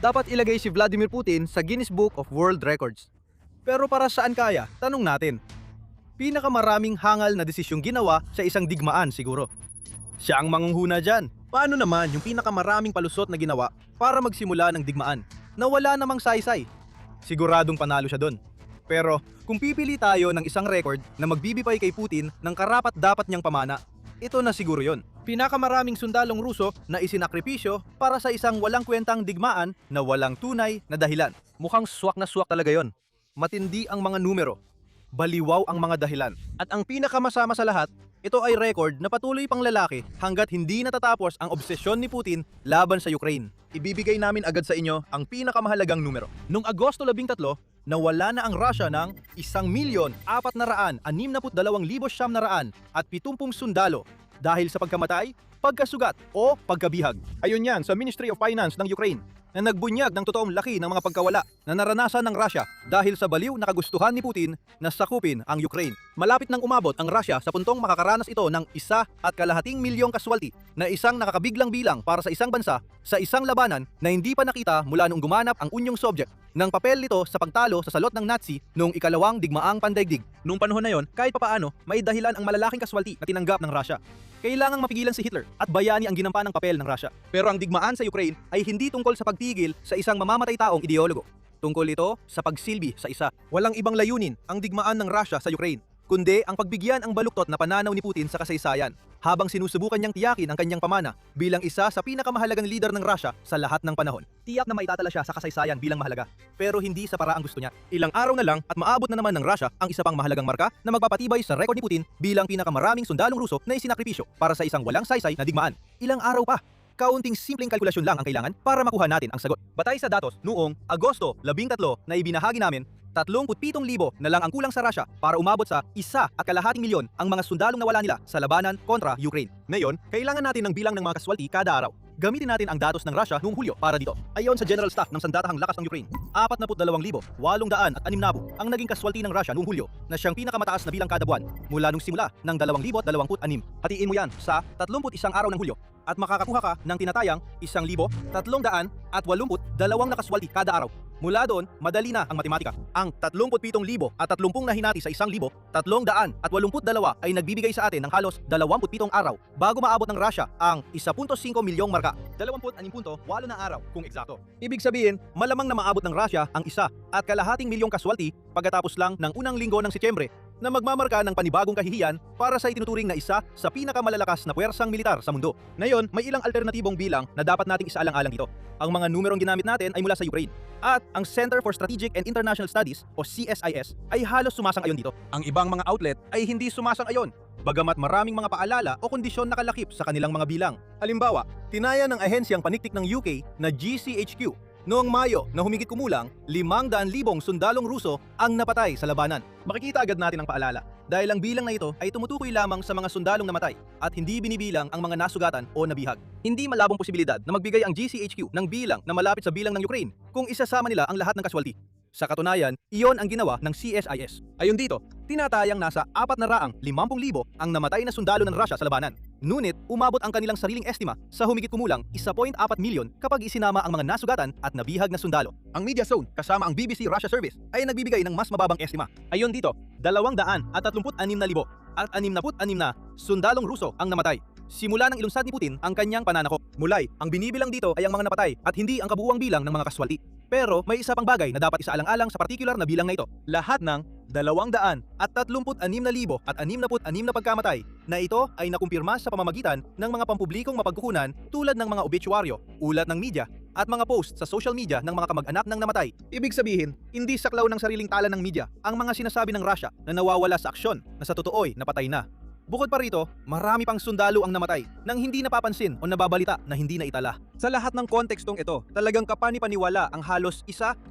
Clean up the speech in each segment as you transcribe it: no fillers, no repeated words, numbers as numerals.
Dapat ilagay si Vladimir Putin sa Guinness Book of World Records. Pero para saan kaya? Tanong natin. Pinakamaraming hangal na desisyong ginawa sa isang digmaan siguro. Siya ang mangunghuna dyan. Paano naman yung pinakamaraming palusot na ginawa para magsimula ng digmaan na wala namang saysay? Siguradong panalo siya doon. Pero kung pipili tayo ng isang record na magbibigay kay Putin ng karapat-dapat niyang pamana, ito na siguro yon. Pinakamaraming sundalong Ruso na isinakripisyo para sa isang walang kwentang digmaan na walang tunay na dahilan. Mukhang swak na swak talaga yon. Matindi ang mga numero. Baliwaw ang mga dahilan. At ang pinakamasama sa lahat, ito ay record na patuloy pang lalaki hanggat hindi natatapos ang obsesyon ni Putin laban sa Ukraine. Ibibigay namin agad sa inyo ang pinakamahalagang numero. Noong Agosto 13, nawala na ang Russia ng 1,462,900 at 70 sundalo dahil sa pagkamatay, pagkasugat o pagkabihag. Ayon yan sa Ministry of Finance ng Ukraine na nagbunyag ng totoong laki ng mga pagkawala na naranasan ng Russia dahil sa baliw na kagustuhan ni Putin na sakupin ang Ukraine. Malapit nang umabot ang Russia sa puntong makakaranas ito ng 1.2 milyong kaswalti na isang nakakabiglang bilang para sa isang bansa sa isang labanan na hindi pa nakita mula noong gumanap ang Unyong Soviet ng papel nito sa pagtalo sa salot ng Nazi noong ikalawang digmaang pandaigdig. Noong panahon na yon, kahit papaano, may dahilan ang malalaking kaswalti na tinanggap ng Russia. Kailangang mapigilan si Hitler at bayani ang ginampa ng papel ng Russia. Pero ang digmaan sa Ukraine ay hindi tungkol sa pagtigil sa isang mamamatay taong ideologo. Tungkol ito sa pagsilbi sa isa. Walang ibang layunin ang digmaan ng Russia sa Ukraine, kundi ang pagbigyan ang baluktot na pananaw ni Putin sa kasaysayan habang sinusubukan niyang tiyakin ang kanyang pamana bilang isa sa pinakamahalagang leader ng Russia sa lahat ng panahon. Tiyak na maitatala siya sa kasaysayan bilang mahalaga, pero hindi sa paraang gusto niya. Ilang araw na lang at maabot na naman ng Russia ang isa pang mahalagang marka na magpapatibay sa rekord ni Putin bilang pinakamaraming sundalong Ruso na isinakripisyo para sa isang walang saysay na digmaan. Ilang araw pa. Kaunting simpleng kalkulasyon lang ang kailangan para makuha natin ang sagot. Batay sa datos, noong Agosto 13 na ibinahagi namin, 37,000 na lang ang kulang sa Russia para umabot sa 1.2 milyon ang mga sundalong nawala nila sa labanan kontra Ukraine. Ngayon, kailangan natin ng bilang ng mga kaswalti kada araw. Gamitin natin ang datos ng Russia noong Hulyo para dito. Ayon sa General Staff ng Sandatahang Lakas ng Ukraine, 42,860 ang naging kaswalti ng Russia noong Hulyo na siyang pinakamataas na bilang kada buwan mula nung simula ng 2026. Hatiin mo yan sa 31 araw ng Hulyo at makakakuha ka ng tinatayang 1,382 na kaswalti kada araw. Mula doon, madali na ang matematika. Ang 37,030 na hinati sa 1,382 ay nagbibigay sa atin ng halos 27 araw bago maabot ng Russia ang 1.5 milyong marka. 26.8 na araw kung eksakto. Ibig sabihin, malamang na maabot ng Russia ang 1.2 milyong kaswalti pagkatapos lang ng unang linggo ng Setyembre na magmamarka ng panibagong kahihiyan para sa itinuturing na isa sa pinakamalalakas na puwersang militar sa mundo. Ngayon, may ilang alternatibong bilang na dapat nating isaalang-alang dito. Ang mga numerong ginamit natin ay mula sa Ukraine. At ang Center for Strategic and International Studies o CSIS ay halos sumasang-ayon dito. Ang ibang mga outlet ay hindi sumasang-ayon, bagamat maraming mga paalala o kondisyon nakalakip sa kanilang mga bilang. Halimbawa, tinaya ng ahensyang paniktik ng UK na GCHQ noong Mayo na humigit kumulang 500,000 sundalong Ruso ang napatay sa labanan. Makikita agad natin ang paalala dahil ang bilang na ito ay tumutukoy lamang sa mga sundalong namatay at hindi binibilang ang mga nasugatan o nabihag. Hindi malabong posibilidad na magbigay ang GCHQ ng bilang na malapit sa bilang ng Ukraine kung isasama nila ang lahat ng kaswalti. Sa katunayan, iyon ang ginawa ng CSIS. Ayon dito, tinatayang nasa 450,000 ang namatay na sundalo ng Russia sa labanan. Ngunit, umabot ang kanilang sariling estima sa humigit kumulang 1.4 milyon kapag isinama ang mga nasugatan at nabihag na sundalo. Ang Media Zone, kasama ang BBC Russia Service, ay nagbibigay ng mas mababang estima. Ayon dito, 236,000 at 66 na sundalong Ruso ang namatay. Simula ng ilunsad ni Putin ang kanyang pananakop. Mulay, ang binibilang dito ay ang mga napatay at hindi ang kabuuang bilang ng mga kaswalti. Pero may isa pang bagay na dapat isaalang-alang sa partikular na bilang na ito. Lahat ng 236,066 na pagkamatay na ito ay nakumpirma sa pamamagitan ng mga pampublikong mapagkukunan tulad ng mga obituaryo, ulat ng media, at mga post sa social media ng mga kamag-anak ng namatay. Ibig sabihin, hindi saklaw ng sariling tala ng media ang mga sinasabi ng Russia na nawawala sa aksyon na sa totoo'y napatay na. Bukod pa rito, marami pang sundalo ang namatay nang hindi napapansin o nababalita na hindi naitala. Sa lahat ng kontekstong ito, talagang kapani-paniwala ang halos 1.2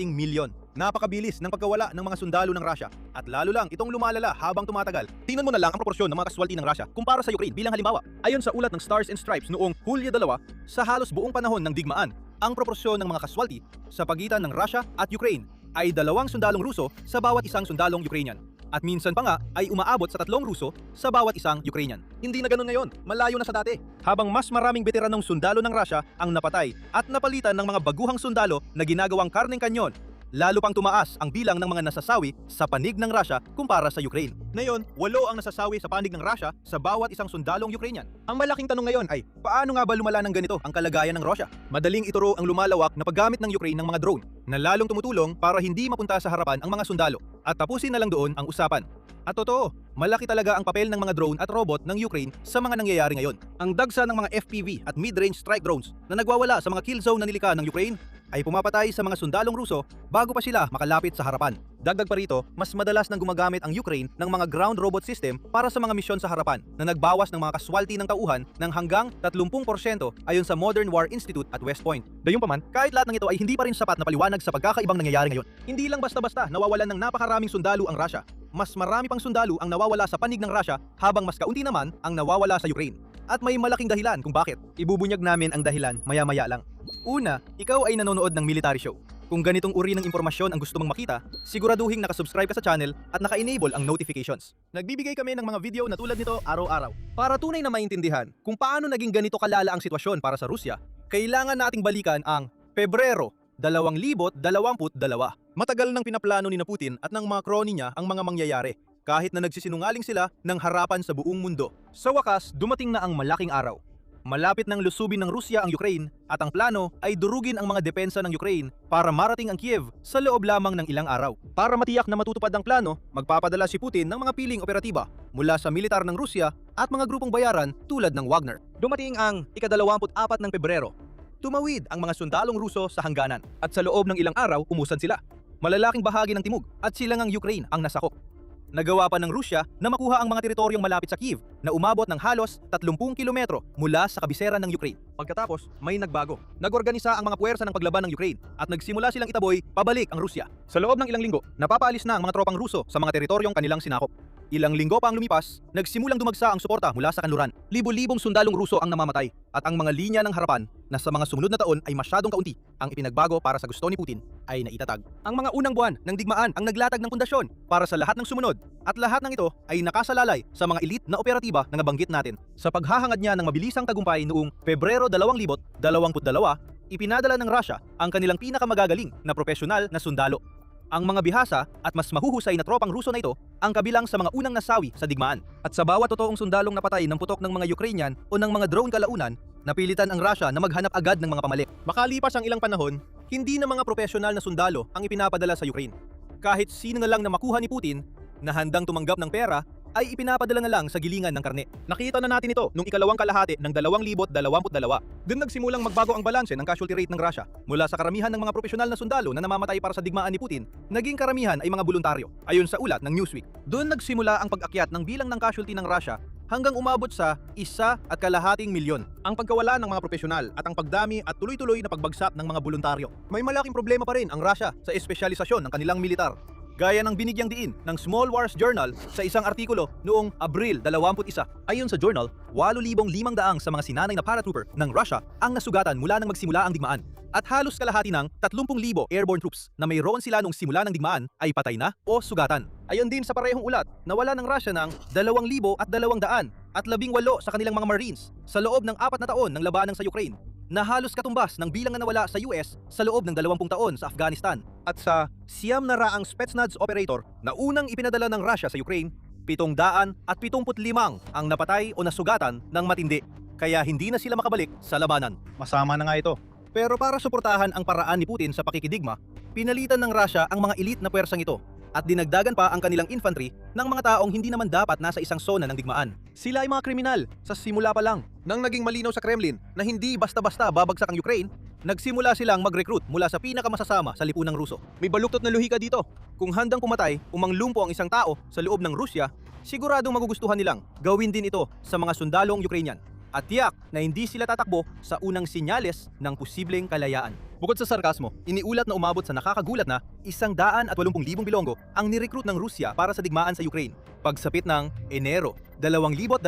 milyon. Napakabilis ng pagkawala ng mga sundalo ng Russia at lalo lang itong lumalala habang tumatagal. Tingnan mo na lang ang proporsyon ng mga kaswalti ng Russia kumpara sa Ukraine bilang halimbawa. Ayon sa ulat ng Stars and Stripes noong Hulyo 2, sa halos buong panahon ng digmaan, ang proporsyon ng mga kaswalti sa pagitan ng Russia at Ukraine ay 2 sundalong Ruso sa bawat isang sundalong Ukrainian. At minsan pa nga ay umaabot sa 3 Ruso sa bawat isang Ukrainian. Hindi na ganun ngayon, malayo na sa dati. Habang mas maraming veteranong sundalo ng Russia ang napatay at napalitan ng mga baguhang sundalo na ginagawang karneng kanyon, lalo pang tumaas ang bilang ng mga nasasawi sa panig ng Russia kumpara sa Ukraine. Ngayon, 8 ang nasasawi sa panig ng Russia sa bawat isang sundalong Ukrainian. Ang malaking tanong ngayon ay, paano nga ba lumala ng ganito ang kalagayan ng Russia? Madaling ituro ang lumalawak na paggamit ng Ukraine ng mga drone na lalong tumutulong para hindi mapunta sa harapan ang mga sundalo at tapusin na lang doon ang usapan. At totoo, malaki talaga ang papel ng mga drone at robot ng Ukraine sa mga nangyayari ngayon. Ang dagsa ng mga FPV at mid-range strike drones na nagwawala sa mga kill zone na nilikha ng Ukraine ay pumapatay sa mga sundalong Ruso bago pa sila makalapit sa harapan. Dagdag pa rito, mas madalas nang gumagamit ang Ukraine ng mga ground robot system para sa mga misyon sa harapan na nagbawas ng mga kaswalti ng tauhan ng hanggang 30% ayon sa Modern War Institute at West Point. Gayunpaman, kahit lahat ng ito ay hindi pa rin sapat na paliwanag sa pagkakaibang nangyayari ngayon. Hindi lang basta-basta nawawalan ng napakaraming sundalo ang Russia. Mas marami pang sundalo ang nawawala sa panig ng Russia habang mas kaunti naman ang nawawala sa Ukraine. At may malaking dahilan kung bakit. Ibubunyag namin ang dahilan maya-maya lang. Una, ikaw ay nanonood ng military show. Kung ganitong uri ng impormasyon ang gusto mong makita, siguraduhin nakasubscribe ka sa channel at naka-enable ang notifications. Nagbibigay kami ng mga video na tulad nito araw-araw. Para tunay na maintindihan kung paano naging ganito kalala ang sitwasyon para sa Rusya, kailangan nating balikan ang Pebrero 2022. Matagal nang pinaplano ni Putin at ng mga crony niya ang mga mangyayari, kahit na nagsisinungaling sila ng harapan sa buong mundo. Sa wakas, dumating na ang malaking araw. Malapit nang lusubin ng Rusya ang Ukraine at ang plano ay durugin ang mga depensa ng Ukraine para marating ang Kiev sa loob lamang ng ilang araw. Para matiyak na matutupad ang plano, magpapadala si Putin ng mga piling operatiba mula sa militar ng Rusya at mga grupong bayaran tulad ng Wagner. Dumating ang ika-24 ng Pebrero. Tumawid ang mga sundalong Ruso sa hangganan at sa loob ng ilang araw umusad sila. Malalaking bahagi ng timog at silangang Ukraine ang nasakop. Nagawa pa ng Rusya na makuha ang mga teritoryong malapit sa Kiev na umabot ng halos 30 kilometro mula sa kabisera ng Ukraine. Pagkatapos, may nagbago. Nagorganisa ang mga puwersa ng paglaban ng Ukraine at nagsimula silang itaboy pabalik ang Rusya. Sa loob ng ilang linggo, napapaalis na ang mga tropang Ruso sa mga teritoryong kanilang sinakop. Ilang linggo pa ang lumipas, nagsimulang dumagsa ang suporta mula sa kanluran. Libo-libong sundalong Ruso ang namamatay at ang mga linya ng harapan na sa mga sumunod na taon ay masyadong kaunti ang ipinagbago para sa gusto ni Putin ay naitatag. Ang mga unang buwan ng digmaan ang naglatag ng pundasyon para sa lahat ng sumunod at lahat ng ito ay nakasalalay sa mga elite na operatiba na nabanggit natin. Sa paghahangad niya ng mabilisang tagumpay noong Pebrero 2022, ipinadala ng Russia ang kanilang pinakamagagaling na propesyonal na sundalo. Ang mga bihasa at mas mahuhusay na tropang Ruso na ito ang kabilang sa mga unang nasawi sa digmaan. At sa bawat totoong sundalong napatay ng putok ng mga Ukrainian o ng mga drone kalaunan, napilitan ang Russia na maghanap agad ng mga pamalit. Makalipas ang ilang panahon, hindi na mga propesyonal na sundalo ang ipinapadala sa Ukraine. Kahit sino na lang na makuha ni Putin na handang tumanggap ng pera, ay ipinapadala na lang sa gilingan ng karne. Nakita na natin ito nung ikalawang kalahati ng 2022. Doon nagsimulang magbago ang balanse ng casualty rate ng Russia. Mula sa karamihan ng mga propesyonal na sundalo na namamatay para sa digmaan ni Putin, naging karamihan ay mga voluntaryo, ayon sa ulat ng Newsweek. Doon nagsimula ang pag-akyat ng bilang ng casualty ng Russia hanggang umabot sa 1.2 milyon. Ang pagkawala ng mga propesyonal at ang pagdami at tuloy-tuloy na pagbagsak ng mga voluntaryo. May malaking problema pa rin ang Russia sa espesyalisasyon ng kanilang militar. Gaya ng binigyang diin ng Small Wars Journal sa isang artikulo noong Abril 21. Ayon sa journal, 8,500 sa mga sinanay na paratrooper ng Russia ang nasugatan mula nang magsimula ang digmaan. At halos kalahati ng 30,000 airborne troops na mayroon sila nung simula ng digmaan ay patay na o sugatan. Ayon din sa parehong ulat, nawala ng Russia ng 2,200 at 18 sa kanilang mga Marines sa loob ng 4 na taon ng labanan sa Ukraine, na halos katumbas ng bilang na nawala sa US sa loob ng 20 taon sa Afghanistan. At sa 900 Spetsnaz operator na unang ipinadala ng Russia sa Ukraine, 775 ang napatay o nasugatan ng matindi, kaya hindi na sila makabalik sa labanan. Masama na nga ito. Pero para suportahan ang paraan ni Putin sa pakikidigma, pinalitan ng Russia ang mga elite na pwersang ito at dinagdagan pa ang kanilang infantry ng mga taong hindi naman dapat nasa isang sona ng digmaan. Sila ay mga kriminal sa simula pa lang. Nang naging malinaw sa Kremlin na hindi basta-basta babagsak ang Ukraine, nagsimula silang mag-recruit mula sa pinakamasasama sa lipunang Ruso. May baluktot na luhika dito. Kung handang pumatay, umanglumpo ang isang tao sa loob ng Rusya, siguradong magugustuhan nilang gawin din ito sa mga sundalong Ukrainian. At tiyak na hindi sila tatakbo sa unang sinyales ng posibleng kalayaan. Bukod sa sarkasmo, iniulat na umabot sa nakakagulat na 180,000 bilonggo ang nirecruit ng Rusya para sa digmaan sa Ukraine. Pagsapit ng Enero 2025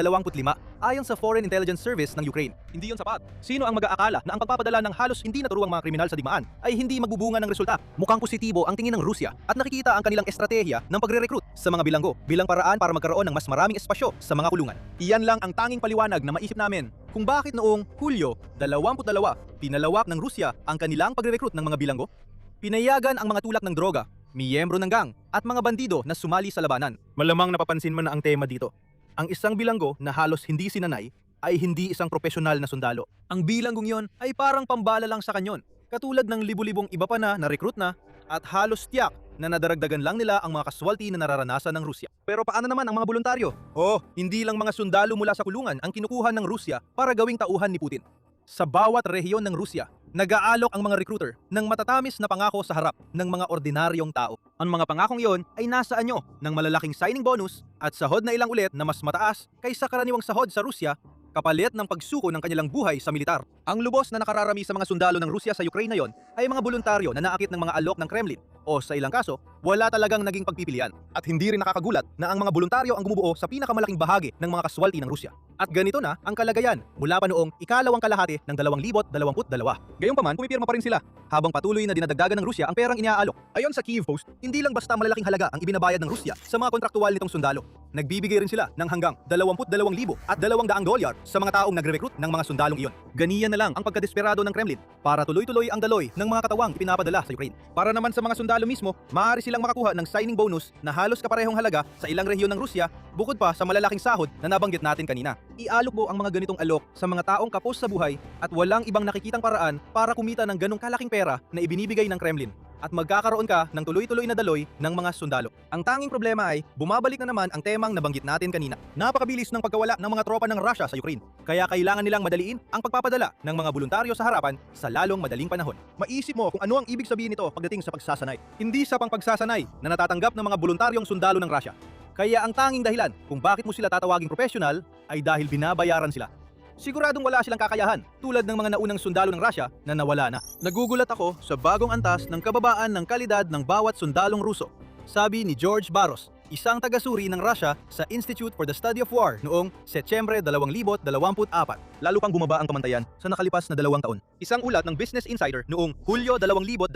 ayon sa Foreign Intelligence Service ng Ukraine. Hindi yon sapat. Sino ang mag-aakala na ang pagpapadala ng halos hindi naturuang mga kriminal sa digmaan ay hindi magbubunga ng resulta? Mukhang positibo ang tingin ng Rusya at nakikita ang kanilang estratehiya ng pagre-recruit sa mga bilanggo bilang paraan para magkaroon ng mas maraming espasyo sa mga kulungan. Iyan lang ang tanging paliwanag na maisip namin kung bakit noong Hulyo 22 pinalawak ng Rusya ang kanilang pagre-recruit ng mga bilanggo. Pinayagan ang mga tulak ng droga, miyembro ng gang at mga bandido na sumali sa labanan. Malamang napapansin mo na ang tema dito. Ang isang bilanggo na halos hindi sinanay ay hindi isang profesional na sundalo. Ang bilanggong yon ay parang pambala lang sa kanyon, katulad ng libu-libong iba pa na recruit na at halos tiyak na nadaragdagan lang nila ang mga kaswalti na nararanasan ng Rusya. Pero paano naman ang mga voluntaryo? Hindi lang mga sundalo mula sa kulungan ang kinukuha ng Rusya para gawing tauhan ni Putin. Sa bawat rehiyon ng Rusya, nag-aalok ang mga recruiter ng matatamis na pangako sa harap ng mga ordinaryong tao. Ang mga pangakong iyon ay nasa anyo ng malalaking signing bonus at sahod na ilang ulit na mas mataas kaysa karaniwang sahod sa Rusya kapalit ng pagsuko ng kanilang buhay sa militar. Ang lubos na nakararami sa mga sundalo ng Rusya sa Ukraine na yon ay mga voluntaryo na naakit ng mga alok ng Kremlin o sa ilang kaso, wala talagang naging pagpipilian. At hindi rin nakakagulat na ang mga voluntaryo ang bumubuo sa pinakamalaking bahagi ng mga kaswalti ng Rusya. At ganito na ang kalagayan mula pa noong ikalawang kalahati ng 2022. Gayunpaman, pumipirma pa rin sila habang patuloy na dinadagdagan ng Rusya ang perang iniaalok. Ayon sa Kyiv Post, hindi lang basta malalaking halaga ang ibinabayad ng Rusya sa mga kontraktual nitong sundalo. Nagbibigay rin sila ng hanggang 22,000 at $200 sa mga taong nagre-recruit ng mga sundalong iyon. Ganiyan na lang ang pagkadesperado ng Kremlin para tuloy-tuloy ang daloy ng mga katawang ipinapadala sa Ukraine. Para naman sa mga sundalo mismo, maaari silang makakuha ng signing bonus na halos kaparehong halaga sa ilang rehiyon ng Rusya bukod pa sa malalaking sahod na nabanggit natin kanina. Ialok mo ang mga ganitong alok sa mga taong kapos sa buhay at walang ibang nakikitang paraan para kumita ng ganong kalaking pera na ibinibigay ng Kremlin. At magkakaroon ka ng tuloy-tuloy na daloy ng mga sundalo. Ang tanging problema ay bumabalik na naman ang temang nabanggit natin kanina. Napakabilis ng pagkawala ng mga tropa ng Russia sa Ukraine. Kaya kailangan nilang madaliin ang pagpapadala ng mga voluntaryo sa harapan sa lalong madaling panahon. Maisip mo kung ano ang ibig sabihin nito pagdating sa pagsasanay. Hindi sa pangpagsasanay na natatanggap ng mga voluntaryong sundalo ng Russia. Kaya ang tanging dahilan kung bakit mo sila tatawaging professional ay dahil binabayaran sila. Siguradong wala silang kakayahan tulad ng mga naunang sundalo ng Russia na nawala na. Nagugulat ako sa bagong antas ng kababaan ng kalidad ng bawat sundalong Ruso. Sabi ni George Baros, isang tagasuri ng Russia sa Institute for the Study of War noong Setyembre 2024. Lalo pang bumaba ang pamantayan sa nakalipas na 2 taon. Isang ulat ng Business Insider noong Hulyo 2026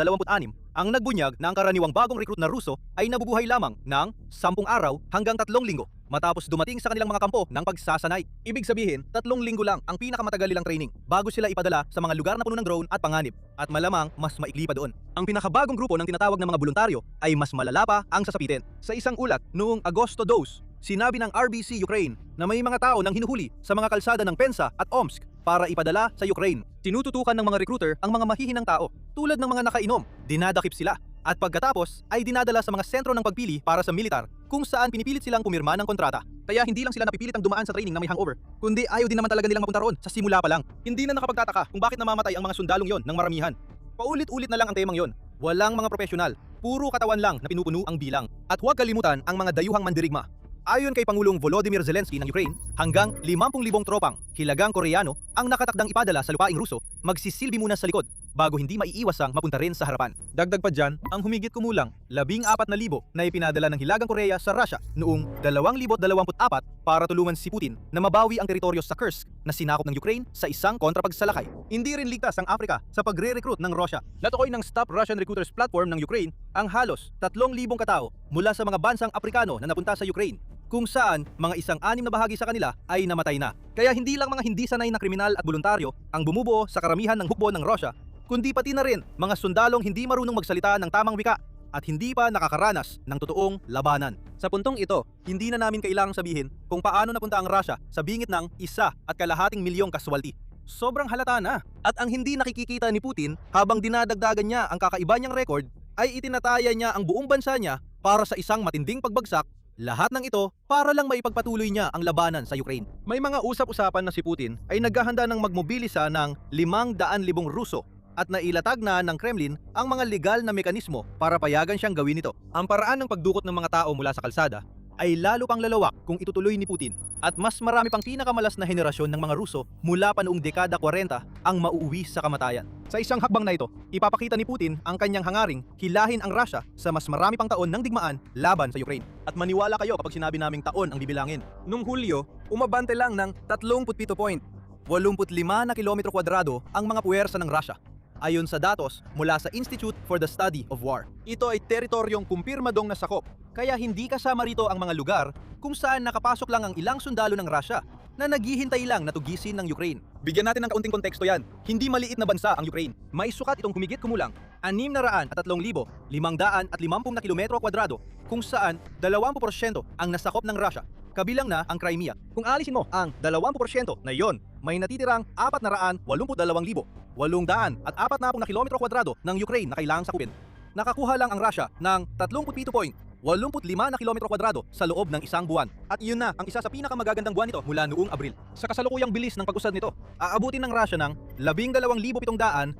ang nagbunyag na ang karaniwang bagong recruit na Ruso ay nabubuhay lamang ng 10 araw hanggang 3 linggo matapos dumating sa kanilang mga kampo ng pagsasanay. Ibig sabihin, 3 linggo lang ang pinakamatagal nilang training bago sila ipadala sa mga lugar na puno ng drone at panganib at malamang mas maikli pa doon. Ang pinakabagong grupo ng tinatawag na mga voluntaryo ay mas malala pa ang sasapitin. Sa isang ulat noong Agosto 2, sinabi ng RBC Ukraine na may mga tao nang hinuhuli sa mga kalsada ng Pensa at Omsk para ipadala sa Ukraine. Tinututukan ng mga recruiter ang mga mahihinang tao tulad ng mga nakainom, dinadakip sila at pagkatapos ay dinadala sa mga sentro ng pagpili para sa militar kung saan pinipilit silang pumirma ng kontrata. Kaya hindi lang sila napipilit ang dumaan sa training na may hangover, kundi ayaw din naman talaga nilang mapunta roon sa simula pa lang. Hindi na nakapagtataka kung bakit namamatay ang mga sundalong yon ng maramihan. Paulit-ulit na lang ang temang yon. Walang mga profesional, puro katawan lang na pinupuno ang bilang. At huwag kalimutan ang mga dayuhang mandirigma. Ayon kay Pangulong Volodymyr Zelensky ng Ukraine, hanggang 50,000 tropang hilagang Koreano ang nakatakdang ipadala sa lupaing Ruso, magsisilbi muna sa likod bago hindi maiiwasang mapunta rin sa harapan. Dagdag pa dyan, ang humigit kumulang 14,000 na ipinadala ng Hilagang Korea sa Russia noong 2024 para tulungan si Putin na mabawi ang teritoryo sa Kursk na sinakop ng Ukraine sa isang kontrapagsalakay. Hindi rin ligtas ang Afrika sa pagre-recruit ng Russia. Natukoy ng Stop Russian Recruiters Platform ng Ukraine ang halos 3,000 katao mula sa mga bansang Afrikano na napunta sa Ukraine, kung saan mga 1/6 na bahagi sa kanila ay namatay na. Kaya hindi lang mga hindi sanay na kriminal at voluntaryo ang bumubuo sa karamihan ng hukbo ng Russia, kundi pati na rin mga sundalong hindi marunong magsalita ng tamang wika at hindi pa nakakaranas ng totoong labanan. Sa puntong ito, hindi na namin kailangang sabihin kung paano napunta ang Russia sa bingit ng 1.2 milyong kaswalti. Sobrang halata na. At ang hindi nakikikita ni Putin habang dinadagdagan niya ang kakaiba niyang record ay itinataya niya ang buong bansa niya para sa isang matinding pagbagsak. Lahat ng ito para lang maipagpatuloy niya ang labanan sa Ukraine. May mga usap-usapan na si Putin ay naghahanda ng magmobilisa ng 500,000 Ruso at nailatag na ng Kremlin ang mga legal na mekanismo para payagan siyang gawin ito. Ang paraan ng pagdukot ng mga tao mula sa kalsada ay lalo pang lalawak kung itutuloy ni Putin. At mas marami pang pinakamalas na henerasyon ng mga Ruso mula pa noong dekada 40 ang mauuwi sa kamatayan. Sa isang hakbang na ito, ipapakita ni Putin ang kanyang hangaring hilahin ang Russia sa mas marami pang taon ng digmaan laban sa Ukraine. At maniwala kayo kapag sinabi naming taon ang bibilangin. Noong Hulyo, umabante lang ng 37.85 na kilometro kwadrado ang mga puwersa ng Russia. Ayon sa datos mula sa Institute for the Study of War. Ito ay teritoryong kumpirmadong nasakop, kaya hindi kasama rito ang mga lugar kung saan nakapasok lang ang ilang sundalo ng Russia na naghihintay lang na tugisin ng Ukraine. Bigyan natin ng kaunting konteksto yan. Hindi maliit na bansa ang Ukraine. May sukat itong humigit kumulang 603,550 na kilometro kwadrado kung saan 20% ang nasakop ng Russia. Kabilang na ang Crimea. Kung alisin mo ang 20% na iyon, may natitirang 482,840 na kilometro kwadrado ng Ukraine na kailangang sakupin. Nakakuha lang ang Russia ng 37.85 na kilometro kwadrado sa loob ng isang buwan. At iyon na ang isa sa pinakamagagandang buwan nito mula noong Abril. Sa kasalukuyang bilis ng pag-usad nito, aabutin ng Russia ng 12,756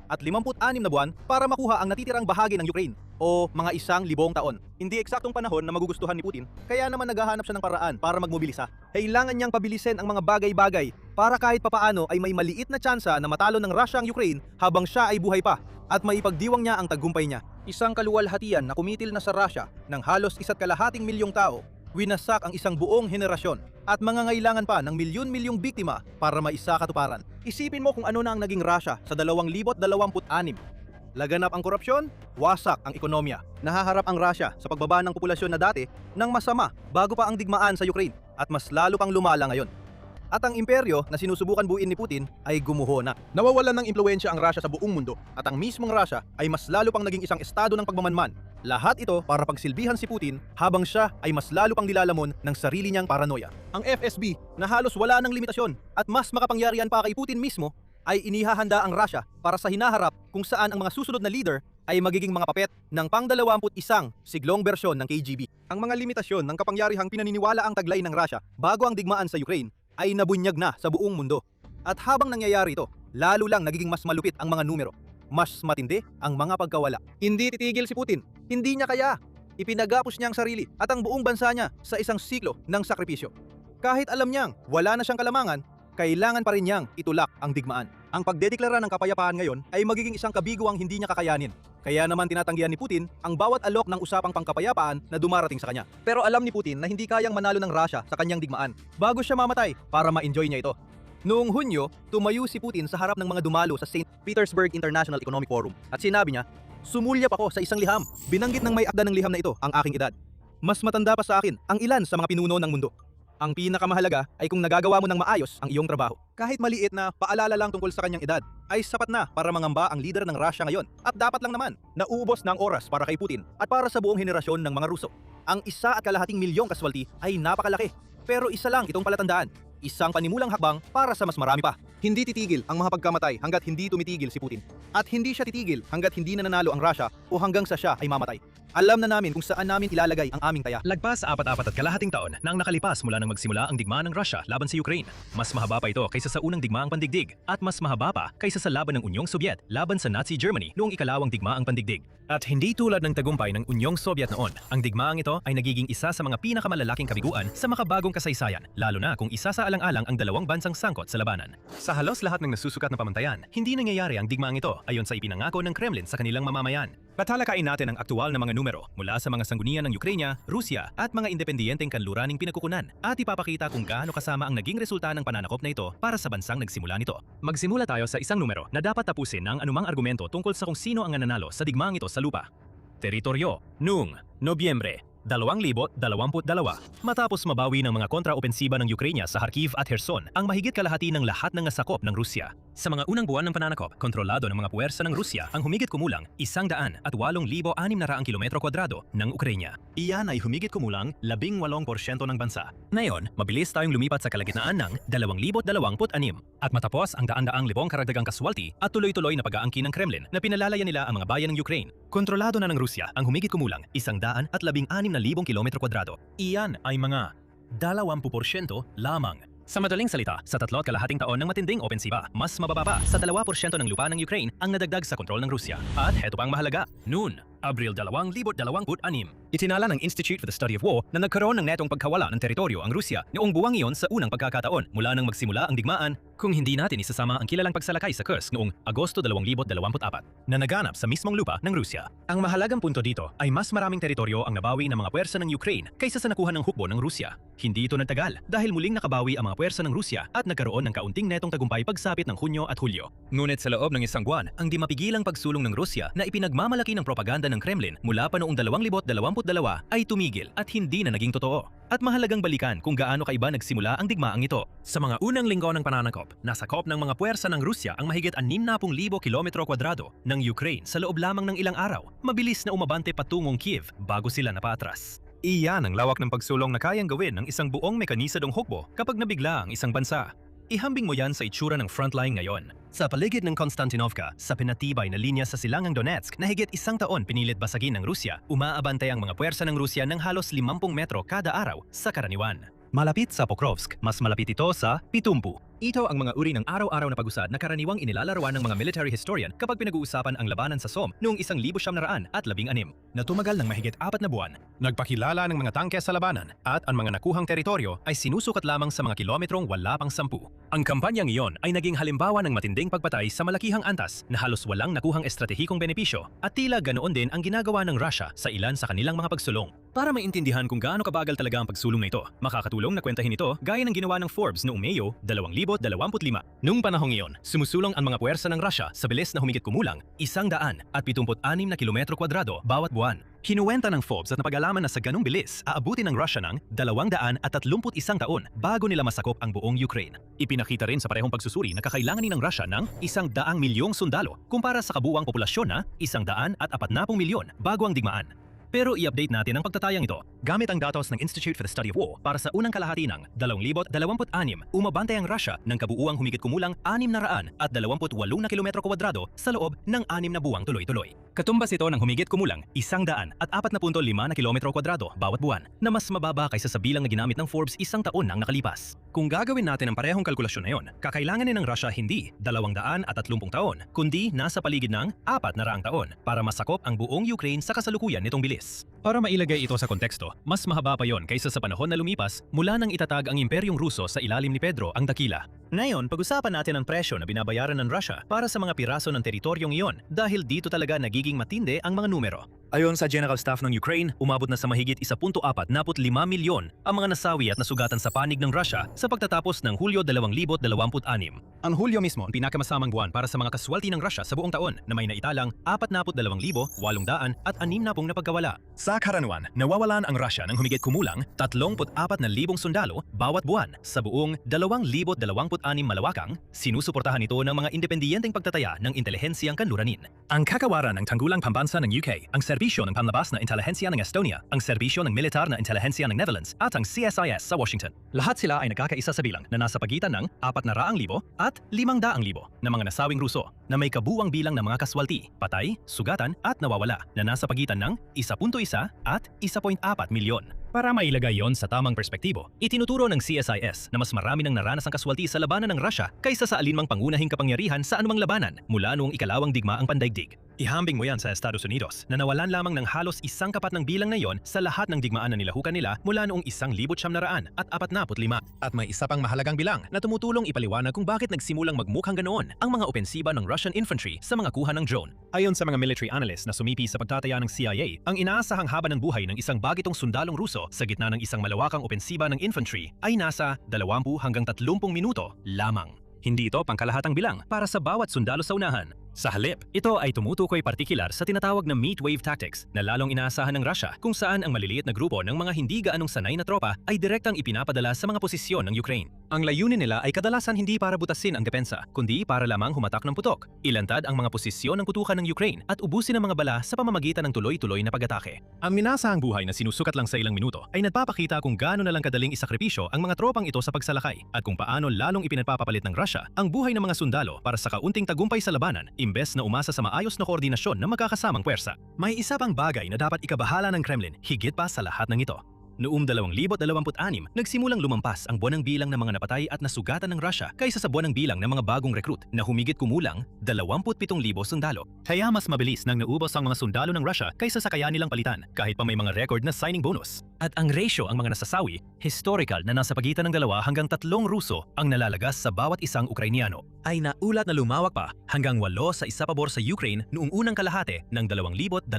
na buwan para makuha ang natitirang bahagi ng Ukraine o mga 1,000 taon. Hindi eksaktong panahon na magugustuhan ni Putin, kaya naman naghahanap siya ng paraan para magmobilisa. Kailangan niyang pabilisin ang mga bagay-bagay para kahit papaano ay may maliit na tsansa na matalo ng Russia ang Ukraine habang siya ay buhay pa at maipagdiwang niya ang tagumpay niya. Isang kaluwalhatian na kumitil na sa Russia ng halos 1.2 milyong tao, winasak ang isang buong henerasyon at mangangailangan pa ng milyon-milyong biktima para maisakatuparan. Isipin mo kung ano na ang naging Russia sa 2026. Laganap ang korupsyon, wasak ang ekonomiya. Nahaharap ang Russia sa pagbaba ng populasyon na dati ng masama bago pa ang digmaan sa Ukraine at mas lalo pang lumala ngayon. At ang imperyo na sinusubukan buuin ni Putin ay gumuho na. Nawawalan ng impluwensya ang Russia sa buong mundo at ang mismong Russia ay mas lalo pang naging isang estado ng pagmamanman. Lahat ito para pagsilbihan si Putin habang siya ay mas lalo pang nilalamon ng sarili niyang paranoia. Ang FSB na halos wala ng limitasyon at mas makapangyarihan pa kay Putin mismo ay inihahanda ang Russia para sa hinaharap kung saan ang mga susunod na leader ay magiging mga papet ng pang-21 siglong bersyon ng KGB. Ang mga limitasyon ng kapangyarihang pinaniniwala ang taglay ng Russia bago ang digmaan sa Ukraine ay nabunyag na sa buong mundo. At habang nangyayari ito, lalo lang nagiging mas malupit ang mga numero. Mas matindi ang mga pagkawala. Hindi titigil si Putin. Hindi niya kaya. Ipinagapos niya ang sarili at ang buong bansa niya sa isang siklo ng sakripisyo. Kahit alam niyang wala na siyang kalamangan, kailangan pa rin niyang itulak ang digmaan. Ang pagdedeklara ng kapayapaan ngayon ay magiging isang kabiguang hindi niya kakayanin. Kaya naman tinatanggihan ni Putin ang bawat alok ng usapang pangkapayapaan na dumarating sa kanya. Pero alam ni Putin na hindi kayang manalo ng Russia sa kanyang digmaan bago siya mamatay para ma-enjoy niya ito. Noong Hunyo, tumayo si Putin sa harap ng mga dumalo sa St. Petersburg International Economic Forum at sinabi niya, "Sumulyap ako sa isang liham. Binanggit ng may akda ng liham na ito ang aking edad. Mas matanda pa sa akin ang ilan sa mga pinuno ng mundo. Ang pinakamahalaga ay kung nagagawa mo ng maayos ang iyong trabaho." Kahit maliit na paalala lang tungkol sa kanyang edad, ay sapat na para mangamba ang leader ng Russia ngayon. At dapat lang naman na uubos ng oras para kay Putin at para sa buong henerasyon ng mga Ruso. Ang 1.2 milyong kaswalti ay napakalaki. Pero isa lang itong palatandaan, isang panimulang hakbang para sa mas marami pa. Hindi titigil ang mga pagkamatay hanggat hindi tumitigil si Putin. At hindi siya titigil hanggat hindi nananalo ang Russia o hanggang sa siya ay mamatay. Alam na namin kung saan namin ilalagay ang aming taya. Lagpas sa 4.4 taon na ang nakalipas mula nang magsimula ang digmaan ng Russia laban sa Ukraine. Mas mahaba pa ito kaysa sa unang digmaang pandigdig at mas mahaba pa kaysa sa laban ng Unyong Sobyet laban sa Nazi Germany noong ikalawang digmaang pandigdig. At hindi tulad ng tagumpay ng Unyong Sobyet noon, ang digmaang ito ay nagiging isa sa mga pinakamalalaking kabiguan sa makabagong kasaysayan, lalo na kung isa sa alang-alang ang dalawang bansang sangkot sa labanan. Sa halos lahat ng nasusukat na pamantayan, hindi nangyayari ang digmaang ito ayon sa ipinangako ng Kremlin sa kanilang mamamayan. Patalakayin natin ang aktual na mga numero mula sa mga sanggunian ng Ukraine, Rusya at mga independiyenteng kanluraning pinagkukunan at ipapakita kung gaano kasama ang naging resulta ng pananakop na ito para sa bansang nagsimula nito. Magsimula tayo sa isang numero na dapat tapusin ng anumang argumento tungkol sa kung sino ang nananalo sa digmaang ito sa lupa. Teritoryo, noong Nobyembre 2022, matapos mabawi ng mga kontraopensiba ng Ukraine sa Kharkiv at Kherson ang mahigit kalahati ng lahat ng nasakop ng Rusya. Sa mga unang buwan ng pananakop, kontrolado ng mga puwersa ng Rusya ang humigit kumulang 108,600 kilometro kwadrado ng Ukraine. Iyan ay humigit kumulang 18% ng bansa. Ngayon, mabilis tayong lumipat sa kalagitnaan ng 2026 at matapos ang daan-daang libong karagdagang kaswalti at tuloy-tuloy na pag-aangkin ng Kremlin na pinalalayan nila ang mga bayan ng Ukraine. Kontrolado na ng Rusya ang humigit kumulang 116,000 kilometro kwadrado. Iyan ay mga 20% lamang. Sa madaling salita, sa 3.5 taon ng matinding opensiba, mas mababa pa sa 2% ng lupa ng Ukraine ang nadagdag sa kontrol ng Rusya. At heto pang mahalaga, noon, Abril 2026, Itinala ng Institute for the Study of War na nagkaroon ng netong pagkawala ng teritoryo ang Rusya noong buwang iyon sa unang pagkakataon mula nang magsimula ang digmaan kung hindi natin isasama ang kilalang pagsalakay sa Kursk noong Agosto 2024 na naganap sa mismong lupa ng Rusya. Ang mahalagang punto dito ay mas maraming teritoryo ang nabawi ng mga puwersa ng Ukraine kaysa sa nakuha ng hukbo ng Rusya. Hindi ito nagtagal dahil muling nakabawi ang mga puwersa ng Rusya at nagkaroon ng kaunting netong tagumpay pagsapit ng Hunyo at Hulyo. Ngunit sa loob ng isang buwan, ang di mapigilang pagsulong ng Rusya na ipinagmamalaki ng propaganda ng Kremlin mula pa noong 2022 ay tumigil at hindi na naging totoo. At mahalagang balikan kung gaano kaiba nagsimula ang digmaang ito. Sa mga unang linggo ng pananakop, nasakop ng mga puwersa ng Rusya ang mahigit 60,000 kilometro kwadrado ng Ukraine sa loob lamang ng ilang araw. Mabilis na umabante patungong Kiev bago sila napaatras. Iyan ang lawak ng pagsulong na kayang gawin ng isang buong mekanisadong hukbo kapag nabigla ang isang bansa. Ihambing mo yan sa itsura ng frontline ngayon. Sa paligid ng Konstantinovka, sa pinatibay na linya sa silangang Donetsk na higit isang taon pinilit basagin ng Rusya, umaabantay ang mga puwersa ng Rusya ng halos 50 metro kada araw sa karaniwan. Malapit sa Pokrovsk, mas malapit ito sa Pitumpu. Ito ang mga uri ng araw-araw na pag-usad na karaniwang inilalarawan ng mga military historian kapag pinag-uusapan ang labanan sa Somme noong 1916 na tumagal ng mahigit 4 na buwan. Nagpakilala ng mga tangke sa labanan at ang mga nakuhang teritoryo ay sinusukat lamang sa mga kilometrong wala pang 10. Ang kampanyang iyon ay naging halimbawa ng matinding pagpatay sa malakihang antas na halos walang nakuhang estratehikong benepisyo at tila ganoon din ang ginagawa ng Russia sa ilan sa kanilang mga pagsulong. Para maintindihan kung gaano kabagal talaga ang pagsulong na ito, makakatulong na kwentahin ito gaya ng ginawa ng Forbes noong Mayo 2025. Noong panahong iyon, sumusulong ang mga puwersa ng Russia sa bilis na humigit kumulang 176 na kilometro kwadrado bawat buwan. Kinuwenta ng Forbes at napag-alaman na sa ganung bilis, aabutin ng Russia ng 231 taon bago nila masakop ang buong Ukraine. Ipinakita rin sa parehong pagsusuri na kakailanganin ng Russia ng 100 milyong sundalo kumpara sa kabuuang populasyon na 140 milyon bago ang digmaan. Pero i-update natin ang pagtatayang ito. Gamit ang datos ng Institute for the Study of War para sa unang kalahati ng 2026, umabantay ang Russia ng kabuuang humigit kumulang 628 na kilometro kwadrado sa loob ng 6 na buwang tuloy-tuloy. Katumbas ito ng humigit kumulang 145 na kilometro kwadrado bawat buwan na mas mababa kaysa sa bilang na ginamit ng Forbes isang taon nang nakalipas. Kung gagawin natin ang parehong kalkulasyon na yon, kakailanganin ng Russia hindi 230 taon, kundi nasa paligid ng 400 taon para masakop ang buong Ukraine sa kasalukuyan nitong bilis. Para mailagay ito sa konteksto, mas mahaba pa yon kaysa sa panahon na lumipas mula nang itatag ang Imperyong Ruso sa ilalim ni Pedro ang Dakila. Ngayon, pag-usapan natin ang presyo na binabayaran ng Russia para sa mga piraso ng teritoryong iyon dahil dito talaga nagiging matindi ang mga numero. Ayon sa General Staff ng Ukraine, umabot na sa mahigit 1.45 milyon ang mga nasawi at nasugatan sa panig ng Russia sa pagtatapos ng Hulyo 2026. Ang Hulyo mismo ang pinakamasamang buwan para sa mga kaswalti ng Russia sa buong taon na may naitalang 42,860 na pagkawala. Sa karaniwan, nawawalan ang Russia ng humigit kumulang 34,000 sundalo bawat buwan sa buong 2026 malawakang, sinusuportahan ito ng mga independiyenteng pagtataya ng intelihensyang kanluranin. Ang kakawaran ng tanggulang pambansa ng UK, ang serbisyo ng panlabas na intelihensya ng Estonia, ang serbisyo ng militar na intelihensya ng Netherlands at ang CSIS sa Washington. Lahat sila ay nagkakaisa sa bilang na nasa pagitan ng 400,000 at 500,000 na mga nasawing Ruso na may kabuuang bilang ng mga kaswalti, patay, sugatan at nawawala na nasa pagitan ng 1.1 at 1.4 milyon. Para mailagay yon sa tamang perspektibo, itinuturo ng CSIS na mas marami nang naranas ang kaswalti sa labanan ng Russia kaysa sa alinmang pangunahing kapangyarihan sa anumang labanan mula noong ikalawang digmaang pandaigdig. Ihambing mo yan sa Estados Unidos na nawalan lamang ng halos isang kapat ng bilang na yon sa lahat ng digmaan na nilahukan nila mula noong 1945. At may isa pang mahalagang bilang na tumutulong ipaliwanag kung bakit nagsimulang magmukhang ganoon ang mga opensiba ng Russian infantry sa mga kuha ng drone. Ayon sa mga military analysts na sumipi sa pagtataya ng CIA, ang inaasahang haba ng buhay ng isang bagitong sundalong Ruso sa gitna ng isang malawakang opensiba ng infantry ay nasa 20 hanggang 30 minuto lamang. Hindi ito pangkalahatang bilang para sa bawat sundalo sa unahan. Sa halip, ito ay tumutukoy partikular sa tinatawag na meat wave tactics na lalong inaasahan ng Russia kung saan ang maliliit na grupo ng mga hindi gaanong sanay na tropa ay direktang ipinapadala sa mga posisyon ng Ukraine. Ang layunin nila ay kadalasan hindi para butasin ang depensa, kundi para lamang humatak ng putok, ilantad ang mga posisyon ng kutukan ng Ukraine at ubusin ang mga bala sa pamamagitan ng tuloy-tuloy na pag-atake. Ang minasahang buhay na sinusukat lang sa ilang minuto ay nagpapakita kung gaano na lang kadaling isakripisyo ang mga tropang ito sa pagsalakay at kung paano lalong ipinagpapapalit ng Russia ang buhay ng mga sundalo para sa kaunting tagumpay sa labanan imbes na umasa sa maayos na koordinasyon ng magkakasamang puwersa. May isa pang bagay na dapat ikabahala ng Kremlin higit pa sa lahat ng ito. Noong 2026, nagsimulang lumampas ang buwanang bilang ng mga napatay at nasugatan ng Russia kaysa sa buwanang bilang ng mga bagong recruit na humigit kumulang 27,000 sundalo. Kaya mas mabilis nang naubos ang mga sundalo ng Russia kaysa sa kaya nilang palitan kahit pa may mga record na signing bonus. At ang ratio ang mga nasasawi, historical na nasa pagitan ng 2 hanggang 3 Ruso ang nalalagas sa bawat isang Ukrainiano, ay naulat na lumawak pa hanggang 8 sa isa pabor sa Ukraine noong unang kalahati ng 2026.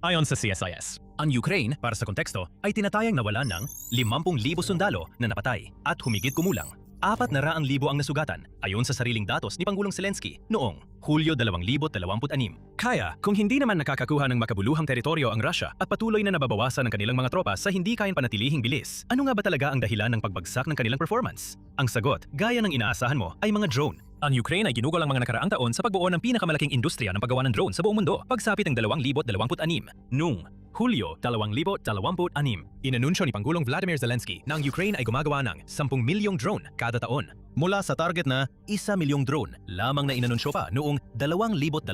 Ayon sa CSIS, ang Ukraine, para sa konteksto, ay tinatayang nawalan ng 50,000 sundalo na napatay at humigit kumulang 400,000 ang nasugatan ayon sa sariling datos ni Pangulong Zelensky noong Hulyo 2026. Kaya, kung hindi naman nakakakuha ng makabuluhang teritoryo ang Russia at patuloy na nababawasan ng kanilang mga tropa sa hindi kayang panatilihing bilis, ano nga ba talaga ang dahilan ng pagbagsak ng kanilang performance? Ang sagot, gaya ng inaasahan mo, ay mga drone. Ang Ukraine ay ginugol ang mga nakaraang taon sa pagbuo ng pinakamalaking industriya ng paggawa ng drone sa buong mundo pagsapit ng 2026. Noong Hulyo 2026, inanunsyo ni Pangulong Vladimir Zelensky na ang Ukraine ay gumagawa ng 10 milyong drone kada taon. Mula sa target na 1 milyong drone lamang na inanunsyo pa noong 2023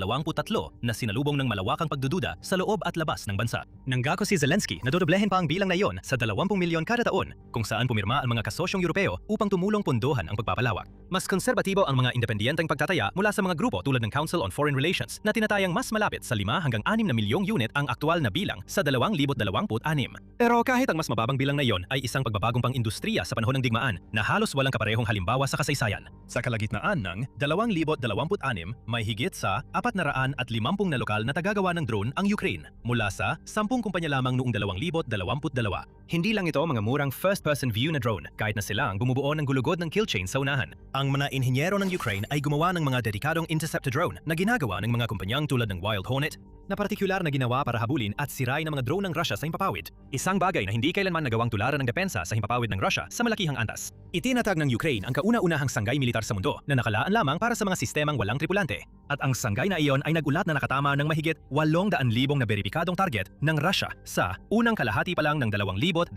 na sinalubong ng malawakang pagdududa sa loob at labas ng bansa. Nanggako si Zelensky na dodoblehin pa ang bilang na iyon sa 20 milyon kada taon kung saan pumirma ang mga kasosyong Europeo upang tumulong pondohan ang pagpapalawak. Mas konserbatibo ang mga independiyenteng pagtataya mula sa mga grupo tulad ng Council on Foreign Relations na tinatayang mas malapit sa 5 hanggang 6 na milyong unit ang aktwal na bilang sa 2026. Pero kahit ang mas mababang bilang na iyon ay isang pagbabagong pang-industriya sa panahon ng digmaan na halos walang kaparehong halimbawa sa kasaysayan. Sa kalagitnaan ng 2026, may higit sa 450 na lokal na tagagawa ng drone ang Ukraine mula sa 10 kumpanya lamang noong 2022. Hindi lang ito mga murang first-person view na drone kahit na sila ang bumubuo ng gulugod ng kill chain sa unahan. Ang mga inhinyero ng Ukraine ay gumawa ng mga dedikadong interceptor drone na ginagawa ng mga kumpanyang tulad ng Wild Hornet na partikular na ginawa para habulin at sirain ang mga drone ng Russia sa himpapawid. Isang bagay na hindi kailanman nagawang tularan ng depensa sa himpapawid ng Russia sa malakihang antas. Itinatag ng Ukraine ang kauna-unahang sanggay militar sa mundo na nakalaan lamang para sa mga sistemang walang tripulante. At ang sanggay na iyon ay nagulat na nakatama ng mahigit 800,000 na beripikadong target ng Russia sa unang kalahati pa lang ng 2026.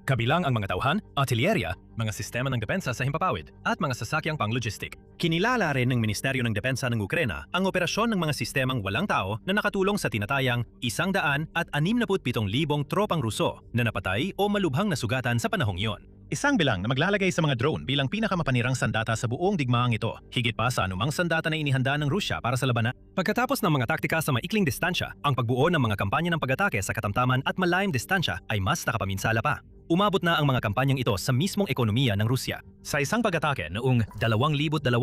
Kabilang ang mga tauhan, artillerya, mga sistema ng depensa sa himpapawid, at mga sasakyang pang-logistic. Kinilala rin ng Ministeryo ng Depensa ng Ukraina ang operasyon ng mga sistemang walang tao na nakatulong sa tinatayang 167,000 tropang Ruso na napatay o malubhang nasugatan sa panahong iyon. Isang bilang na maglalagay sa mga drone bilang pinakamapanirang sandata sa buong digmaang ito, higit pa sa anumang sandata na inihanda ng Rusya para sa labanan. Pagkatapos ng mga taktika sa maikling distansya, ang pagbuo ng mga kampanya ng pag-atake sa katamtaman at malayong distansya ay mas nakapaminsala pa. Umabot na ang mga kampanyang ito sa mismong ekonomiya ng Rusya. Sa isang pag-atake noong 2026,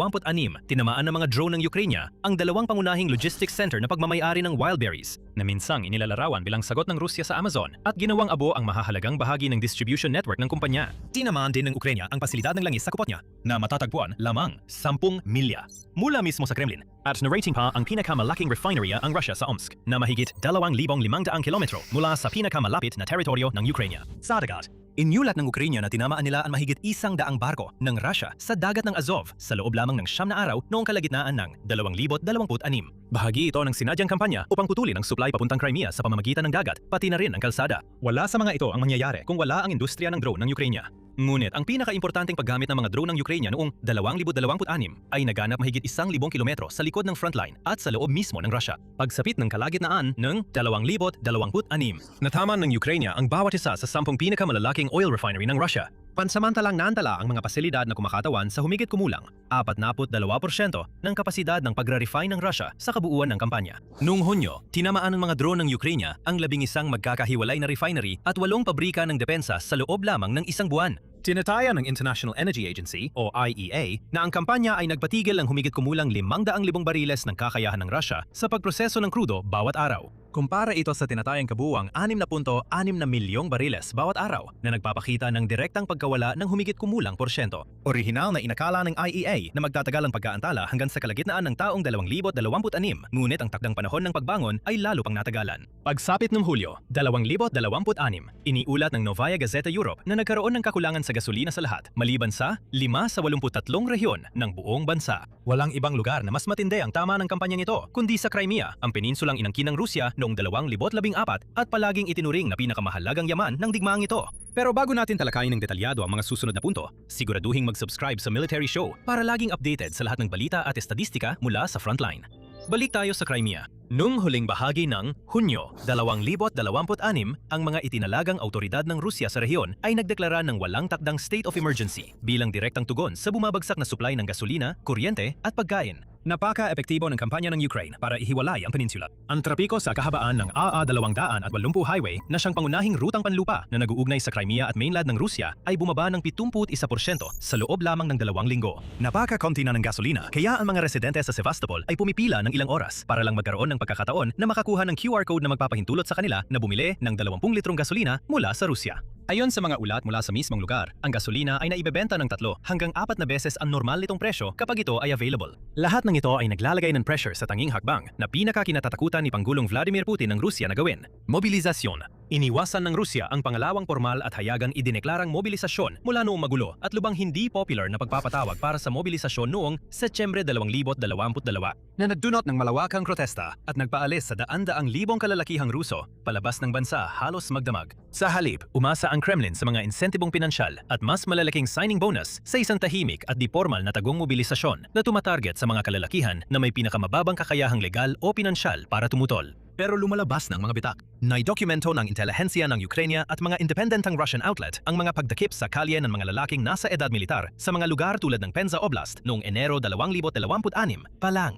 tinamaan ng mga drone ng Ukraine ang dalawang pangunahing logistics center na pagmamayari ng Wildberries na minsang inilalarawan bilang sagot ng Rusya sa Amazon at ginawang abo ang mahahalagang bahagi ng distribution network ng kumpanya. Tinamaan din ng Ukraine ang pasilidad ng langis sa Kupotnya na matatagpuan lamang 10 milya mula mismo sa Kremlin. At narrating pa ang pinakamalaking refinery ang Russia sa Omsk na mahigit 2,500 kilometro mula sa pinakamalapit na teritoryo ng Ukraine. Sa dagat, inyulat ng Ukraine na tinamaan nila ang mahigit 100 barko ng Russia sa dagat ng Azov sa loob lamang ng 9 na araw noong kalagitnaan ng 2026. Bahagi ito ng sinadyang kampanya upang putulin ang supply papuntang Crimea sa pamamagitan ng dagat, pati na rin ang kalsada. Wala sa mga ito ang mangyayari kung wala ang industriya ng drone ng Ukraine. Ngunit ang pinaka-importanteng paggamit ng mga drone ng Ukraine noong 2026 ay naganap mahigit 1,000 kilometro sa likod ng frontline at sa loob mismo ng Russia. Pagsapit ng kalagitnaan ng 2026, nataman ng Ukraine ang bawat isa sa 10 pinakamalalaking oil refinery ng Russia. Pansamantalang naantala ang mga pasilidad na kumakatawan sa humigit kumulang 42% ng kapasidad ng pagre-refine ng Russia sa kabuuan ng kampanya. Noong Hunyo, tinamaan ng mga drone ng Ukraine ang 11 magkakahiwalay na refinery at 8 pabrika ng depensa sa loob lamang ng isang buwan. Tinataya ng International Energy Agency o IEA na ang kampanya ay nagpatigil ng humigit kumulang 500,000 bariles ng kakayahan ng Russia sa pagproseso ng krudo bawat araw. Kumpara ito sa tinatayang kabuuang 6.6 na milyong bariles bawat araw na nagpapakita ng direktang pagkawala ng humigit kumulang porsyento. Orihinal na inakala ng IEA na magtatagal ang pag-aantala hanggang sa kalagitnaan ng taong 2026, ngunit ang takdang panahon ng pagbangon ay lalo pang natagalan. Pagsapit ng Hulyo 2026, iniulat ng Novaya Gazeta Europe na nagkaroon ng kakulangan sa gasolina sa lahat, maliban sa 5 sa 83 rehiyon ng buong bansa. Walang ibang lugar na mas matindi ang tama ng kampanyang ito, kundi sa Crimea, ang peninsulang inangkin ng Rusya noong 2014 at palaging itinuring na pinakamahalagang yaman ng digmaang ito. Pero bago natin talakayin ng detalyado ang mga susunod na punto, siguraduhin mag-subscribe sa Military Show para laging updated sa lahat ng balita at estadistika mula sa frontline. Balik tayo sa Crimea. Nung huling bahagi ng Hunyo 2026, ang mga itinalagang autoridad ng Rusya sa rehiyon ay nagdeklara ng walang takdang state of emergency bilang direktang tugon sa bumabagsak na supply ng gasolina, kuryente at pagkain. Napaka-epektibo ng kampanya ng Ukraine para ihiwalay ang peninsula. Ang trapiko sa kahabaan ng AA-280 highway na siyang pangunahing rutang panlupa na nag-uugnay sa Crimea at mainland ng Rusya ay bumaba ng 71% sa loob lamang ng 2 linggo. Napaka-konti na ng gasolina kaya ang mga residente sa Sevastopol ay pumipila ng ilang oras para lang magkaroon ng pagkakataon na makakuha ng QR code na magpapahintulot sa kanila na bumili ng 20 litrong gasolina mula sa Rusya. Ayon sa mga ulat mula sa mismong lugar, ang gasolina ay naibebenta ng 3 hanggang 4 na beses ang normal nitong presyo kapag ito ay available. Lahat ng ito ay naglalagay ng pressure sa tanging hakbang na pinaka-kinatatakutan ni Pangulong Vladimir Putin ng Rusya na gawin. Mobilisasyon. Iniwasan ng Rusya ang pangalawang formal at hayagang idineklarang mobilisasyon mula noong magulo at lubang hindi popular na pagpapatawag para sa mobilisasyon noong Setyembre 2022 na nagdunot ng malawakang protesta at nagpaalis sa daan-daang libong kalalakihang Ruso palabas ng bansa halos magdamag. Sa halip, umasa ang Kremlin sa mga insentibong pinansyal at mas malalaking signing bonus sa isang tahimik at di formal na tagong mobilisasyon na tumatarget sa mga kalalakihan na may pinakamababang kakayahang legal o pinansyal para tumutol. Pero lumalabas ng mga bitak. Naidokumento ng intelihensya ng Ukraine at mga independentang Russian outlet ang mga pagdakip sa kalye ng mga lalaking nasa edad militar sa mga lugar tulad ng Penza Oblast noong Enero 2026 pa lang.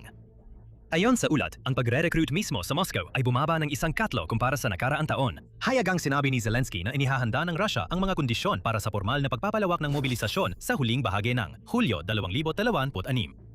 Ayon sa ulat, ang pagre-recruit mismo sa Moscow ay bumaba ng 1 katlo kumpara sa nakaraang taon. Hayagang sinabi ni Zelensky na inihahanda ng Russia ang mga kondisyon para sa formal na pagpapalawak ng mobilisasyon sa huling bahagi ng Hulyo 2026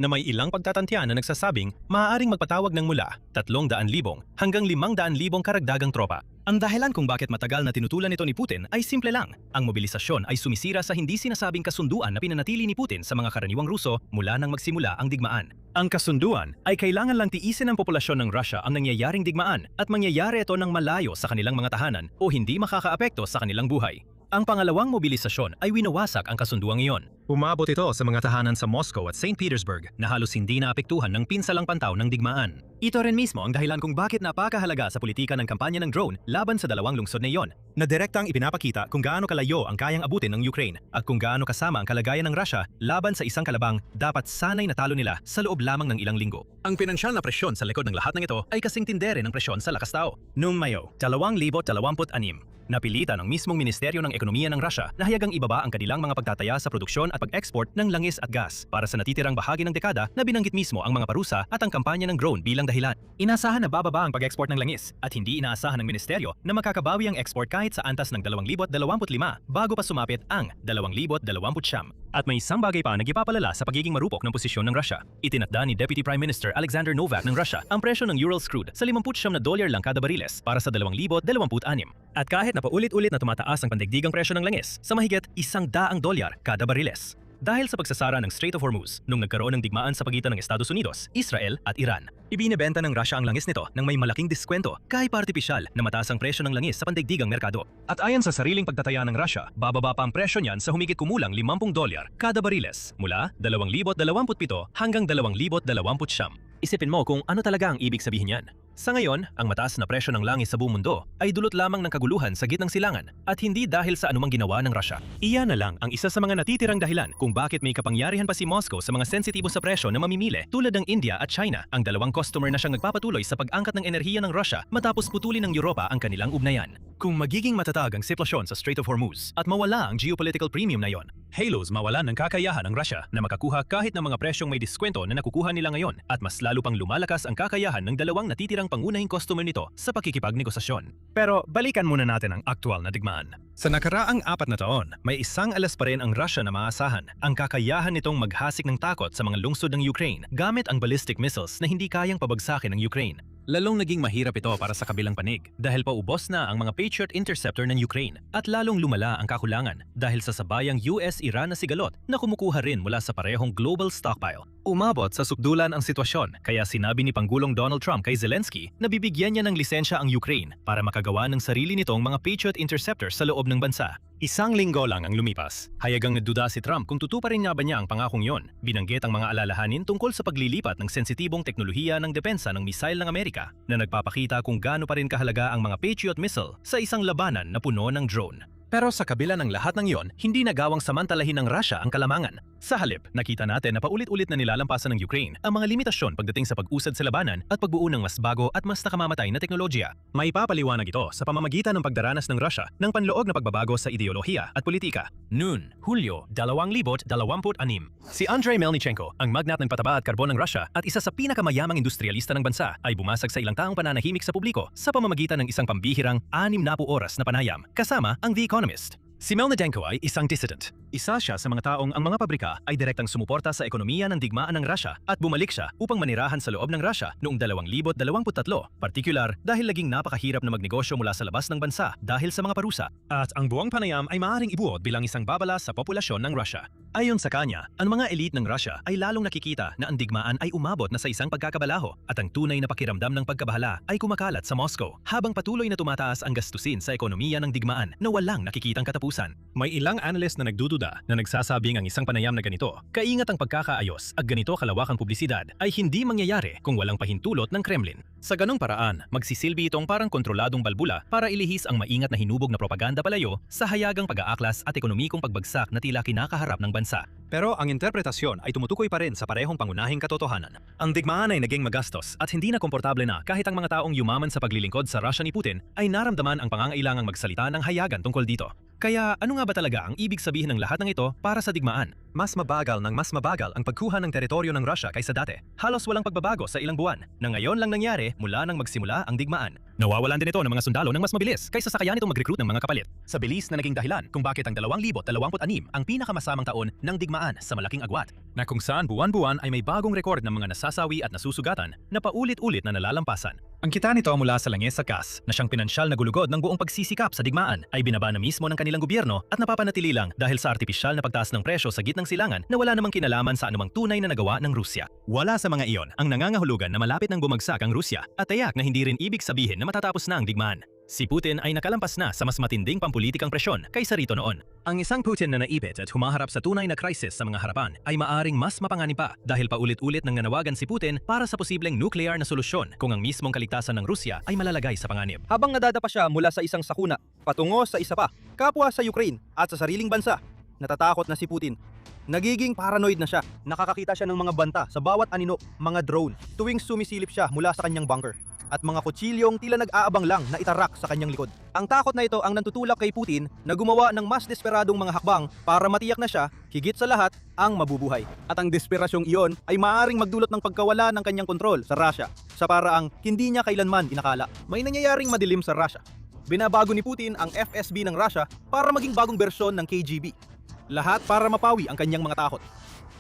na may ilang pagtatantya na nagsasabing maaaring magpatawag ng mula 300,000 hanggang 500,000 karagdagang tropa. Ang dahilan kung bakit matagal na tinutulan ito ni Putin ay simple lang. Ang mobilisasyon ay sumisira sa hindi sinasabing kasunduan na pinanatili ni Putin sa mga karaniwang Ruso mula nang magsimula ang digmaan. Ang kasunduan ay kailangan lang tiisin ng populasyon ng Russia ang nangyayaring digmaan at mangyayari ito ng malayo sa kanilang mga tahanan o hindi makakaapekto sa kanilang buhay. Ang pangalawang mobilisasyon ay winawasak ang kasunduang iyon. Umabot ito sa mga tahanan sa Moscow at St. Petersburg na halos hindi naapektuhan ng pinsalang pantaw ng digmaan. Ito rin mismo ang dahilan kung bakit napakahalaga sa politika ng kampanya ng drone laban sa 2 lungsod na iyon, na direktang ipinapakita kung gaano kalayo ang kayang abutin ng Ukraine at kung gaano kasama ang kalagayan ng Russia laban sa isang kalabang dapat sanay natalo nila sa loob lamang ng ilang linggo. Ang pinansyal na presyon sa likod ng lahat ng ito ay kasing tindere ng presyon sa lakas tao. Noong Mayo 2026, napilitan ang mismong Ministeryo ng Ekonomiya ng Russia na hayagang ibaba ang kanilang mga pagtataya sa produksyon at pag-export ng langis at gas para sa natitirang bahagi ng dekada na binanggit mismo ang mga parusa at ang kampanya ng drone bilang dahilan. Inasahan na bababa ang pag-export ng langis at hindi inaasahan ng ministeryo na makakabawi ang export kahit sa antas ng 2025 bago pa sumapit ang 2029. At may isang bagay pa na nagpapalala sa pagiging marupok ng posisyon ng Russia. Itinakda ni Deputy Prime Minister Alexander Novak ng Russia ang presyo ng Urals crude sa $59 lang kada bariles para sa 2026. At kahit na paulit-ulit na tumataas ang pandigdigang presyo ng langis sa mahigit $100 kada bariles. Dahil sa pagsasara ng Strait of Hormuz nung nagkaroon ng digmaan sa pagitan ng Estados Unidos, Israel at Iran. Ibinebenta ng Russia ang langis nito ng may malaking diskwento kahit pa artipisyal na mataas ang presyo ng langis sa pandigdigang merkado. At ayon sa sariling pagtataya ng Russia, bababa pa ang presyo niyan sa humigit kumulang $50 kada bariles mula 2027 hanggang 2029. Isipin mo kung ano talaga ang ibig sabihin niyan. Sa ngayon, ang mataas na presyo ng langis sa buong mundo ay dulot lamang ng kaguluhan sa gitnang silangan at hindi dahil sa anumang ginawa ng Russia. Iyan na lang ang isa sa mga natitirang dahilan kung bakit may kapangyarihan pa si Moscow sa mga sensitibo sa presyo na mamimili tulad ng India at China, ang dalawang customer na siyang nagpapatuloy sa pag-angkat ng enerhiya ng Russia matapos putulin ng Europa ang kanilang ugnayan. Kung magiging matatag ang sitwasyon sa Strait of Hormuz at mawala ang geopolitical premium na yon, halos mawalan ng kakayahan ng Russia na makakuha kahit ng mga presyong may diskwento na nakukuha nila ngayon at mas lalo pang lumalakas ang kakayahan ng dalawang natitirang pangunahing customer nito sa pakikipagnegosasyon. Pero balikan muna natin ang aktual na digmaan. Sa nakaraang 4 na taon, may isang alas pa rin ang Russia na maasahan, ang kakayahan nitong maghasik ng takot sa mga lungsod ng Ukraine gamit ang ballistic missiles na hindi kayang pabagsakin ng Ukraine. Lalong naging mahirap ito para sa kabilang panig dahil paubos na ang mga Patriot Interceptor ng Ukraine at lalong lumala ang kakulangan dahil sa sabayang US-Iran na sigalot na kumukuha rin mula sa parehong global stockpile. Umabot sa sukdulan ang sitwasyon kaya sinabi ni Pangulong Donald Trump kay Zelensky na bibigyan niya ng lisensya ang Ukraine para makagawa ng sarili nitong mga Patriot Interceptor sa loob ng bansa. Isang linggo lang ang lumipas. Hayagang nagduda si Trump kung tutuparin nga ba niya ang pangakong yon. Binanggit ang mga alalahanin tungkol sa paglilipat ng sensitibong teknolohiya ng depensa ng misail ng Amerika na nagpapakita kung gaano pa rin kahalaga ang mga Patriot missile sa isang labanan na puno ng drone. Pero sa kabila ng lahat ng iyon, hindi nagawang samantalahin ng Russia ang kalamangan. Sa halip, nakita natin na paulit-ulit na nilalampasan ng Ukraine ang mga limitasyon pagdating sa pag-usad sa labanan at pagbuo ng mas bago at mas nakamamatay na teknolohiya. May papaliwanag ito sa pamamagitan ng pagdaranas ng Russia ng panloob na pagbabago sa ideolohiya at politika. Noon, Hulyo 2026, si Andrei Melnichenko, ang magnat ng pataba at karbon ng Russia at isa sa pinakamayamang industrialista ng bansa, ay bumasag sa ilang taong pananahimik sa publiko sa pamamagitan ng isang pambihirang 60 oras na panayam kasama ang The Economist. Si Melnichenko ay isang dissident. Isa siya sa mga taong ang mga pabrika ay direktang sumuporta sa ekonomiya ng digmaan ng Russia at bumalik siya upang manirahan sa loob ng Russia noong 2023, partikular dahil laging napakahirap na magnegosyo mula sa labas ng bansa dahil sa mga parusa. At ang buwang panayam ay maaaring ibuod bilang isang babala sa populasyon ng Russia. Ayon sa kanya, ang mga elite ng Russia ay lalong nakikita na ang digmaan ay umabot na sa isang pagkakabalaho at ang tunay na pakiramdam ng pagkabahala ay kumakalat sa Moscow habang patuloy na tumataas ang gastusin sa ekonomiya ng digmaan na walang nakikitang katapusan. May ilang analyst na nagdududa na nagsasabing ang isang panayam na ganito, kaingat ang pagkakaayos at ganito kalawakang publisidad ay hindi mangyayari kung walang pahintulot ng Kremlin. Sa ganong paraan, magsisilbi itong parang kontroladong balbula para ilihis ang maingat na hinubog na propaganda palayo sa hayagang pag-aaklas at ekonomikong pagbagsak na tila kinakaharap ng bansa. Pero ang interpretasyon ay tumutukoy pa rin sa parehong pangunahing katotohanan. Ang digmaan ay naging magastos at hindi na komportable na kahit ang mga taong yumaman sa paglilingkod sa Russia ni Putin ay naramdaman ang pangangailangang magsalita ng hayagan tungkol dito. Kaya ano nga ba talaga ang ibig sabihin ng lahat ng ito para sa digmaan? Mas mabagal ang pagkuha ng teritoryo ng Russia kaysa dati. Halos walang pagbabago sa ilang buwan na ngayon lang nangyari mula nang magsimula ang digmaan. Nawawalan din ito ng mga sundalo ng mas mabilis kaysa sa kaya nitong mag-recruit ng mga kapalit. Sa bilis na naging dahilan kung bakit ang 2026 ang pinakamasamang taon ng digmaan sa malaking agwat, na kung saan buwan-buwan ay may bagong rekord ng mga nasasawi at nasusugatan na paulit-ulit na nalalampasan. Ang kita nito mula sa langis sa gas na siyang pinansyal na gulugod ng buong pagsisikap sa digmaan ay binaba na mismo ng kanilang gobyerno at napapanatili lang dahil sa artipisyal na pagtaas ng presyo sa gitnang silangan na wala namang kinalaman sa anumang tunay na nagawa ng Rusya. Wala sa mga iyon ang nangangahulugan na malapit nang bumagsak ang Rusya at tayak na hindi rin ibig sabihin na matatapos na ang digmaan. Si Putin ay nakalampas na sa mas matinding pampulitikang presyon kaysa rito noon. Ang isang Putin na naipit at humaharap sa tunay na krisis sa mga harapan ay maaring mas mapanganib pa dahil paulit-ulit nang nanawagan si Putin para sa posibleng nuclear na solusyon kung ang mismong kaligtasan ng Rusya ay malalagay sa panganib. Habang nadadapa siya mula sa isang sakuna patungo sa isa pa, kapwa sa Ukraine at sa sariling bansa, natatakot na si Putin. Nagiging paranoid na siya. Nakakakita siya ng mga banta sa bawat anino, mga drone, tuwing sumisilip siya mula sa kanyang bunker. At mga kutsilyong tila nag-aabang lang na itarak sa kanyang likod. Ang takot na ito ang nantutulak kay Putin na gumawa ng mas desperadong mga hakbang para matiyak na siya, higit sa lahat, ang mabubuhay. At ang desperasyong iyon ay maaaring magdulot ng pagkawala ng kanyang kontrol sa Russia sa paraang hindi niya kailanman inakala. May nangyayaring madilim sa Russia. Binabago ni Putin ang FSB ng Russia para maging bagong bersyon ng KGB. Lahat para mapawi ang kanyang mga takot.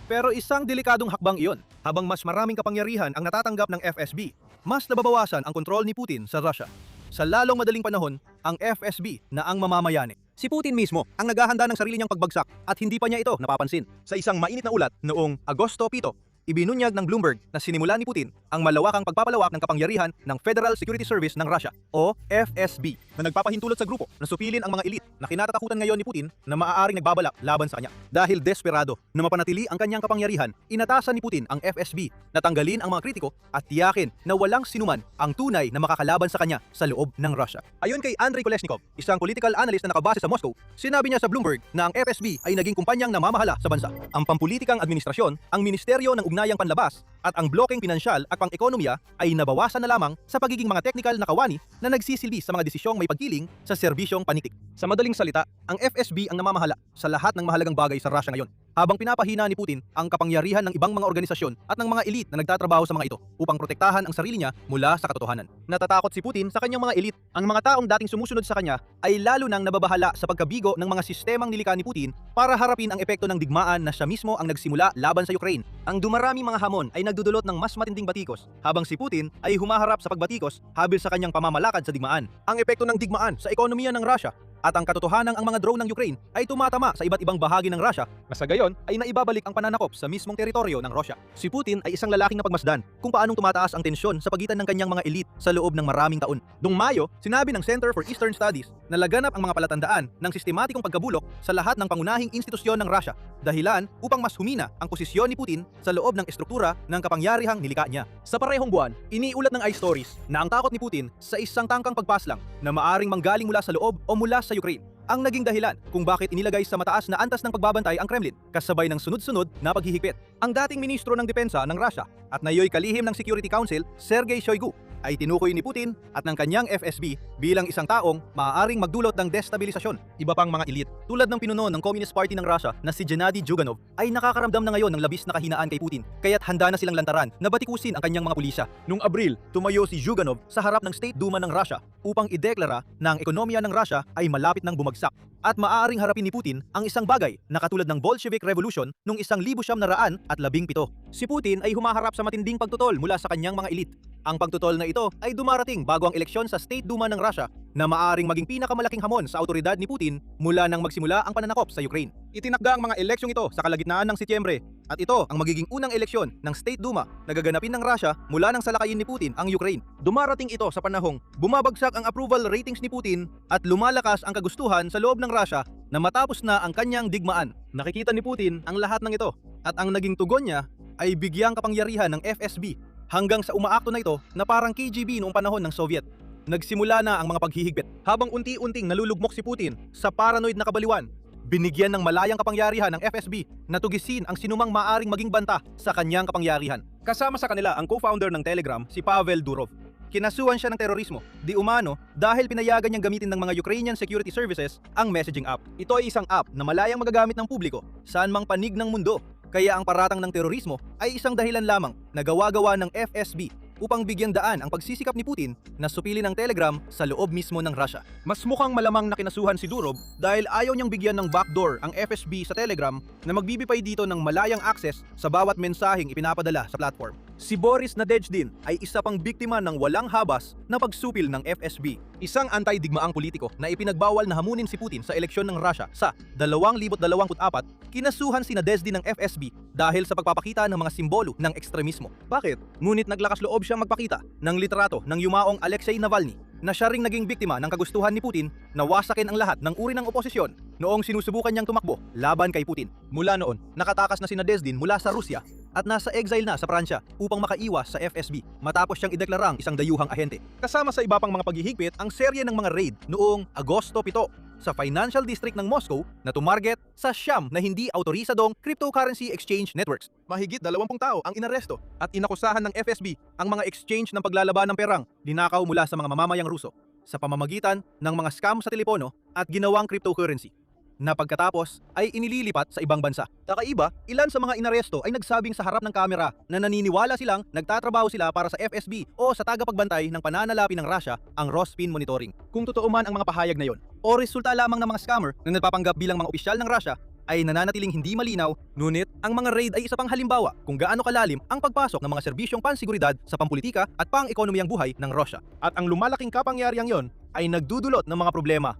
Pero isang delikadong hakbang iyon. Habang mas maraming kapangyarihan ang natatanggap ng FSB, mas nababawasan ang kontrol ni Putin sa Russia. Sa lalong madaling panahon, ang FSB na ang mamamayani. Si Putin mismo ang naghahanda ng sarili niyang pagbagsak at hindi pa niya ito napapansin. Sa isang mainit na ulat noong Agosto 7, ibinunyag ng Bloomberg na sinimulan ni Putin ang malawakang pagpapalawak ng kapangyarihan ng Federal Security Service ng Russia o FSB na nagpapahintulot sa grupo na supilin ang mga elite na kinatatakutan ngayon ni Putin na maaaring nagbabalak laban sa kanya. Dahil desperado na mapanatili ang kanyang kapangyarihan, inatasan ni Putin ang FSB na tanggalin ang mga kritiko at tiyakin na walang sinuman ang tunay na makakalaban sa kanya sa loob ng Russia. Ayon kay Andrei Kolesnikov, isang political analyst na nakabase sa Moscow, sinabi niya sa Bloomberg na ang FSB ay naging kumpanyang namamahala sa bansa. Ang pampulitikang administrasyon, ang Ministeryo ng Ugnayang Panlabas at ang blokeng pinansyal at pang-ekonomiya ay nabawasan na lamang sa pagiging mga technical na kawani na nagsisilbi sa mga desisyong may pagkiling sa serbisyong panitik. Sa madaling salita, ang FSB ang namamahala sa lahat ng mahalagang bagay sa Russia ngayon, habang pinapahina ni Putin ang kapangyarihan ng ibang mga organisasyon at ng mga elite na nagtatrabaho sa mga ito upang protektahan ang sarili niya mula sa katotohanan. Natatakot si Putin sa kanyang mga elite. Ang mga taong dating sumusunod sa kanya ay lalo nang nababahala sa pagkabigo ng mga sistemang nilikha ni Putin para harapin ang epekto ng digmaan na siya mismo ang nagsimula laban sa Ukraine. Ang dumaraming mga hamon ay nagdudulot ng mas matinding batikos, habang si Putin ay humaharap sa pagbatikos habil sa kanyang pamamalakad sa digmaan. Ang epekto ng digmaan sa ekonomiya ng Russia at ang katotohanang ang mga drone ng Ukraine ay tumatama sa iba't ibang bahagi ng Russia na sa gayon ay naibabalik ang pananakop sa mismong teritoryo ng Russia. Si Putin ay isang lalaking napagmasdan kung paanong tumataas ang tensyon sa pagitan ng kanyang mga elite sa loob ng maraming taon. Noong Mayo, sinabi ng Center for Eastern Studies na laganap ang mga palatandaan ng sistematikong pagkabulok sa lahat ng pangunahing institusyon ng Russia, dahilan upang mas humina ang posisyon ni Putin sa loob ng estruktura ng kapangyarihang nilikha niya. Sa parehong buwan, iniulat ng iStories na ang takot ni Putin sa isang tangkang pagpaslang na maaring manggaling mula sa loob o mula sa Ukraine ang naging dahilan kung bakit inilagay sa mataas na antas ng pagbabantay ang Kremlin kasabay ng sunod-sunod na paghihigpit. Ang dating ministro ng depensa ng Russia at nayoy kalihim ng Security Council, Sergei Shoigu, ay tinukoy ni Putin at ng kanyang FSB bilang isang taong maaaring magdulot ng destabilisasyon. Iba pang mga elite, tulad ng pinuno ng Communist Party ng Russia na si Gennady Zyuganov, ay nakakaramdam na ngayon ng labis na kahinaan kay Putin, kaya't handa na silang lantaran na batikusin ang kanyang mga pulisya. Noong Abril, tumayo si Zyuganov sa harap ng State Duma ng Russia upang ideklara na ang ekonomiya ng Russia ay malapit ng bumagsak at maaaring harapin ni Putin ang isang bagay na katulad ng Bolshevik Revolution noong 1917. Si Putin ay humaharap sa matinding pagtutol mula sa kanyang mga elite. Ang pagtutol na ito ay dumarating bago ang eleksyon sa State Duma ng Russia na maaaring maging pinakamalaking hamon sa autoridad ni Putin mula nang magsimula ang pananakop sa Ukraine. Itinakda ang mga eleksyong ito sa kalagitnaan ng Setyembre at ito ang magiging unang eleksyon ng State Duma na gaganapin ng Russia mula nang salakayin ni Putin ang Ukraine. Dumarating ito sa panahong bumabagsak ang approval ratings ni Putin at lumalakas ang kagustuhan sa loob ng Russia na matapos na ang kanyang digmaan. Nakikita ni Putin ang lahat ng ito at ang naging tugon niya ay bigyang kapangyarihan ng FSB hanggang sa umaakto na ito na parang KGB noong panahon ng Soviet. Nagsimula na ang mga paghihigpit habang unti-unting nalulugmok si Putin sa paranoid na kabaliwan. Binigyan ng malayang kapangyarihan ng FSB na tugisin ang sinumang maaring maging banta sa kanyang kapangyarihan. Kasama sa kanila ang co-founder ng Telegram, si Pavel Durov. Kinasuhan siya ng terorismo, di umano dahil pinayagan niyang gamitin ng mga Ukrainian security services ang messaging app. Ito ay isang app na malayang magagamit ng publiko saan mang panig ng mundo. Kaya ang paratang ng terorismo ay isang dahilan lamang na gawa-gawa ng FSB upang bigyan daan ang pagsisikap ni Putin na supilin ang Telegram sa loob mismo ng Russia. Mas mukhang malamang na kinasuhan si Durov dahil ayaw niyang bigyan ng backdoor ang FSB sa Telegram na magbibigay dito ng malayang access sa bawat mensaheng ipinapadala sa platform. Si Boris Nadezhdin ay isa pang biktima ng walang habas na pagsupil ng FSB. Isang anti-digmaang politiko na ipinagbawal na hamunin si Putin sa eleksyon ng Russia sa 2024, kinasuhan si Nadezhdin ng FSB dahil sa pagpapakita ng mga simbolo ng ekstremismo. Bakit? Ngunit naglakas loob siyang magpakita ng litrato ng yumaong Alexei Navalny na siya ring naging biktima ng kagustuhan ni Putin na wasakin ang lahat ng uri ng oposisyon noong sinusubukan niyang tumakbo laban kay Putin. Mula noon, nakatakas na si Nadezhdin mula sa Rusya at nasa exile na sa Pransya upang makaiwas sa FSB matapos siyang ideklarang isang dayuhang ahente. Kasama sa iba pang mga paghihigpit ang serye ng mga raid noong Agosto 7 sa Financial District ng Moscow na tumarget sa siyam na hindi autorisadong cryptocurrency exchange networks. Mahigit 20 tao ang inaresto at inakusahan ng FSB ang mga exchange ng paglalaban ng perang dinakaw mula sa mga mamamayang Ruso sa pamamagitan ng mga scam sa telepono at ginawang cryptocurrency na pagkatapos ay inililipat sa ibang bansa. Kakaiba, ilan sa mga inaresto ay nagsabing sa harap ng kamera na naniniwala silang nagtatrabaho sila para sa FSB o sa tagapagbantay ng pananalapi ng Russia, ang Rospin Monitoring. Kung totoo man ang mga pahayag na yon, o resulta lamang ng mga scammer na nagpapanggap bilang mga opisyal ng Russia, ay nananatiling hindi malinaw, ngunit ang mga raid ay isa pang halimbawa kung gaano kalalim ang pagpasok ng mga serbisyong pansiguridad sa pampolitika at pang-ekonomiyang buhay ng Russia. At ang lumalaking kapangyarihang yon ay nagdudulot ng mga problema.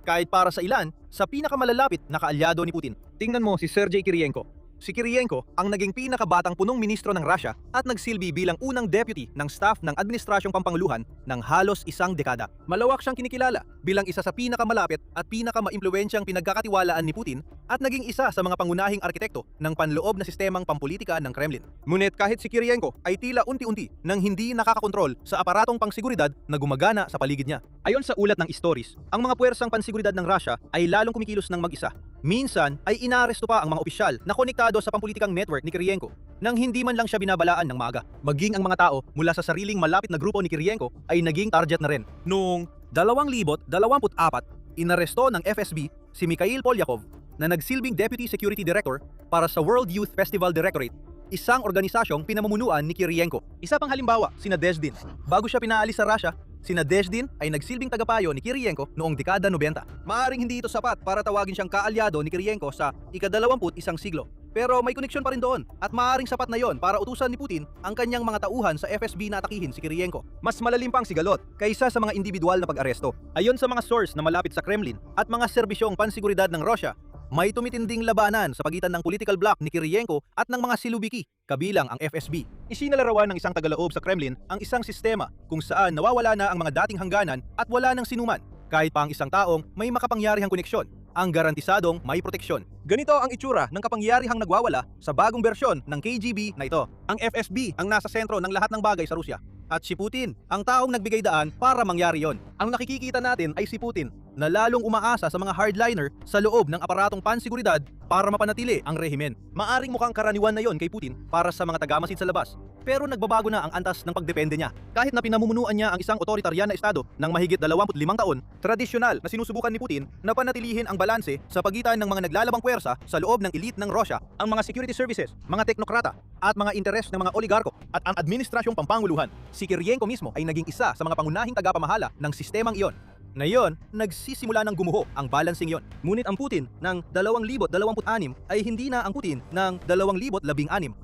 Kahit para sa ilan, sa pinakamalalapit na kaalyado ni Putin. Tingnan mo si Sergei Kiriyenko. Si Kiriyenko ang naging pinakabatang punong ministro ng Russia at nagsilbi bilang unang deputy ng staff ng Administrasyong Pampanguluhan ng halos isang dekada. Malawak siyang kinikilala bilang isa sa pinakamalapit at pinakamaimpluwensyang pinagkakatiwalaan ni Putin at naging isa sa mga pangunahing arkitekto ng panloob na sistemang pampolitika ng Kremlin. Ngunit kahit si Kiriyenko ay tila unti-unti nang hindi nakakakontrol sa aparatong pangsiguridad na gumagana sa paligid niya. Ayon sa ulat ng Stories, ang mga puwersang pansiguridad ng Russia ay lalong kumikilos ng mag-isa. Minsan ay inaaresto pa ang mga opisyal na konektado sa pampulitikang network ni Kiriyenko nang hindi man lang siya binabalaan ng maaga. Maging ang mga tao mula sa sariling malapit na grupo ni Kiriyenko ay naging target na rin. Noong 2024, inaresto ng FSB si Mikhail Polyakov na nagsilbing Deputy Security Director para sa World Youth Festival Directorate, isang organisasyong pinamumunuan ni Kiriyenko. Isa pang halimbawa, si Nadezhdin. Bago siya pinaalis sa Russia, si Nadezhdin ay nagsilbing tagapayo ni Kiriyenko noong dekada 90. Maaring hindi ito sapat para tawagin siyang kaalyado ni Kiriyenko sa ika-21 siglo. Pero may koneksyon pa rin doon at maaaring sapat na yon para utusan ni Putin ang kanyang mga tauhan sa FSB na atakihin si Kiriyenko. Mas malalim pang sigalot kaysa sa mga individual na pag-aresto. Ayon sa mga source na malapit sa Kremlin at mga serbisyong pansiguridad ng Russia, may tumitinding labanan sa pagitan ng political bloc ni Kiriyenko at ng mga silubiki, kabilang ang FSB. Isinalarawan ng isang tagaloob sa Kremlin ang isang sistema kung saan nawawala na ang mga dating hangganan at wala ng sinuman, kahit pa ang isang taong may makapangyarihang koneksyon, ang garantisadong may proteksyon. Ganito ang itsura ng kapangyarihang nagwawala sa bagong bersyon ng KGB na ito. Ang FSB ang nasa sentro ng lahat ng bagay sa Rusya. At si Putin, ang taong nagbigay daan para mangyari yon. Ang nakikita natin ay si Putin na lalong umaasa sa mga hardliner sa loob ng aparatong pansiguridad para mapanatili ang rehimen. Maaring mukhang karaniwan na yon kay Putin para sa mga tagamasid sa labas. Pero nagbabago na ang antas ng pagdepende niya. Kahit na pinamumunuan niya ang isang otoritaryan na estado ng mahigit 25 taon, tradisyonal na sinusubukan ni Putin na panatilihin ang balanse sa pagitan ng mga naglalabang puwersa sa loob ng elite ng Russia, ang mga security services, mga teknokrata, at mga interes ng mga oligarko at ang administrasyong pampanguluhan. Si Kirienko mismo ay naging isa sa mga pangunahing tagapamahala ng sistemang iyon. Ngayon, nagsisimula ng gumuho ang balancing yon. Ngunit ang Putin ng 2026 ay hindi na ang Putin ng 2016.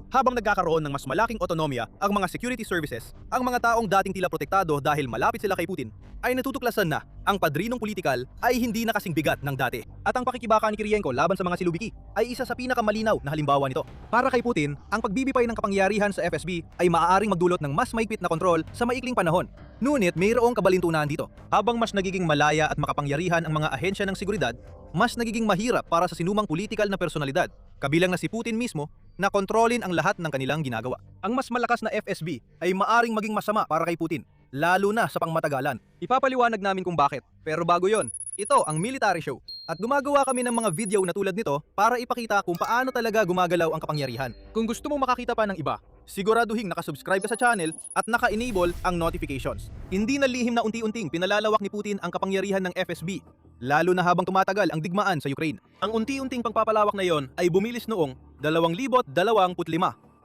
Habang nagkakaroon ng mas malaking otonomiya ang mga security services, ang mga taong dating tila protektado dahil malapit sila kay Putin, ay natutuklasan na ang padrinong politikal ay hindi na kasing bigat ng dati. At ang pakikibaka ni Kirienko laban sa mga silubiki ay isa sa pinakamalinaw na halimbawa nito. Para kay Putin, ang pagbibipay ng kapangyarihan sa FSB ay maaaring magdulot ng mas mahigpit na kontrol sa maikling panahon. Ngunit mayroong kabalintunan dito. Habang mas nagiging malaya at makapangyarihan ang mga ahensya ng seguridad, mas nagiging mahirap para sa sinumang politikal na personalidad, kabilang na si Putin mismo, na kontrolin ang lahat ng kanilang ginagawa. Ang mas malakas na FSB ay maaring maging masama para kay Putin, lalo na sa pangmatagalan. Ipapaliwanag namin kung bakit. Pero bago yon, ito ang military show. At gumagawa kami ng mga video na tulad nito para ipakita kung paano talaga gumagalaw ang kapangyarihan. Kung gusto mong makakita pa ng iba, siguraduhin nakasubscribe ka sa channel at naka-enable ang notifications. Hindi na lihim na unti-unting pinalalawak ni Putin ang kapangyarihan ng FSB, lalo na habang tumatagal ang digmaan sa Ukraine. Ang unti-unting pagpapalawak na yon ay bumilis noong 2025,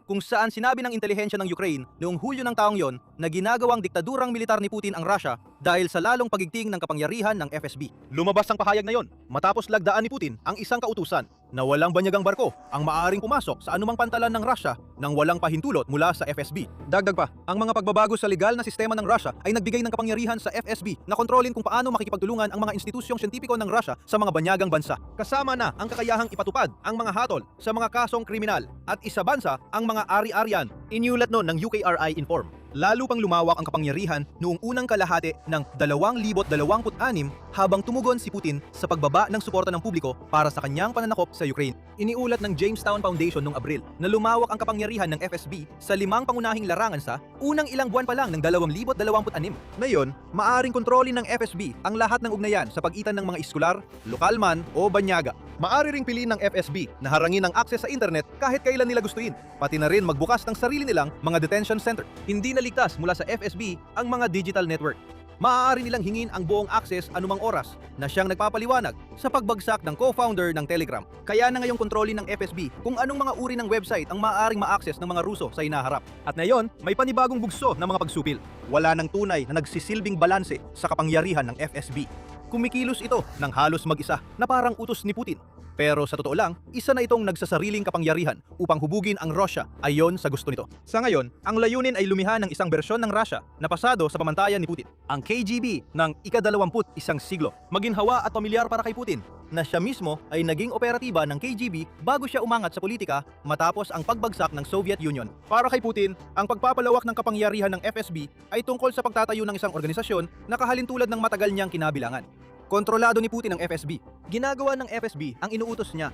kung saan sinabi ng intelihensya ng Ukraine noong Hulyo ng taong yon na ginagawang diktadurang militar ni Putin ang Russia dahil sa lalong pagigting ng kapangyarihan ng FSB. Lumabas ang pahayag na yon matapos lagdaan ni Putin ang isang kautusan na walang banyagang barko ang maaaring pumasok sa anumang pantalan ng Russia nang walang pahintulot mula sa FSB. Dagdag pa, ang mga pagbabago sa legal na sistema ng Russia ay nagbigay ng kapangyarihan sa FSB na kontrolin kung paano makikipagtulungan ang mga institusyong siyentipiko ng Russia sa mga banyagang bansa. Kasama na ang kakayahang ipatupad ang mga hatol sa mga kasong kriminal at isa bansa ang mga ari-arian, iniulat no ng UKRI Inform. Lalo pang lumawak ang kapangyarihan noong unang kalahati ng 2026 habang tumugon si Putin sa pagbaba ng suporta ng publiko para sa kanyang pananakop sa Ukraine. Iniulat ng Jamestown Foundation noong Abril na lumawak ang kapangyarihan ng FSB sa 5 pangunahing larangan sa unang ilang buwan pa lang ng 2026. Ngayon, maaring kontrolin ng FSB ang lahat ng ugnayan sa pagitan ng mga eskular, lokal man o banyaga. Maaari ring piliin ng FSB na harangin ang akses sa internet kahit kailan nila gustuin, pati na rin magbukas ng sarili nilang mga detention center. Hindi naligtas mula sa FSB ang mga digital network. Maaari nilang hingin ang buong access anumang oras na siyang nagpapaliwanag sa pagbagsak ng co-founder ng Telegram. Kaya na ngayong kontrolin ng FSB kung anong mga uri ng website ang maaaring ma-access ng mga Ruso sa hinaharap. At ngayon, may panibagong bugso ng mga pagsupil. Wala nang tunay na nagsisilbing balanse sa kapangyarihan ng FSB. Kumikilos ito ng halos mag-isa na parang utos ni Putin. Pero sa totoo lang, isa na itong nagsasariling kapangyarihan upang hubugin ang Russia ayon sa gusto nito. Sa ngayon, ang layunin ay lumihan ng isang bersyon ng Russia na pasado sa pamantayan ni Putin, ang KGB ng ika-21 siglo. Maginhawa at pamilyar para kay Putin na siya mismo ay naging operatiba ng KGB bago siya umangat sa politika matapos ang pagbagsak ng Soviet Union. Para kay Putin, ang pagpapalawak ng kapangyarihan ng FSB ay tungkol sa pagtatayo ng isang organisasyon na kahalintulad ng matagal niyang kinabilangan. Kontrolado ni Putin ang FSB. Ginagawa ng FSB ang inuutos niya.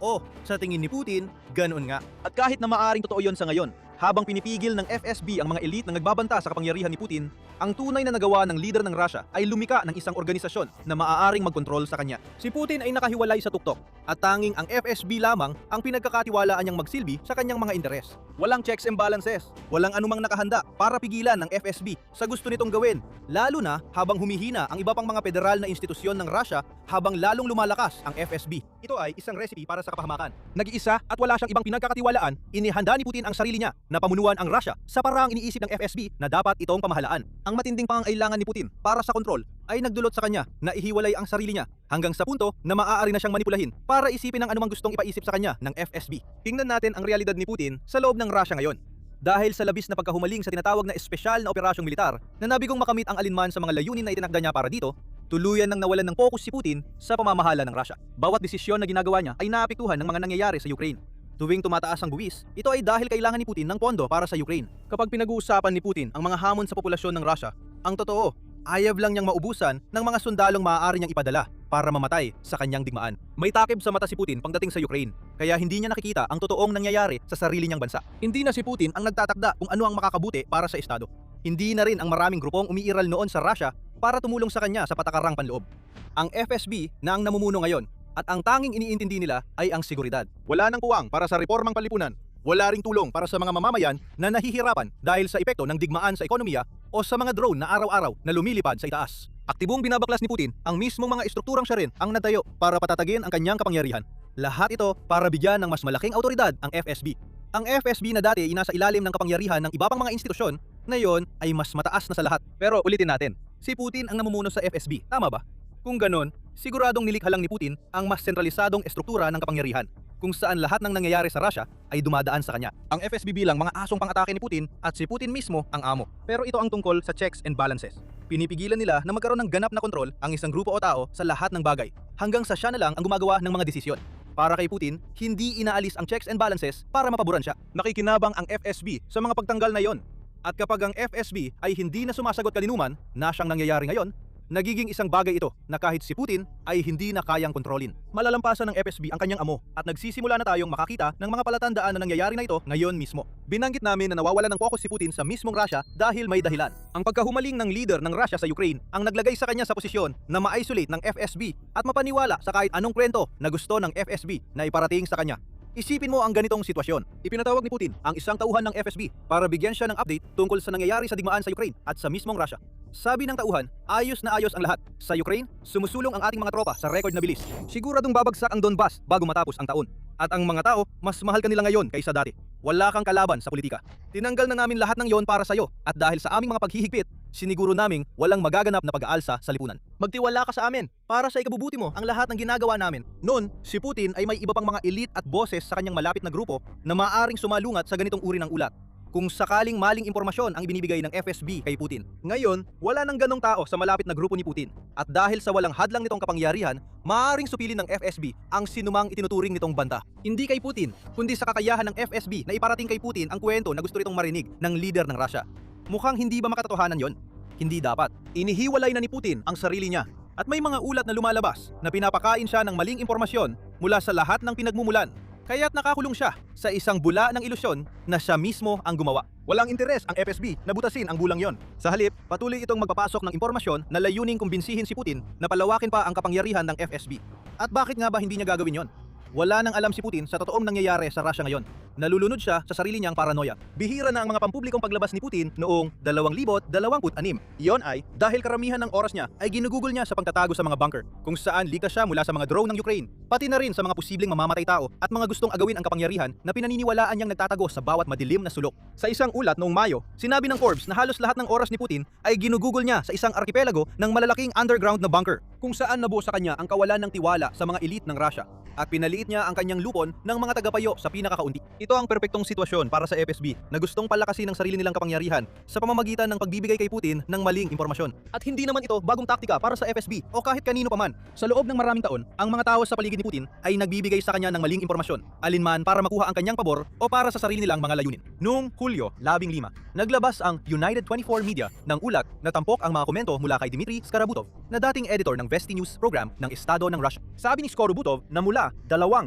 O, sa tingin ni Putin, ganoon nga. At kahit na maaring totoo yon sa ngayon, habang pinipigil ng FSB ang mga elite na nagbabanta sa kapangyarihan ni Putin, ang tunay na nagawa ng leader ng Russia ay lumika ng isang organisasyon na maaaring magkontrol sa kanya. Si Putin ay nakahiwalay sa tuktok at tanging ang FSB lamang ang pinagkakatiwalaan niyang magsilbi sa kanyang mga interes. Walang checks and balances, walang anumang nakahanda para pigilan ng FSB sa gusto nitong gawin, lalo na habang humihina ang iba pang mga federal na institusyon ng Russia habang lalong lumalakas ang FSB. Ito ay isang recipe para sa kapahamakan. Nag-iisa at wala siyang ibang pinagkakatiwalaan, inihanda ni Putin ang sarili niya na pamunuan ang Russia sa paraang iniisip ng FSB na dapat itong pamahalaan. Ang matinding pangangailangan ni Putin para sa kontrol ay nagdulot sa kanya na ihiwalay ang sarili niya hanggang sa punto na maaari na siyang manipulahin para isipin ang anumang gustong ipaisip sa kanya ng FSB. Tingnan natin ang realidad ni Putin sa loob ng Russia ngayon. Dahil sa labis na pagkahumaling sa tinatawag na espesyal na operasyong militar na nabigong makamit ang alinman sa mga layunin na itinakda niya para dito, tuluyan nang nawalan ng focus si Putin sa pamamahala ng Russia. Bawat desisyon na ginagawa niya ay naapektuhan ng mga nangyayari sa Ukraine. Tuwing tumataas ang buwis, ito ay dahil kailangan ni Putin ng pondo para sa Ukraine. Kapag pinag-uusapan ni Putin ang mga hamon sa populasyon ng Russia, ang totoo, ayaw lang niyang maubusan ng mga sundalong maaari niyang ipadala para mamatay sa kanyang digmaan. May takip sa mata si Putin pagdating sa Ukraine, kaya hindi niya nakikita ang totoong nangyayari sa sarili niyang bansa. Hindi na si Putin ang nagtatakda kung ano ang makakabuti para sa estado. Hindi na rin ang maraming grupong umiiral noon sa Russia para tumulong sa kanya sa patakarang panloob. Ang FSB na ang namumuno ngayon at ang tanging iniintindi nila ay ang seguridad. Wala nang puwang para sa reformang panlipunan. Wala ring tulong para sa mga mamamayan na nahihirapan dahil sa epekto ng digmaan sa ekonomiya o sa mga drone na araw-araw na lumilipad sa itaas. Aktibong binabaklas ni Putin ang mismong mga estrukturang siya rin ang natayo para patatagin ang kanyang kapangyarihan. Lahat ito para bigyan ng mas malaking autoridad ang FSB. Ang FSB na dati inasa ilalim ng kapangyarihan ng iba pang mga institusyon, ngayon ay mas mataas na sa lahat. Pero ulitin natin, si Putin ang namumuno sa FSB, tama ba? Kung ganon, siguradong nilikha lang ni Putin ang mas sentralisadong estruktura ng kapangyarihan, kung saan lahat ng nangyayari sa Russia ay dumadaan sa kanya. Ang FSB bilang mga asong pang-atake ni Putin at si Putin mismo ang amo. Pero ito ang tungkol sa checks and balances. Pinipigilan nila na magkaroon ng ganap na kontrol ang isang grupo o tao sa lahat ng bagay, hanggang sa siya na lang ang gumagawa ng mga desisyon. Para kay Putin, hindi inaalis ang checks and balances para mapaboran siya. Nakikinabang ang FSB sa mga pagtanggal na yon. At kapag ang FSB ay hindi na sumasagot kalinuman na siyang nangyayari ngayon, nagiging isang bagay ito na kahit si Putin ay hindi na kayang kontrolin. Malalampasan ng FSB ang kanyang amo at nagsisimula na tayong makakita ng mga palatandaan na nangyayari na ito ngayon mismo. Binanggit namin na nawawala ng focus si Putin sa mismong Russia dahil may dahilan. Ang pagkahumaling ng leader ng Russia sa Ukraine ang naglagay sa kanya sa posisyon na ma-isolate ng FSB at mapaniwala sa kahit anong kwento na gusto ng FSB na iparating sa kanya. Isipin mo ang ganitong sitwasyon. Ipinatawag ni Putin ang isang tauhan ng FSB para bigyan siya ng update tungkol sa nangyayari sa digmaan sa Ukraine at sa mismong Russia. Sabi ng tauhan, ayos na ayos ang lahat. Sa Ukraine, sumusulong ang ating mga tropa sa record na bilis. Siguradong babagsak ang Donbas bago matapos ang taon. At ang mga tao, mas mahal kanila ngayon kaysa dati. Wala kang kalaban sa politika. Tinanggal na namin lahat ng yon para sa'yo. At dahil sa aming mga paghihigpit, siniguro naming walang magaganap na pag-aalsa sa lipunan. Magtiwala ka sa amin. Para sa ikabubuti mo ang lahat ng ginagawa namin. Noon, si Putin ay may iba pang mga elite at boses sa kanyang malapit na grupo na maaring sumalungat sa ganitong uri ng ulat. Kung sakaling maling impormasyon ang binibigay ng FSB kay Putin. Ngayon, wala nang ganong tao sa malapit na grupo ni Putin. At dahil sa walang hadlang nitong kapangyarihan, maaaring supilin ng FSB ang sinumang itinuturing nitong banta. Hindi kay Putin, kundi sa kakayahan ng FSB na iparating kay Putin ang kwento na gusto nitong marinig ng leader ng Russia. Mukhang hindi ba makatotohanan yon? Hindi dapat. Inihiwalay na ni Putin ang sarili niya. At may mga ulat na lumalabas na pinapakain siya ng maling impormasyon mula sa lahat ng pinagmumulan. Kaya't nakakulong siya sa isang bula ng ilusyon na siya mismo ang gumawa. Walang interes ang FSB na butasin ang bulang yon. Sa halip, patuloy itong magpapasok ng impormasyon na layuning kumbinsihin si Putin na palawakin pa ang kapangyarihan ng FSB. At bakit nga ba hindi niya gagawin yon? Wala nang alam si Putin sa totoong nangyayari sa Russia ngayon. Nalulunod siya sa sarili niyang paranoia. Bihira na ang mga pampublikong paglabas ni Putin noong 2026. Iyon ay dahil karamihan ng oras niya ay ginugugol niya sa pagtatago sa mga bunker, kung saan likas siya mula sa mga drone ng Ukraine, pati na rin sa mga posibleng mamamatay tao at mga gustong agawin ang kapangyarihan na pinaniniwalaan niyang nagtatago sa bawat madilim na sulok. Sa isang ulat noong Mayo, sinabi ng Forbes na halos lahat ng oras ni Putin ay ginugugol niya sa isang arkipelago ng malalaking underground na bunker, kung saan nabuo sa kanya ang kawalan ng tiwala sa mga elite ng Russia. At pinaliit niya ang kanyang lupon ng mga tagapayo sa pinakakaunti. Ito ang perpektong sitwasyon para sa FSB na gustong palakasin ang sarili nilang kapangyarihan sa pamamagitan ng pagbibigay kay Putin ng maling impormasyon. At hindi naman ito bagong taktika para sa FSB o kahit kanino paman. Sa loob ng maraming taon, ang mga tao sa paligid ni Putin ay nagbibigay sa kanya ng maling impormasyon, alinman para makuha ang kanyang pabor o para sa sarili nilang mga layunin. Noong Hulyo 15, naglabas ang United 24 Media ng ulat na tampok ang mga komento mula kay Dmitry Skarabutov, na dating editor ng Vesti News program ng Estado ng Russia. Sabi ni Skarabutov na mula 2012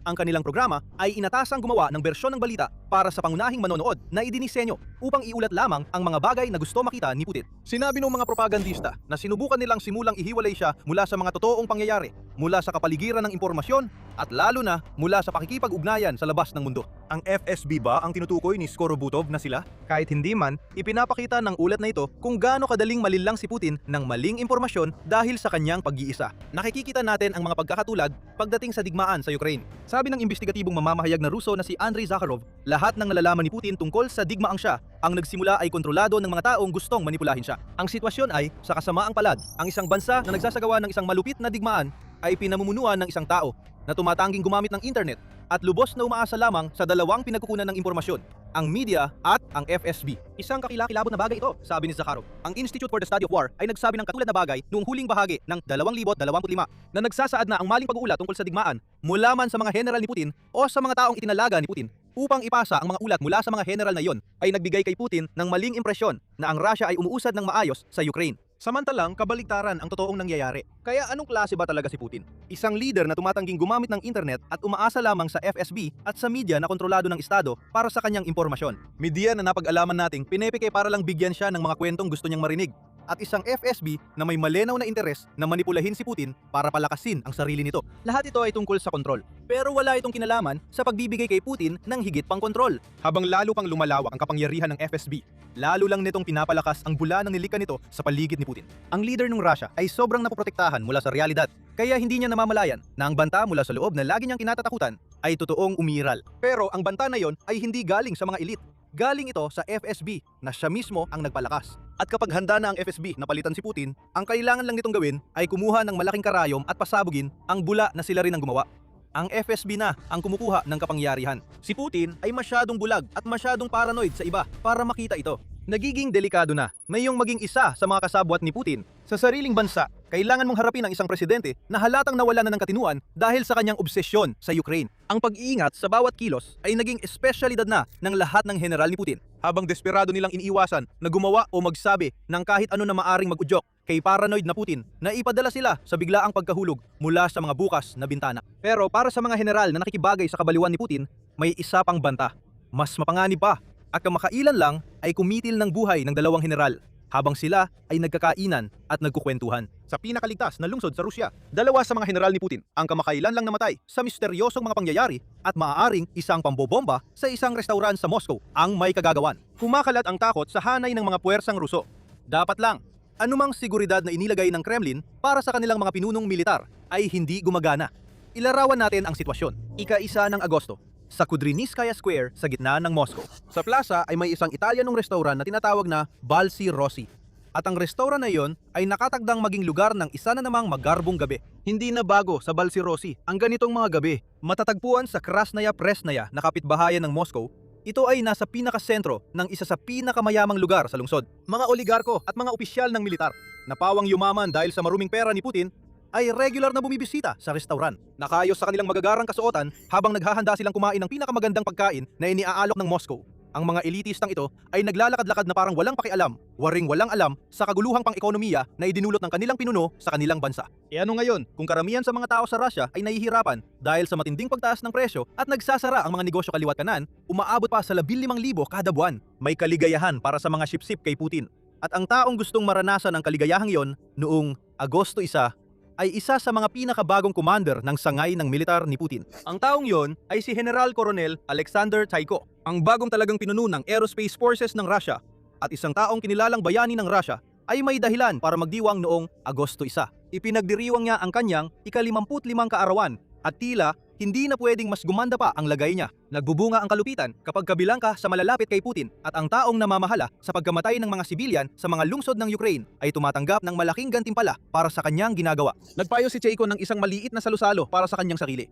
ang kanilang programa ay inatasang gumawa ng bersyon ng balita para sa pangunahing manonood na idinisenyo upang iulat lamang ang mga bagay na gusto makita ni Putin. Sinabi ng mga propagandista na sinubukan nilang simulang ihiwalay siya mula sa mga totoong pangyayari, mula sa kapaligiran ng impormasyon, at lalo na mula sa pakikipag-ugnayan sa labas ng mundo. Ang FSB ba ang tinutukoy ni Skarabutov na sila? Kahit hindi man, ipinapakita ng ulat na ito kung gaano kadaling malilang si Putin ng maling impormasyon dahil sa kanyang pag-iisa. Nakikita natin ang mga pagkakatulad pagdating sa digmaan sa Ukraine. Sabi ng investigatibong mamamahayag na Ruso na si Andrei Zakharov, lahat ng nalalaman ni Putin tungkol sa digmaang siya ang nagsimula ay kontrolado ng mga taong gustong manipulahin siya. Ang sitwasyon ay, sa kasamaang palad, ang isang bansa na nagsasagawa ng isang malupit na digmaan ay pinamumunuan ng isang tao na tumatanging gumamit ng internet at lubos na umaasa lamang sa dalawang pinagkukunan ng impormasyon, ang media at ang FSB. Isang kakilakilabot na bagay ito, sabi ni Zakharov. Ang Institute for the Study of War ay nagsabi ng katulad na bagay noong huling bahagi ng 2025 na nagsasaad na ang maling pag-uulat tungkol sa digmaan mula man sa mga general ni Putin o sa mga taong itinalaga ni Putin upang ipasa ang mga ulat mula sa mga general na yon ay nagbigay kay Putin ng maling impresyon na ang Russia ay umuusad ng maayos sa Ukraine. Samantalang kabaliktaran ang totoong nangyayari. Kaya anong klase ba talaga si Putin? Isang leader na tumatangging gumamit ng internet at umaasa lamang sa FSB at sa media na kontrolado ng Estado para sa kanyang impormasyon. Media na napag-alaman nating pinepeke para lang bigyan siya ng mga kwentong gusto niyang marinig. At isang FSB na may malinaw na interes na manipulahin si Putin para palakasin ang sarili nito. Lahat ito ay tungkol sa kontrol. Pero wala itong kinalaman sa pagbibigay kay Putin ng higit pang kontrol. Habang lalo pang lumalawak ang kapangyarihan ng FSB, lalo lang nitong pinapalakas ang bula ng nilika nito sa paligid ni Putin. Ang leader ng Russia ay sobrang napoprotektahan mula sa realidad, kaya hindi niya namamalayan na ang banta mula sa loob na lagi niyang kinatatakutan ay totoong umiiral. Pero ang banta na yon ay hindi galing sa mga elite. Galing ito sa FSB na siya mismo ang nagpalakas. At kapag handa na ang FSB na palitan si Putin, ang kailangan lang nitong gawin ay kumuha ng malaking karayom at pasabugin ang bula na sila rin ang gumawa. Ang FSB na ang kumukuha ng kapangyarihan. Si Putin ay masyadong bulag at masyadong paranoid sa iba para makita ito. Nagiging delikado na ngayong maging isa sa mga kasabwat ni Putin. Sa sariling bansa, kailangan mong harapin ang isang presidente na halatang nawala na ng katinuan dahil sa kanyang obsesyon sa Ukraine. Ang pag-iingat sa bawat kilos ay naging espesyalidad na ng lahat ng general ni Putin. Habang desperado nilang iniiwasan na gumawa o magsabi ng kahit ano na maaring mag-udyok kay paranoid na Putin, na ipadala sila sa biglaang pagkahulog mula sa mga bukas na bintana. Pero para sa mga general na nakikibagay sa kabaliwan ni Putin, may isa pang banta. Mas mapanganib pa. At kamakailan lang ay kumitil ng buhay ng dalawang general habang sila ay nagkakainan at nagkukwentuhan. Sa pinakaligtas na lungsod sa Rusya, dalawa sa mga general ni Putin ang kamakailan lang namatay sa misteryosong mga pangyayari at maaaring isang pambobomba sa isang restaurant sa Moscow ang may kagagawan. Kumakalat ang takot sa hanay ng mga puwersang Ruso. Dapat lang, anumang seguridad na inilagay ng Kremlin para sa kanilang mga pinunong militar ay hindi gumagana. Ilarawan natin ang sitwasyon. Ika-1 ng Agosto, sa Kudryniskaya Square sa gitna ng Moscow. Sa plaza ay may isang Italianong restaurant na tinatawag na Balsi Rossi. At ang restaurant na iyon ay nakatagdang maging lugar ng isa na namang magarbong gabi. Hindi na bago sa Balsi Rossi ang ganitong mga gabi. Matatagpuan sa Krasnaya Presnaya na kapitbahayan ng Moscow. Ito ay nasa pinakasentro ng isa sa pinakamayamang lugar sa lungsod. Mga oligarko at mga opisyal ng militar na pawang yumaman dahil sa maruming pera ni Putin ay regular na bumibisita sa restaurant. Nakayos sa kanilang magagarang kasuotan habang naghahanda silang kumain ng pinakamagandang pagkain na iniaalok ng Moscow. Ang mga elitistang ito ay naglalakad-lakad na parang walang pakialam, waring-walang alam sa kaguluhang pang-ekonomiya na idinulot ng kanilang pinuno sa kanilang bansa. E ano ngayon kung karamihan sa mga tao sa Russia ay nahihirapan dahil sa matinding pagtaas ng presyo at nagsasara ang mga negosyo kaliwat kanan, umaabot pa sa 15,000 kada buwan. May kaligayahan para sa mga sip-sip kay Putin. At ang taong gustong maranasan ang kaligayahang iyon noong Agosto 1 ay isa sa mga pinakabagong commander ng sangay ng militar ni Putin. Ang taong yon ay si General Colonel Alexander Chaiko, ang bagong talagang pinuno ng Aerospace Forces ng Russia at isang taong kinilalang bayani ng Russia ay may dahilan para magdiwang noong Agosto 1. Ipinagdiriwang niya ang kanyang ika-55 kaarawan at tila hindi na pwedeng mas gumanda pa ang lagay niya. Nagbubunga ang kalupitan kapag kabilang ka sa malalapit kay Putin at ang taong namamahala sa pagkamatay ng mga sibilyan sa mga lungsod ng Ukraine ay tumatanggap ng malaking gantimpala para sa kanyang ginagawa. Nagpayo si Chaiko ng isang maliit na salusalo para sa kanyang sarili.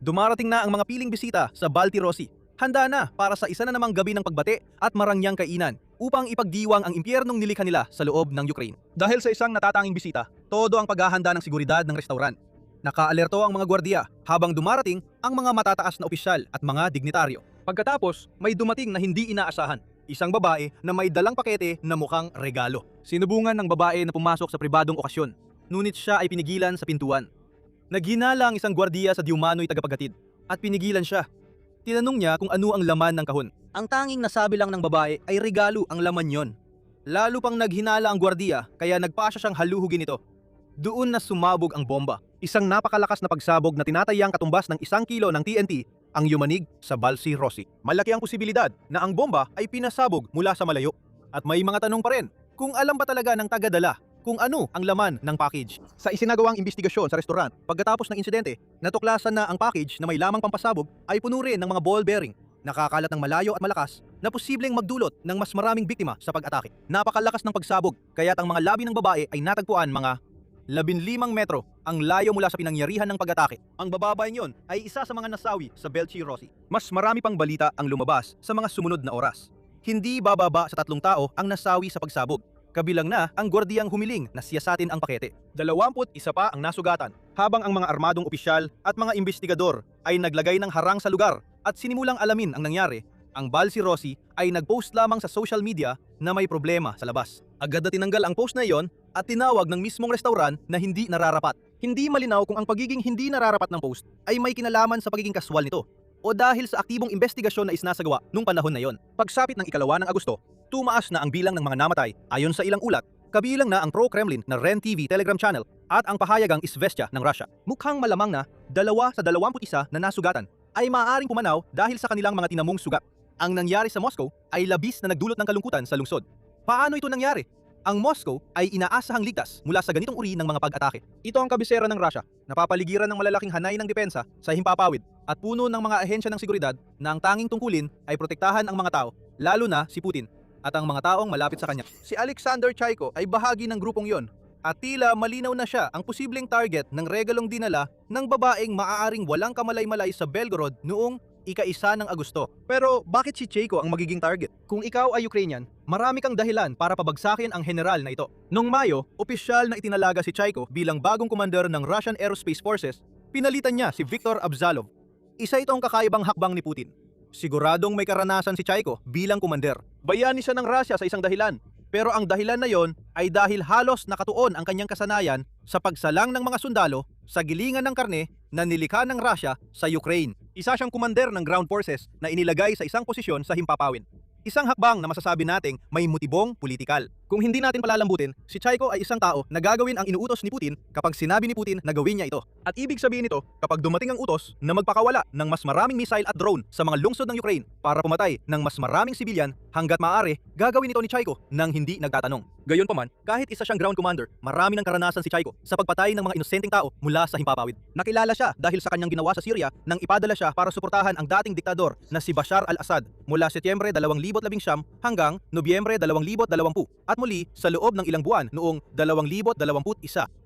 Dumarating na ang mga piling bisita sa Balti Rossi. Handa na para sa isa na namang gabi ng pagbate at marangyang kainan upang ipagdiwang ang impyernong nilikha nila sa loob ng Ukraine. Dahil sa isang natatanging bisita, todo ang paghahanda ng seguridad ng restaurant. Nakaalerto ang mga gwardiya habang dumarating ang mga matataas na opisyal at mga dignitaryo. Pagkatapos, may dumating na hindi inaasahan. Isang babae na may dalang pakete na mukhang regalo. Sinubungan ng babae na pumasok sa pribadong okasyon, ngunit siya ay pinigilan sa pintuan. Naghinala ang isang gwardiya sa diumano'y tagapaghatid at pinigilan siya. Tinanong niya kung ano ang laman ng kahon. Ang tanging nasabi lang ng babae ay regalo ang laman yon. Lalo pang naghinala ang gwardiya kaya nagpasya siyang haluhugin ito. Doon na sumabog ang bomba. Isang napakalakas na pagsabog na tinatayang katumbas ng 1 kilo ng TNT ang yumanig sa Balsi Rossi. Malaki ang posibilidad na ang bomba ay pinasabog mula sa malayo. At may mga tanong pa rin kung alam ba talaga ng tagadala kung ano ang laman ng package. Sa isinagawang investigasyon sa restaurant, pagkatapos ng insidente, natuklasan na ang package na may lamang pampasabog ay puno rin ng mga ball bearing. Nakakalat ng malayo at malakas na posibleng magdulot ng mas maraming biktima sa pag-atake. Napakalakas ng pagsabog kaya't ang mga labi ng babae ay natagpuan mga 15 metro ang layo mula sa pinangyarihan ng pag-atake. Ang bababa niyon ay isa sa mga nasawi sa Balti Rossi. Mas marami pang balita ang lumabas sa mga sumunod na oras. Hindi bababa sa 3 tao ang nasawi sa pagsabog. Kabilang na ang gwardiyang humiling na siyasatin ang pakete. 21 pa ang nasugatan, habang ang mga armadong opisyal at mga investigador ay naglagay ng harang sa lugar at sinimulang alamin ang nangyari. Ang Balsi Rossi ay nag-post lamang sa social media na may problema sa labas. Agad na tinanggal ang post na iyon at tinawag ng mismong restauran na hindi nararapat. Hindi malinaw kung ang pagiging hindi nararapat ng post ay may kinalaman sa pagiging kaswal nito o dahil sa aktibong investigasyon na isinasagawa nung panahon na yon. Pagsapit ng 2 ng Agosto, tumaas na ang bilang ng mga namatay ayon sa ilang ulat, kabilang na ang pro-Kremlin na REN TV Telegram channel at ang pahayagang Izvestia ng Russia. Mukhang malamang na 2 sa 21 na nasugatan ay maaaring pumanaw dahil sa kanilang mga tinamong sugat. Ang nangyari sa Moscow ay labis na nagdulot ng kalungkutan sa lungsod. Paano ito nangyari? Ang Moscow ay inaasahang ligtas mula sa ganitong uri ng mga pag-atake. Ito ang kabisera ng Russia, napapaligiran ng malalaking hanay ng depensa sa himpapawid at puno ng mga ahensya ng seguridad na ang tanging tungkulin ay protektahan ang mga tao, lalo na si Putin at ang mga taong malapit sa kanya. Si Alexander Chaiko ay bahagi ng grupong yon at tila malinaw na siya ang posibleng target ng regalong dinala ng babaeng maaaring walang kamalay-malay sa Belgorod noong ika-1 ng Agosto. Pero bakit si Chaiko ang magiging target? Kung ikaw ay Ukrainian, marami kang dahilan para pabagsakin ang general na ito. Noong Mayo, opisyal na itinalaga si Chaiko bilang bagong commander ng Russian Aerospace Forces. Pinalitan niya si Viktor Abzalov. Isa itong kakaibang hakbang ni Putin. Siguradong may karanasan si Chaiko bilang commander. Bayani siya ng Russia sa isang dahilan. Pero ang dahilan na yon ay dahil halos nakatuon ang kanyang kasanayan sa pagsalang ng mga sundalo sa gilingan ng karne na nilikha ng Russia sa Ukraine. Isa siyang commander ng ground forces na inilagay sa isang posisyon sa himpapawid. Isang hakbang na masasabi nating may motibong politikal. Kung hindi natin palalambutin, si Chaiko ay isang tao na gagawin ang inuutos ni Putin kapag sinabi ni Putin na gawin niya ito. At ibig sabihin nito, kapag dumating ang utos na magpakawala ng mas maraming missile at drone sa mga lungsod ng Ukraine para pumatay ng mas maraming sibilyan, hanggat maaari, gagawin ito ni Chaiko nang hindi nagtatanong. Gayunpaman, kahit isa siyang ground commander, marami ng karanasan si Chaiko sa pagpatay ng mga inosenteng tao mula sa himpapawid. Nakilala siya dahil sa kanyang ginawa sa Syria nang ipadala siya para suportahan ang dating diktador na si Bashar al-Assad mula Setyembre 2019 hanggang Nobyembre 2020 at muli sa loob ng ilang buwan noong 2021.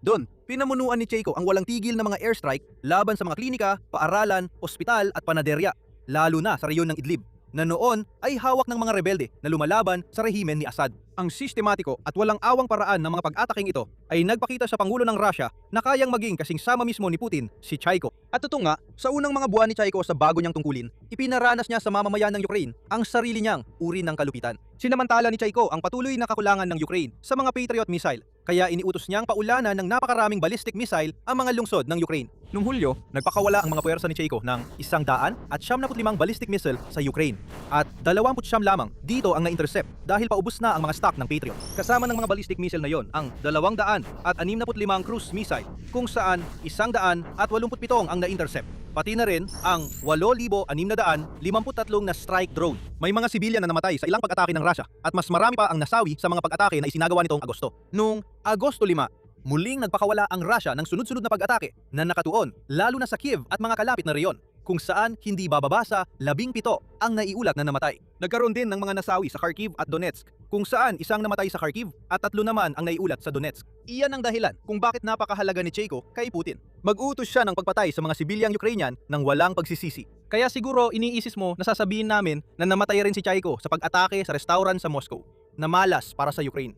Doon, pinamunuan ni Chaiko ang walang tigil na mga airstrike laban sa mga klinika, paaralan, ospital at panaderya, lalo na sa reyon ng Idlib, na noon ay hawak ng mga rebelde na lumalaban sa rehimen ni Assad. Ang sistematiko at walang awang paraan ng mga pag-ataking ito ay nagpakita sa Pangulo ng Russia na kayang maging kasing sama mismo ni Putin, si Chaiko. At totoo nga, sa unang mga buwan ni Chaiko sa bago niyang tungkulin, ipinaranas niya sa mamamayan ng Ukraine ang sarili niyang uri ng kalupitan. Sinamantala ni Chaiko ang patuloy na kakulangan ng Ukraine sa mga Patriot missile, kaya iniutos niyang paulanan ng napakaraming ballistic missile ang mga lungsod ng Ukraine. Noong Hulyo, nagpakawala ang mga puwersa ni Chaiko ng 175 ballistic missile sa Ukraine at 29 lamang dito ang na-intercept dahil paubos na ang mga stock ng Patriot. Kasama ng mga ballistic missile na yon ang 265 cruise missile kung saan 187 ang na-intercept. Pati na rin ang 8,653 na strike drone. May mga sibilyan na namatay sa ilang pag-atake ng Russia at mas marami pa ang nasawi sa mga pag-atake na isinagawa nitong Agosto. Noong Agosto 5, muling nagpakawala ang Russia ng sunod-sunod na pag-atake na nakatuon lalo na sa Kiev at mga kalapit na reyon, kung saan hindi bababa sa 17 ang naiulat na namatay. Nagkaroon din ng mga nasawi sa Kharkiv at Donetsk, kung saan isang namatay sa Kharkiv at 3 naman ang naiulat sa Donetsk. Iyan ang dahilan kung bakit napakahalaga ni Chaiko kay Putin. Mag-utos siya ng pagpatay sa mga sibilyang Ukrainian nang walang pagsisisi. Kaya siguro iniisis mo na sasabihin namin na namatay rin si Chaiko sa pag-atake sa restaurant sa Moscow, na malas para sa Ukraine.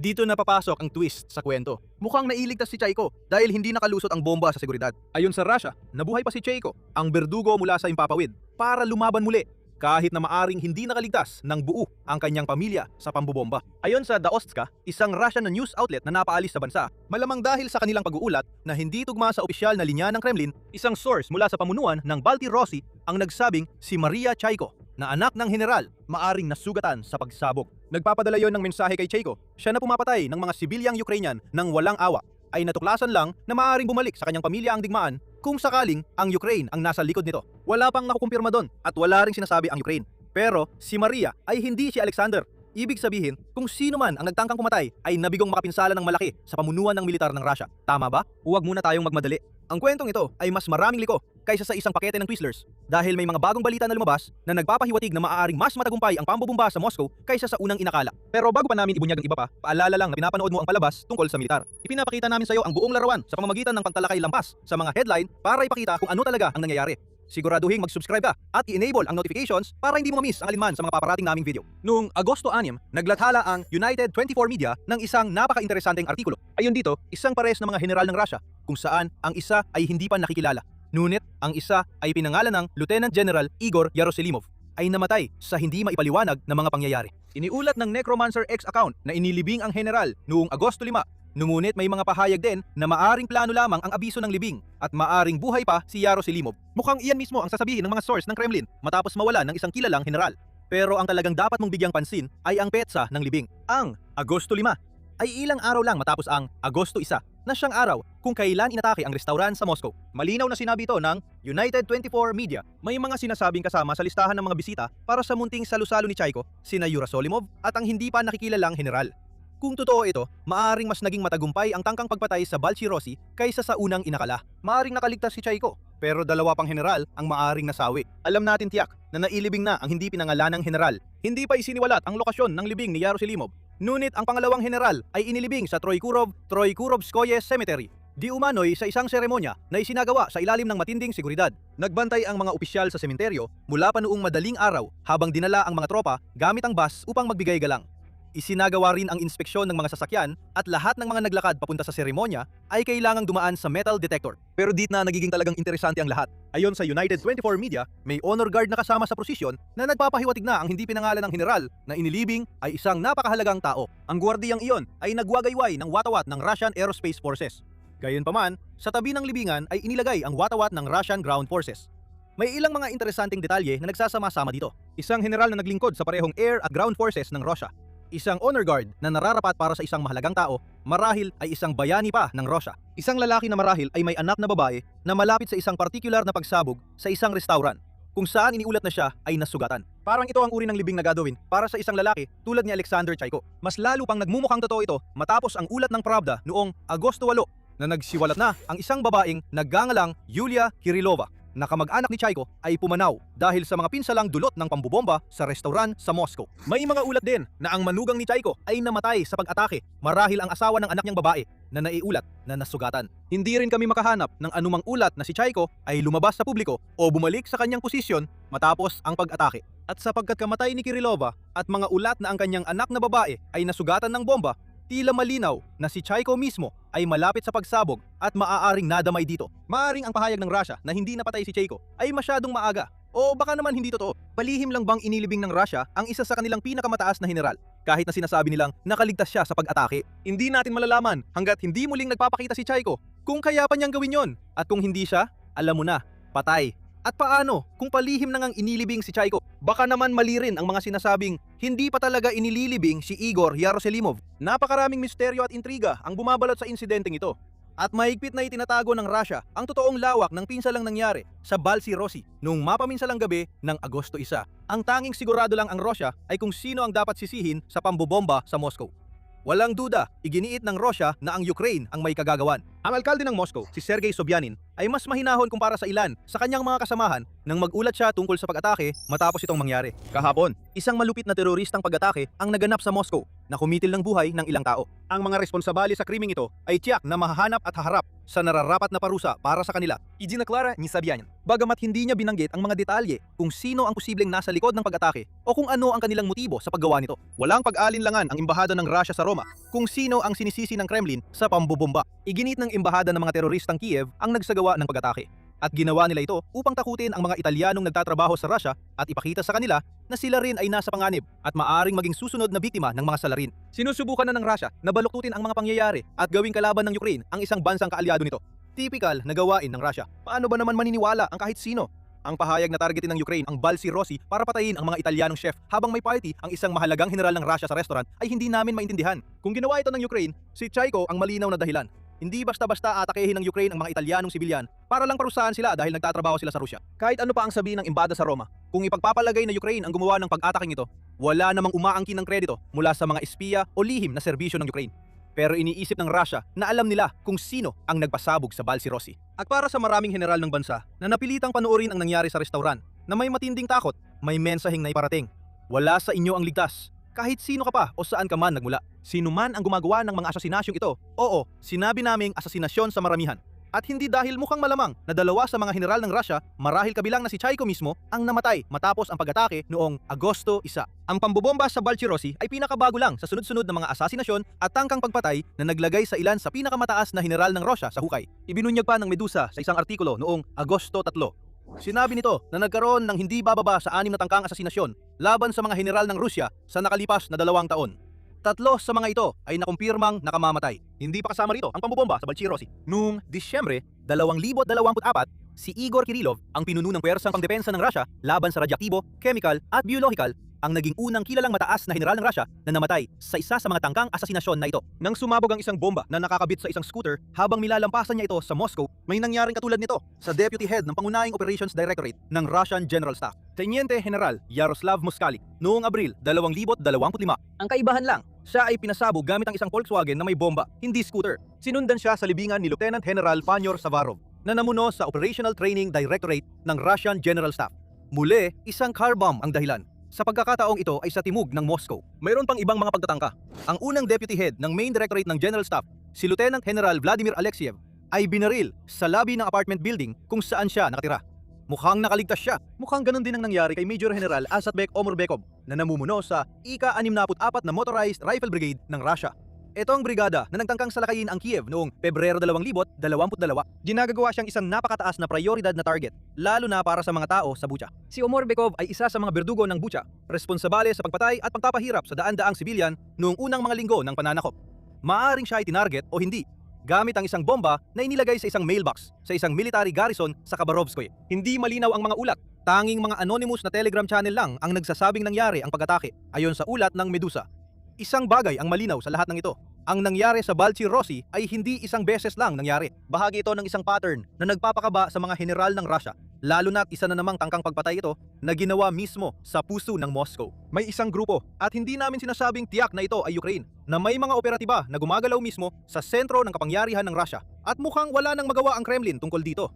Dito na papasok ang twist sa kwento. Mukhang nailigtas si Chaiko dahil hindi nakalusot ang bomba sa seguridad. Ayon sa Russia, nabuhay pa si Chaiko, ang berdugo mula sa himpapawid, para lumaban muli kahit na maaring hindi nakaligtas ng buo ang kanyang pamilya sa pambobomba. Ayon sa Daostka, isang Russian na news outlet na napaalis sa bansa, malamang dahil sa kanilang pag-uulat na hindi tugma sa opisyal na linya ng Kremlin, isang source mula sa pamunuan ng Balti Rossi ang nagsabing si Maria Chaiko, na anak ng general, maaring nasugatan sa pagsabog. Nagpapadala yon ng mensahe kay Chaiko, siya na pumapatay ng mga sibilyang Ukrainian ng walang awa, ay natuklasan lang na maaaring bumalik sa kanyang pamilya ang digmaan kung sakaling ang Ukraine ang nasa likod nito. Wala pang nakukumpirma doon at wala ring sinasabi ang Ukraine. Pero si Maria ay hindi si Alexander. Ibig sabihin, kung sino man ang nagtangkang pumatay ay nabigong makapinsala ng malaki sa pamunuan ng militar ng Russia. Tama ba? Huwag muna tayong magmadali. Ang kwentong ito ay mas maraming liko kaysa sa isang pakete ng Twizzlers dahil may mga bagong balita na lumabas na nagpapahiwatig na maaaring mas matagumpay ang pambobomba sa Moscow kaysa sa unang inakala. Pero bago pa namin ibunyag ang iba pa, paalala lang na pinapanood mo ang palabas tungkol sa militar. Ipinapakita namin sa iyo ang buong larawan sa pamamagitan ng pagtalakay lampas sa mga headline para ipakita kung ano talaga ang nangyayari. Siguraduhin mag-subscribe ka at i-enable ang notifications para hindi mo ma-miss ang alinman sa mga paparating naming video. Noong Agosto 6, naglathala ang United 24 Media ng isang napaka-interesanteng artikulo. Ayon dito, isang pares ng mga general ng Russia kung saan ang isa ay hindi pa nakikilala. Ngunit ang isa ay pinangalan ng Lieutenant General Igor Yaroselimov. ay namatay sa hindi maipaliwanag na mga pangyayari. Iniulat ng Necromancer X account na inilibing ang general noong Agosto 5. Ngunit may mga pahayag din na maaring plano lamang ang abiso ng libing at maaring buhay pa si Yaroselimov. Mukhang iyan mismo ang sasabihin ng mga source ng Kremlin matapos mawala ng isang kilalang general. Pero ang talagang dapat mong bigyang pansin ay ang petsa ng libing. Ang Agosto 5 ay ilang araw lang matapos ang Agosto 1 na siyang araw kung kailan inatake ang restauran sa Moscow. Malinaw na sinabi ito ng United 24 Media. May mga sinasabing kasama sa listahan ng mga bisita para sa munting salusalo ni Chaiko, sina Yaroselimov at ang hindi pa nakikilalang general. Kung totoo ito, maaring mas naging matagumpay ang tangkang pagpatay sa Balchi-Rossi kaysa sa unang inakala. Maaring nakaligtas si Chaiko, pero dalawa pang general ang maaring nasawi. Alam natin tiyak na nailibing na ang hindi pinangalanang general. Hindi pa isiniwalat ang lokasyon ng libing ni Yaroselimov. Ngunit ang pangalawang general ay inilibing sa Troyekurovskoye Cemetery. Di umano'y sa isang seremonya na isinagawa sa ilalim ng matinding seguridad. Nagbantay ang mga opisyal sa sementeryo mula pa noong madaling araw habang dinala ang mga tropa gamit ang bus upang magbigay galang. Isinagawa rin ang inspeksyon ng mga sasakyan at lahat ng mga naglakad papunta sa seremonya ay kailangang dumaan sa metal detector. Pero dit na nagiging talagang interesante ang lahat. Ayon sa United 24 Media, may honor guard na kasama sa prosesyon na nagpapahiwatig na ang hindi pinangalan ng general na inilibing ay isang napakahalagang tao. Ang gwardiyang iyon ay nagwagayway ng watawat ng Russian Aerospace Forces. Gayunpaman, sa tabi ng libingan ay inilagay ang watawat ng Russian Ground Forces. May ilang mga interesanteng detalye na nagsasama-sama dito. Isang general na naglingkod sa parehong air at ground forces ng Russia. Isang honor guard na nararapat para sa isang mahalagang tao, marahil ay isang bayani pa ng Russia. Isang lalaki na marahil ay may anak na babae na malapit sa isang partikular na pagsabog sa isang restaurant, kung saan iniulat na siya ay nasugatan. Parang ito ang uri ng libing na gagawin para sa isang lalaki tulad ni Alexander Chaiko. Mas lalo pang nagmumukhang totoo ito matapos ang ulat ng Pravda noong Agosto 8 na nagsiwalat na ang isang babaeng nagngangalang Yulia Kirilova na kamag-anak ni Chaiko ay pumanaw dahil sa mga pinsalang dulot ng pambobomba sa restaurant sa Moscow. May mga ulat din na ang manugang ni Chaiko ay namatay sa pag-atake marahil ang asawa ng anak niyang babae na naiulat na nasugatan. Hindi rin kami makahanap ng anumang ulat na si Chaiko ay lumabas sa publiko o bumalik sa kanyang posisyon matapos ang pag-atake. At sapagkat kamatay ni Kirilova at mga ulat na ang kanyang anak na babae ay nasugatan ng bomba, tila malinaw na si Chaiko mismo ay malapit sa pagsabog at maaaring nadamay dito. Maaring ang pahayag ng Russia na hindi napatay si Chaiko ay masyadong maaga o baka naman hindi totoo. Palihim lang bang inilibing ng Russia ang isa sa kanilang pinakamataas na general kahit na sinasabi nilang nakaligtas siya sa pag-atake? Hindi natin malalaman hanggat hindi muling nagpapakita si Chaiko kung kaya pa niyang gawin yon. At kung hindi siya, alam mo na, patay. At paano kung palihim na ngang inilibing si Chaiko? Baka naman mali rin ang mga sinasabing hindi pa talaga inililibing si Igor Yaroselimov. Napakaraming misteryo at intriga ang bumabalot sa insidenteng ito. At mahigpit na itinatago ng Russia ang totoong lawak ng pinsalang nangyari sa Balchi-Rossi noong mapaminsalang gabi ng Agosto 1. Ang tanging sigurado lang ang Russia ay kung sino ang dapat sisihin sa pambobomba sa Moscow. Walang duda, iginiit ng Russia na ang Ukraine ang may kagagawan. Ang alkalde ng Moscow, si Sergei Sobyanin, ay mas mahinahon kumpara sa ilan sa kanyang mga kasamahan nang magulat siya tungkol sa pag-atake matapos itong mangyari. Kahapon, isang malupit na teroristang pag-atake ang naganap sa Moscow na kumitil ng buhay ng ilang tao. Ang mga responsabali sa krimeng ito ay tiyak na mahahanap at haharap sa nararapat na parusa para sa kanila. Idinaklara ni Sobyanin. Bagamat hindi niya binanggit ang mga detalye kung sino ang posibleng nasa likod ng pag-atake o kung ano ang kanilang motibo sa paggawa nito. Walang pag-alinlangan ang embahada ng Russia sa Roma kung sino ang sinisisi ng Kremlin sa pambobomba. Iginit ng embahada ng mga teroristang Kiev ang nagsagawa ng pag-atake. At ginawa nila ito upang takutin ang mga Italianong nagtatrabaho sa Russia at ipakita sa kanila na sila rin ay nasa panganib at maaring maging susunod na biktima ng mga salarin. Sinusubukan na ng Russia na baluktutin ang mga pangyayari at gawing kalaban ng Ukraine ang isang bansang kaalyado nito. Tipikal na gawain ng Russia. Paano ba naman maniniwala ang kahit sino? Ang pahayag na targetin ng Ukraine ang Balchi-Rossi para patayin ang mga Italianong chef habang may party ang isang mahalagang general ng Russia sa restaurant ay hindi namin maintindihan. Kung ginawa ito ng Ukraine, si Chaiko ang malinaw na dahilan. Hindi basta-basta atakehin ng Ukraine ang mga Italianong sibilyan para lang parusahan sila dahil nagtatrabaho sila sa Rusya. Kahit ano pa ang sabihin ng embahada sa Roma, kung ipagpapalagay na Ukraine ang gumawa ng pag-ataking ito, wala namang umaangkin ng kredito mula sa mga espiya o lihim na serbisyo ng Ukraine. Pero iniisip ng Russia na alam nila kung sino ang nagpasabog sa Balchi-Rossi. At para sa maraming general ng bansa na napilitang panoorin ang nangyari sa restaurant na may matinding takot, may mensaheng naiparating. Wala sa inyo ang ligtas. Kahit sino ka pa o saan ka man nagmula. Sino man ang gumagawa ng mga asasinasyong ito, oo, sinabi naming asasinasyon sa maramihan. At hindi dahil mukhang malamang na dalawa sa mga general ng Russia, marahil kabilang na si Chaiko mismo, ang namatay matapos ang pag-atake noong Agosto 1. Ang pambobomba sa Balchi-Rossi ay pinakabago lang sa sunod-sunod na mga asasinasyon at tangkang pagpatay na naglagay sa ilan sa pinakamataas na general ng Russia sa hukay. Ibinunyag pa ng Medusa sa isang artikulo noong Agosto 3. Sinabi nito na nagkaroon ng hindi bababa sa 6 na tangkang asasinasyon laban sa mga general ng Rusya sa nakalipas na 2 taon. 3 sa mga ito ay nakumpirmang nakamamatay. Hindi pa kasama rito ang pambobomba sa Balchirosi. Noong Disyembre 2024, si Igor Kirillov, ang pinuno ng pwersang pangdepensa ng Russia laban sa radyoaktibo, chemical at biological, ang naging unang kilalang mataas na general ng Russia na namatay sa isa sa mga tangkang asasinasyon na ito. Nang sumabog ang isang bomba na nakakabit sa isang scooter habang milalampasan niya ito sa Moscow, may nangyaring katulad nito sa Deputy Head ng Pangunahing Operations Directorate ng Russian General Staff, Teniente General Yaroslav Moskalik, noong Abril 2025. Ang kaibahan lang, siya ay pinasabog gamit ang isang Volkswagen na may bomba, hindi scooter. Sinundan siya sa libingan ni Lieutenant General Panyor Savarov, na namuno sa Operational Training Directorate ng Russian General Staff. Muli, isang car bomb ang dahilan. Sa pagkakataong ito ay sa timog ng Moscow. Mayroon pang ibang mga pagtatangka. Ang unang deputy head ng Main Directorate ng General Staff, si Lieutenant General Vladimir Alexiev, ay binaril sa lobby ng apartment building kung saan siya nakatira. Mukhang nakaligtas siya. Mukhang ganun din ang nangyari kay Major General Asatbek Omorbekov na namumuno sa IK-64 na Motorized Rifle Brigade ng Russia. Ito ang brigada na nagtangkang salakayin ang Kiev noong Pebrero 2022. Ginagagawa siyang isang napakataas na prioridad na target, lalo na para sa mga tao sa Bucha. Si Omorbekov ay isa sa mga berdugo ng Bucha, responsabale sa pagpatay at pagpapahirap sa daan-daang sibilyan noong unang mga linggo ng pananakop. Maaring siya ay tinarget o hindi, gamit ang isang bomba na inilagay sa isang mailbox sa isang military garrison sa Khabarovskoye. Hindi malinaw ang mga ulat. Tanging mga anonymous na Telegram channel lang ang nagsasabing nangyari ang pag-atake, ayon sa ulat ng Medusa. Isang bagay ang malinaw sa lahat ng ito. Ang nangyari sa Balchirosi ay hindi isang beses lang nangyari. Bahagi ito ng isang pattern na nagpapakaba sa mga general ng Russia, lalo na't isa na namang tangkang pagpatay ito na ginawa mismo sa puso ng Moscow. May isang grupo, at hindi namin sinasabing tiyak na ito ay Ukraine, na may mga operatiba na gumagalaw mismo sa sentro ng kapangyarihan ng Russia, at mukhang wala nang magawa ang Kremlin tungkol dito.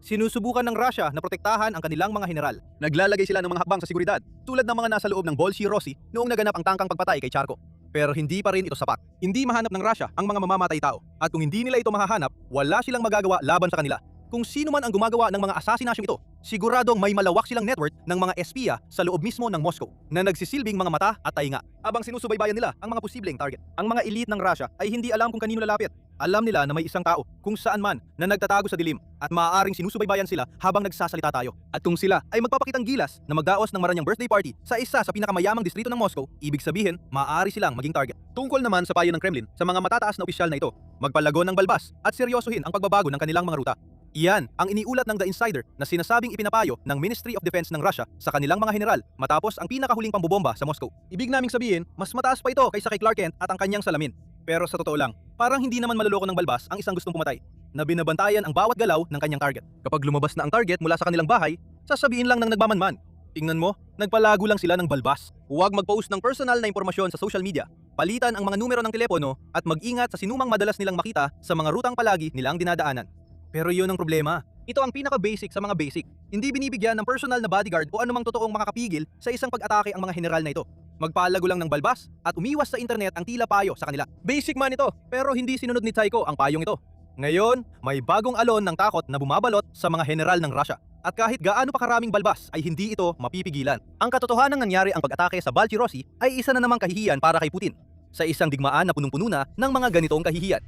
Sinusubukan ng Russia na protektahan ang kanilang mga general. Naglalagay sila ng mga hakbang sa seguridad, tulad ng mga nasa loob ng Bolshirosi noong naganap ang tangkang pagpatay kay Charko. Pero hindi pa rin ito sapat. Hindi mahanap ng Russia ang mga mamamatay tao. At kung hindi nila ito mahahanap, wala silang magagawa laban sa kanila. Kung sino man ang gumagawa ng mga asasinasyong ito, siguradong may malawak silang network ng mga espiya sa loob mismo ng Moscow na nagsisilbing mga mata at tainga, abang sinusubaybayan nila ang mga posibleng target. Ang mga elite ng Russia ay hindi alam kung kanino lalapit. Alam nila na may isang tao, kung saan man, na nagtatago sa dilim at maaaring sinusubaybayan sila habang nagsasalita tayo. At kung sila ay magpapakitang gilas na magdaos ng maranyang birthday party sa isa sa pinakamayamang distrito ng Moscow, ibig sabihin, maaari silang maging target. Tungkol naman sa payo ng Kremlin sa mga matataas na opisyal na ito, magpalago ng balbas at seryosohin ang pagbabago ng kanilang mga ruta. Iyan ang iniulat ng The Insider na sinasabing ipinapayo ng Ministry of Defense ng Russia sa kanilang mga general matapos ang pinakahuling pambobomba sa Moscow. Ibig naming sabihin, mas mataas pa ito kaysa kay Clark Kent at ang kanyang salamin. Pero sa totoo lang, parang hindi naman maloloko ng balbas ang isang gustong pumatay, na binabantayan ang bawat galaw ng kanyang target. Kapag lumabas na ang target mula sa kanilang bahay, sasabihin lang ng nagmamanman, tingnan mo, nagpalago lang sila ng balbas. Huwag mag-post ng personal na impormasyon sa social media. Palitan ang mga numero ng telepono at mag-ingat sa sinumang madalas nilang makita sa mga rutang palagi nilang dinadaanan. Pero yun ang problema. Ito ang pinaka-basic sa mga basic. Hindi binibigyan ng personal na bodyguard o anumang totoong makakapigil sa isang pag-atake ang mga general na ito. Magpalago lang ng balbas at umiwas sa internet ang tila payo sa kanila. Basic man ito, pero hindi sinunod ni Tsaiko ang payong ito. Ngayon, may bagong alon ng takot na bumabalot sa mga general ng Russia. At kahit gaano pa karaming balbas ay hindi ito mapipigilan. Ang katotohanan nangyari ang pag-atake sa Balchirosi ay isa na namang kahihiyan para kay Putin. Sa isang digmaan na punong-puno na ng mga ganitong kahihiyan.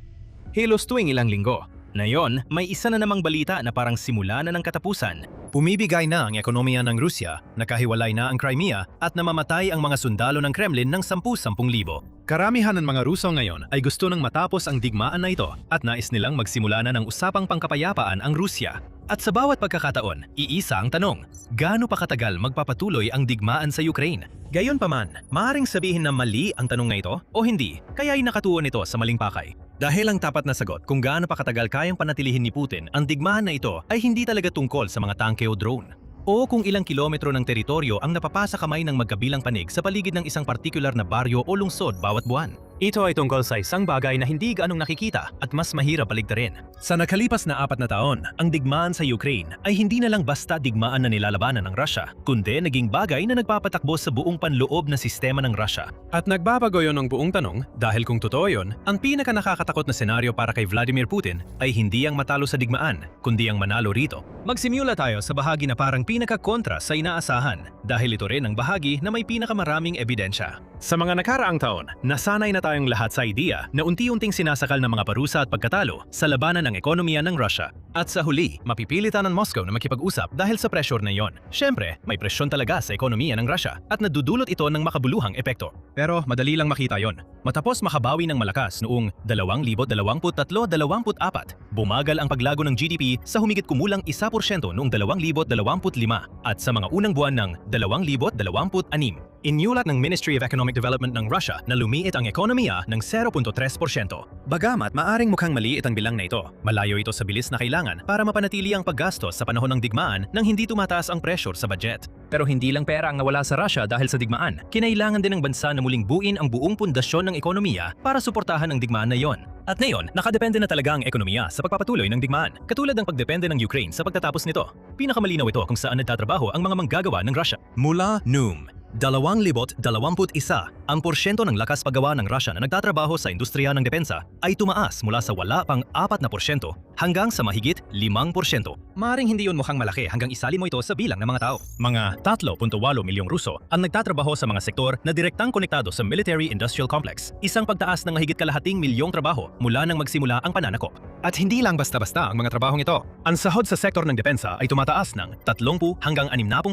Halos tuwing ilang linggo. Ngayon, may isa na namang balita na parang simula na ng katapusan. Pumibigay na ang ekonomiya ng Rusya, nakahiwalay na ang Crimea at namamatay ang mga sundalo ng Kremlin ng 10,000. Karamihan ng mga Ruso ngayon ay gusto nang matapos ang digmaan na ito at nais nilang magsimula na ng usapang pangkapayapaan ang Rusya. At sa bawat pagkakataon, iisa ang tanong, gaano pa katagal magpapatuloy ang digmaan sa Ukraine? Gayunpaman, maaaring sabihin na mali ang tanong na ito o hindi, kaya ay nakatuon ito sa maling pakay. Dahil ang tapat na sagot kung gaano pa katagal kayang panatilihin ni Putin ang digmaan na ito ay hindi talaga tungkol sa mga tangke o drone. O kung ilang kilometro ng teritoryo ang napapasa kamay ng magkabilang panig sa paligid ng isang partikular na baryo o lungsod bawat buwan. Ito ay tungkol sa isang bagay na hindi gaanong nakikita at mas mahirap baligtarin. Sa nakalipas na 4 na taon, ang digmaan sa Ukraine ay hindi na lang basta digmaan na nilalabanan ng Russia, kundi naging bagay na nagpapatakbo sa buong panloob na sistema ng Russia. At nagbabago yon ang buong tanong dahil kung totoo yon, ang pinaka nakakatakot na senaryo para kay Vladimir Putin ay hindi ang matalo sa digmaan, kundi ang manalo rito. Magsimula tayo sa bahagi na parang pinaka-kontra sa inaasahan dahil ito rin ang bahagi na may pinakamaraming ebidensya. Sa mga nakaraang taon, nasanay na tayong lahat sa idea na unti-unting sinasakal ng mga parusa at pagkatalo sa labanan ng ekonomiya ng Russia. At sa huli, mapipilitan ng Moscow na makipag-usap dahil sa pressure na iyon. Siyempre, may presyon talaga sa ekonomiya ng Russia at nadudulot ito ng makabuluhang epekto. Pero madali lang makita yon. Matapos makabawi ng malakas noong 2023-24, bumagal ang paglago ng GDP sa humigit kumulang 1% noong 2025 at sa mga unang buwan ng 2026. Inyulat ng Ministry of Economic Development ng Russia na lumiit ang ekonomiya ng 0.3%. Bagamat maaring mukhang maliit ang bilang na ito, malayo ito sa bilis na kailangan para mapanatili ang paggastos sa panahon ng digmaan nang hindi tumataas ang pressure sa budget. Pero hindi lang pera ang nawala sa Russia dahil sa digmaan. Kinailangan din ng bansa na muling buuin ang buong pundasyon ng ekonomiya para suportahan ang digmaan na iyon. At ngayon, nakadepende na talaga ang ekonomiya sa pagpapatuloy ng digmaan, katulad ng pagdepende ng Ukraine sa pagtatapos nito. Pinakamalinaw ito kung saan nagtatrabaho ang mga manggagawa ng Russia. Mula noong 2021, ang porsyento ng lakas paggawa ng Russia na nagtatrabaho sa industriya ng depensa ay tumaas mula sa wala pang 4% hanggang sa mahigit 5%. Maaring hindi yun mukhang malaki hanggang isali mo ito sa bilang ng mga tao. Mga 3.8 milyong Ruso ang nagtatrabaho sa mga sektor na direktang konektado sa military-industrial complex, isang pagtaas ng mahigit kalahating milyong trabaho mula nang magsimula ang pananakop. At hindi lang basta-basta ang mga trabahong ito. Ang sahod sa sektor ng depensa ay tumataas ng 30 hanggang 60%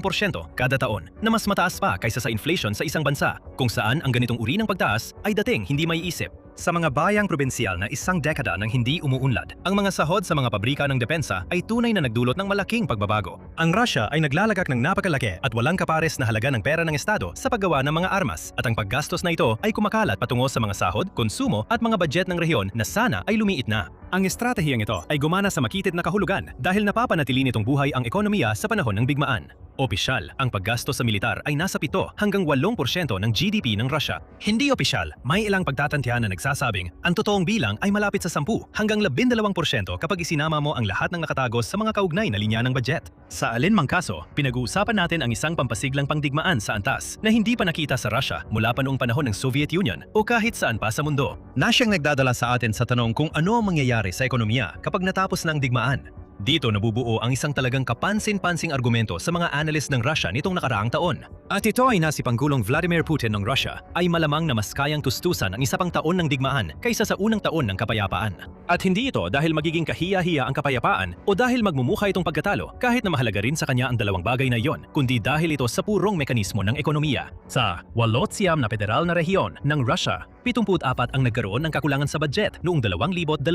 kada taon, na mas mataas pa kaysa sa inflation sa isang bansa, kung saan ang ganitong uri ng pagtaas ay dating hindi maiisip. Sa mga bayang probinsyal na isang dekada nang hindi umuunlad, ang mga sahod sa mga pabrika ng depensa ay tunay na nagdulot ng malaking pagbabago. Ang Russia ay naglalagak ng napakalaki at walang kapares na halaga ng pera ng Estado sa paggawa ng mga armas, at ang paggastos na ito ay kumakalat patungo sa mga sahod, konsumo at mga budget ng rehiyon na sana ay lumiit na. Ang estratehiyang ito ay gumana sa makitid na kahulugan dahil napapanatili nitong buhay ang ekonomiya sa panahon ng digmaan. Opisyal, ang paggastos sa militar ay nasa 7 hanggang 8% ng GDP ng Russia. Hindi opisyal, may ilang pagtatantiyan na nagsasabing ang totoong bilang ay malapit sa 10 hanggang 12% kapag isinama mo ang lahat ng nakatagos sa mga kaugnay na linya ng budget. Sa alinmang kaso, pinag-uusapan natin ang isang pampasiglang pangdigmaan sa antas na hindi pa nakita sa Russia mula pa noong panahon ng Soviet Union o kahit saan pa sa mundo. Na siyang nagdadala sa atin sa tanong kung ano ang mangyayari sa ekonomiya kapag natapos ng digmaan. Dito nabubuo ang isang talagang kapansin-pansing argumento sa mga analyst ng Russia nitong nakaraang taon. At ito ay na si Pangulong Vladimir Putin ng Russia ay malamang na mas kayang tustusan ang isa pang taon ng digmaan kaysa sa unang taon ng kapayapaan. At hindi ito dahil magiging kahiya-hiya ang kapayapaan o dahil magmumukha itong pagkatalo kahit na mahalaga rin sa kanya ang dalawang bagay na iyon, kundi dahil ito sa purong mekanismo ng ekonomiya. Sa 89 na federal na rehiyon ng Russia, 74 ang nagkaroon ng kakulangan sa budget noong 2025,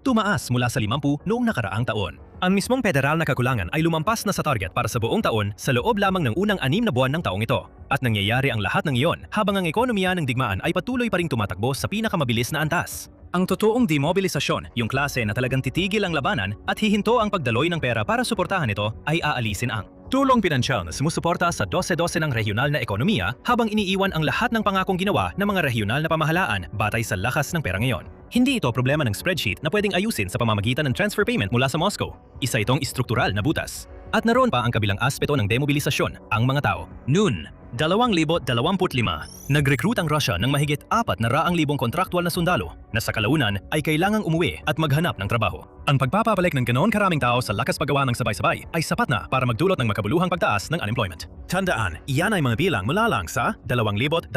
tumaas mula sa 50 noong nakaraang taon. Ang mismong federal na kakulangan ay lumampas na sa target para sa buong taon sa loob lamang ng unang 6 na buwan ng taong ito. At nangyayari ang lahat ng iyon habang ang ekonomiya ng digmaan ay patuloy pa ring tumatakbo sa pinakamabilis na antas. Ang totoong demobilisasyon, yung klase na talagang titigil ang labanan at hihinto ang pagdaloy ng pera para suportahan ito, ay aalisin ang tulong pinansyal na sumusuporta sa 12-12 ng regional na ekonomiya habang iniiwan ang lahat ng pangakong ginawa ng mga regional na pamahalaan batay sa lakas ng pera ngayon. Hindi ito problema ng spreadsheet na pwedeng ayusin sa pamamagitan ng transfer payment mula sa Moscow. Isa itong istruktural na butas. At naroon pa ang kabilang aspeto ng demobilisasyon, ang mga tao. Noon, 2025, nag-recruit ang Russia ng mahigit 400,000 kontraktwal na sundalo na sa kalaunan ay kailangang umuwi at maghanap ng trabaho. Ang pagpapabalik ng ganoon karaming tao sa lakas paggawa ng sabay-sabay ay sapat na para magdulot ng makabuluhang pagtaas ng unemployment. Tandaan, iyan ay mga bilang mula lang sa 2025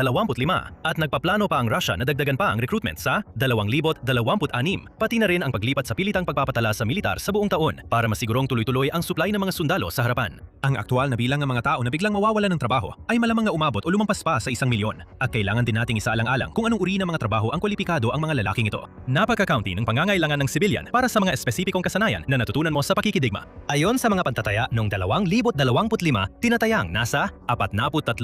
at nagpaplano pa ang Russia na dagdagan pa ang recruitment sa 2026, pati na rin ang paglipat sa pilitang pagpapatala sa militar sa buong taon para masigurong tuloy-tuloy ang supply ng mga sundalo sa harapan. Ang aktual na bilang ng mga tao na biglang mawawalan ng trabaho ay malamang na umabot o lumampas pa sa 1 milyon. At kailangan din nating isaalang-alang kung anong uri ng mga trabaho ang kwalipikado ang mga lalaking ito. Napaka-county ng pangangailangan ng sibilyan para sa mga espesipikong kasanayan na natutunan mo sa pakikidigma. Ayon sa mga pantataya noong 2025, tinatayang nasa 43%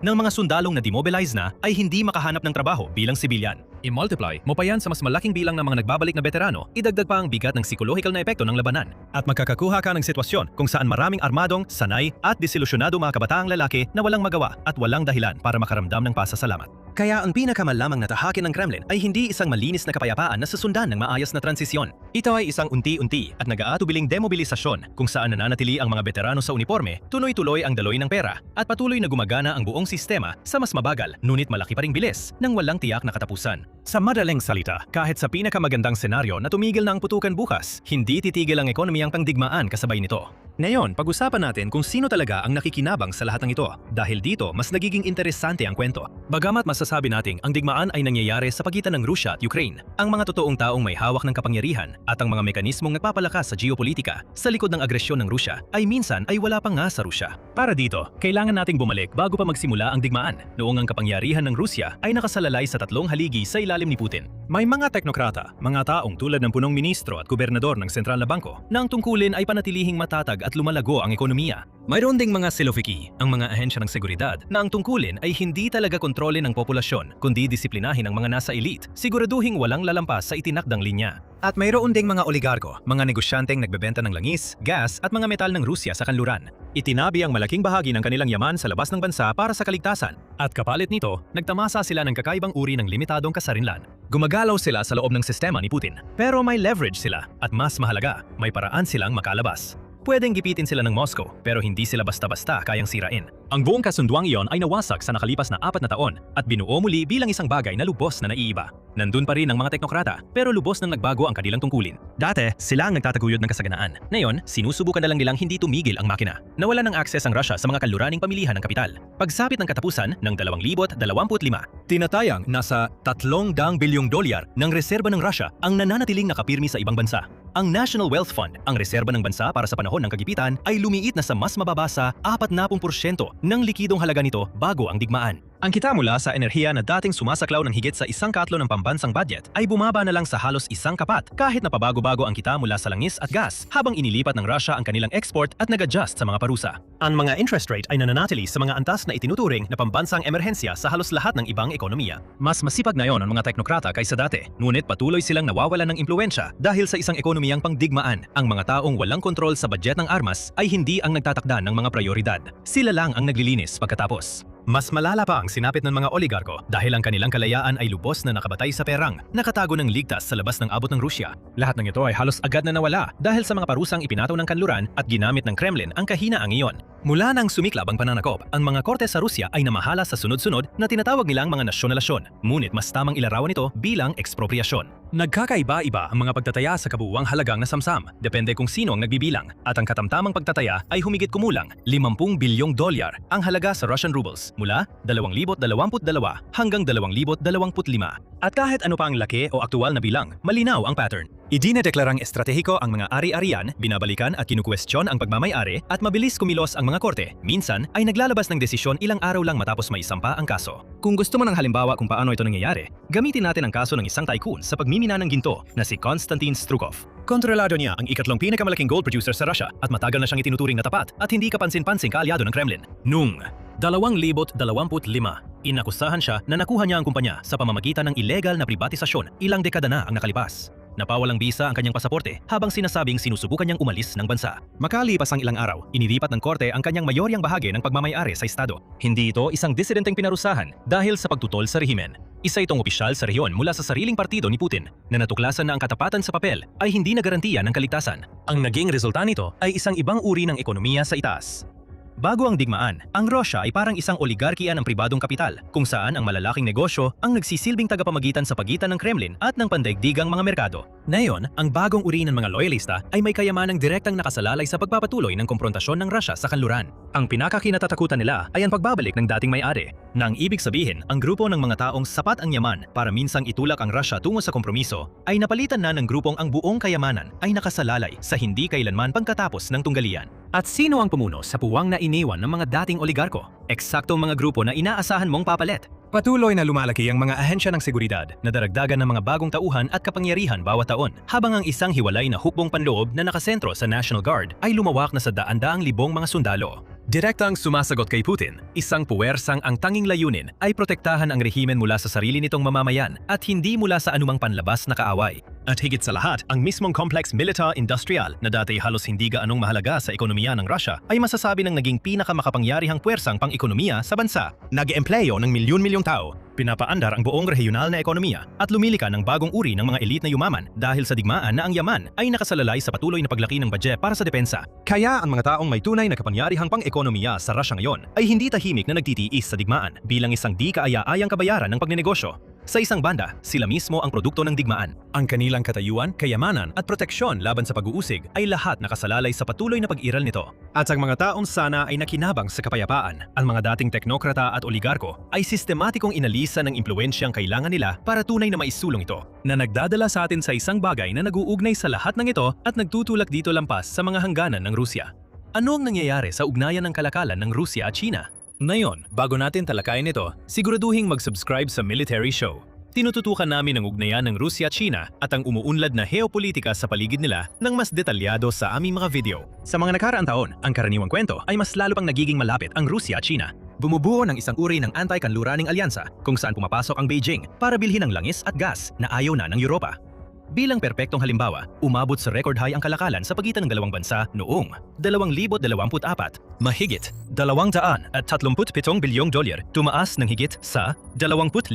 ng mga sundalong na demobilize na ay hindi makahanap ng trabaho bilang sibilyan. I-multiply mo pa yan sa mas malaking bilang ng mga nagbabalik na veterano, idagdag pa ang bigat ng psikolohikal na epekto ng labanan. At magkakakuha ka ng sitwasyon kung saan maraming armadong, sanay at desilusyonado mga kabataang lalaki na walang magawa at walang dahilan para makaramdam ng pasasalamat. Kaya ang pinakamalamang na tahakin ng Kremlin ay hindi isang malinis na kapayapaan na susundan ng maayos na transisyon. Ito ay isang unti-unti at nag-aatubiling demobilisasyon kung saan nananatili ang mga veterano sa uniforme, tuloy-tuloy ang daloy ng pera at patuloy na gumagana ang buong sistema sa mas mabagal ngunit malaki pa ring bilis nang walang tiyak na katapusan. Sa madaling salita, kahit sa pinakamagandang senaryo na tumigil na ang putukan bukas, hindi titigil ang ekonomiyang pangdigmaan kasabay nito. Ngayon, pag-usapan natin kung sino talaga ang nakikinabang sa lahat ng ito. Dahil dito, mas nagiging interesante ang kwento. Bagamat masasabi nating ang digmaan ay nangyayari sa pagitan ng Rusya at Ukraine, ang mga totoong taong may hawak ng kapangyarihan at ang mga mekanismong nagpapalakas sa geopolitika sa likod ng agresyon ng Rusya ay minsan ay wala pa nga sa Rusya. Para dito, kailangan nating bumalik bago pa magsimula ang digmaan, noong ang kapangyarihan ng Rusya ay nakasalalay sa tatlong haligi sa ilalim ni Putin. May mga teknokrata, mga taong tulad ng punong ministro at gobernador ng sentral na bangko na ang tungkulin ay panatilihing matatag at lumalago ang ekonomiya. Mayroon ding mga silofiki, ang mga ahensya ng seguridad, na ang tungkulin ay hindi talaga kontrole ng populasyon, kundi disiplinahin ang mga nasa elite, siguraduhing walang lalampas sa itinakdang linya. At mayroon ding mga oligarko, mga negosyanteng nagbebenta ng langis, gas at mga metal ng Rusya sa kanluran. Itinabi ang malaking bahagi ng kanilang yaman sa labas ng bansa para sa kaligtasan. At kapalit nito, nagtamasa sila ng kakaibang uri ng limitadong kasarinlan. Gumagalaw sila sa loob ng sistema ni Putin. Pero may leverage sila at mas mahalaga, may paraan silang makalabas. Pwedeng gipitin sila ng Moscow pero hindi sila basta-basta kayang sirain. Ang buong kasunduang iyon ay nawasak sa nakalipas na 4 na taon at binuo muli bilang isang bagay na lubos na naiiba. Nandun pa rin ang mga teknokrata pero lubos nang nagbago ang kanilang tungkulin. Dati, sila ang nagtataguyod ng kasaganaan. Ngayon, sinusubukan na lang nilang hindi tumigil ang makina. Nawala ng akses ang Russia sa mga kanluraning pamilihan ng kapital. Pagsapit ng katapusan ng 2025, tinatayang nasa $300 bilyong ng reserba ng Russia ang nananatiling nakapirmi sa ibang bansa. Ang National Wealth Fund, ang reserba ng bansa para sa panahon ng kagipitan, ay lumiit na sa mas mababa sa 40% ng likidong halaga nito bago ang digmaan. Ang kita mula sa enerhiya na dating sumasaklaw ng higit sa 1/4 ng pambansang budget ay bumaba na lang sa halos 1/4 kahit na pabago-bago ang kita mula sa langis at gas habang inilipat ng Russia ang kanilang export at nag-adjust sa mga parusa. Ang mga interest rate ay nananatili sa mga antas na itinuturing na pambansang emerhensya sa halos lahat ng ibang ekonomiya. Mas masipag ngayon ang mga teknokrata kaysa dati, ngunit patuloy silang nawawalan ng impluwensya dahil sa isang ekonomiyang pangdigmaan. Ang mga taong walang kontrol sa budget ng armas ay hindi ang nagtatakda ng mga prioridad. Sila lang ang naglilinis pagkatapos. Mas malala pa ang sinapit ng mga oligarko dahil ang kanilang kalayaan ay lubos na nakabatay sa perang, nakatago ng ligtas sa labas ng abot ng Rusya. Lahat ng ito ay halos agad na nawala dahil sa mga parusang ipinataw ng kanluran at ginamit ng Kremlin ang kahinaang iyon. Mula nang sumiklab ang pananakop, ang mga korte sa Rusya ay namahala sa sunod-sunod na tinatawag nilang mga nasyonalasyon, ngunit mas tamang ilarawan ito bilang ekspropriasyon. Nagkakaiba-iba ang mga pagtataya sa kabuuang halagang nasamsam, depende kung sino ang nagbibilang, at ang katamtamang pagtataya ay humigit kumulang $50 bilyong ang halaga sa Russian rubles mula 2022 hanggang 2025. At kahit ano pa ang laki o aktual na bilang, malinaw ang pattern. Idinedeklarang estratehiko ang mga ari-arian, binabalikan at kinukwestiyon ang pagmamay-ari at mabilis kumilos ang mga korte. Minsan ay naglalabas ng desisyon ilang araw lang matapos maisampa ang kaso. Kung gusto mo ng halimbawa kung paano ito nangyayari, gamitin natin ang kaso ng isang tycoon sa pagmimina ng ginto na si Konstantin Strukov. Kontrolado niya ang ikatlong pinakamalaking gold producer sa Russia at matagal na siyang itinuturing na tapat at hindi kapansin-pansing kaalyado ng Kremlin. Noong 2025, inakusahan siya na nakuha niya ang kumpanya sa pamamagitan ng ilegal na pribatisasyon. Ilang dekada na ang nakalipas. Napawalang bisa ang kanyang pasaporte habang sinasabing sinusubukan niyang umalis ng bansa. Makalipas ang ilang araw, inilipat ng korte ang kanyang mayoryang bahagi ng pagmamay-ari sa estado. Hindi ito isang disidenteng pinarusahan dahil sa pagtutol sa rehimen. Isa itong opisyal sa rehiyon mula sa sariling partido ni Putin na natuklasan na ang katapatan sa papel ay hindi na garantiya ng kaligtasan. Ang naging resulta nito ay isang ibang uri ng ekonomiya sa itaas. Bago ang digmaan, ang Russia ay parang isang oligarkiya ng pribadong kapital kung saan ang malalaking negosyo ang nagsisilbing tagapamagitan sa pagitan ng Kremlin at ng pandaigdigang mga merkado. Ngayon, ang bagong uri ng mga loyalista ay may kayamanang direktang nakasalalay sa pagpapatuloy ng komprontasyon ng Russia sa kanluran. Ang pinakakinatatakutan nila ay ang pagbabalik ng dating may-ari, na ang ibig sabihin ang grupo ng mga taong sapat ang yaman para minsang itulak ang Russia tungo sa kompromiso ay napalitan na ng grupong ang buong kayamanan ay nakasalalay sa hindi kailanman pagkatapos ng tunggalian. At sino ang pumuno sa puwang na iniwan ng mga dating oligarko? Eksaktong mga grupo na inaasahan mong papalit. Patuloy na lumalaki ang mga ahensya ng seguridad na daragdagan ng mga bagong tauhan at kapangyarihan bawat taon, habang ang isang hiwalay na hukbong panloob na nakasentro sa National Guard ay lumawak na sa daan-daang libong mga sundalo. Direktang sumasagot kay Putin, isang puwersang ang tanging layunin ay protektahan ang rehimen mula sa sarili nitong mamamayan at hindi mula sa anumang panlabas na kaaway. At higit sa lahat, ang mismong complex militar-industrial na dati halos hindi gaanong mahalaga sa ekonomiya ng Russia ay masasabi ng naging pinakamakapangyarihang puwersang pang-ekonomiya sa bansa. Nag-eempleyo ng milyon-milyong tao, pinapaandar ang buong regional na ekonomiya at lumilika ng bagong uri ng mga elite na yumaman dahil sa digmaan na ang yaman ay nakasalalay sa patuloy na paglaki ng budget para sa depensa. Kaya ang mga taong may tunay na kapangyarihang pang-ekonomiya sa Russia ngayon ay hindi tahimik na nagtitiis sa digmaan bilang isang di kaaya-ayang kabayaran ng pagnenegosyo. Sa isang banda, sila mismo ang produkto ng digmaan. Ang kanilang katayuan, kayamanan at proteksyon laban sa pag-uusig ay lahat nakasalalay sa patuloy na pag-iral nito. At ang mga taong sana ay nakinabang sa kapayapaan, ang mga dating teknokrata at oligarko ay sistematikong inalisa ng impluensyang kailangan nila para tunay na maisulong ito, na nagdadala sa atin sa isang bagay na nag-uugnay sa lahat ng ito at nagtutulak dito lampas sa mga hangganan ng Rusya. Ano ang nangyayari sa ugnayan ng kalakalan ng Rusya at China? Ngayon, bago natin talakayin ito, siguraduhing mag-subscribe sa Military Show. Tinututukan namin ang ugnayan ng Rusya at China at ang umuunlad na heopolitika sa paligid nila ng mas detalyado sa aming mga video. Sa mga nakaraang taon, ang karaniwang kwento ay mas lalo pang nagiging malapit ang Rusya at China. Bumubuo ng isang uri ng anti-kanluraning alyansa kung saan pumapasok ang Beijing para bilhin ng langis at gas na ayaw na ng Europa. Bilang perpektong halimbawa, umabot sa record high ang kalakalan sa pagitan ng dalawang bansa noong 2024. Mahigit 237 bilyong dolyar, tumaas ng higit sa 25%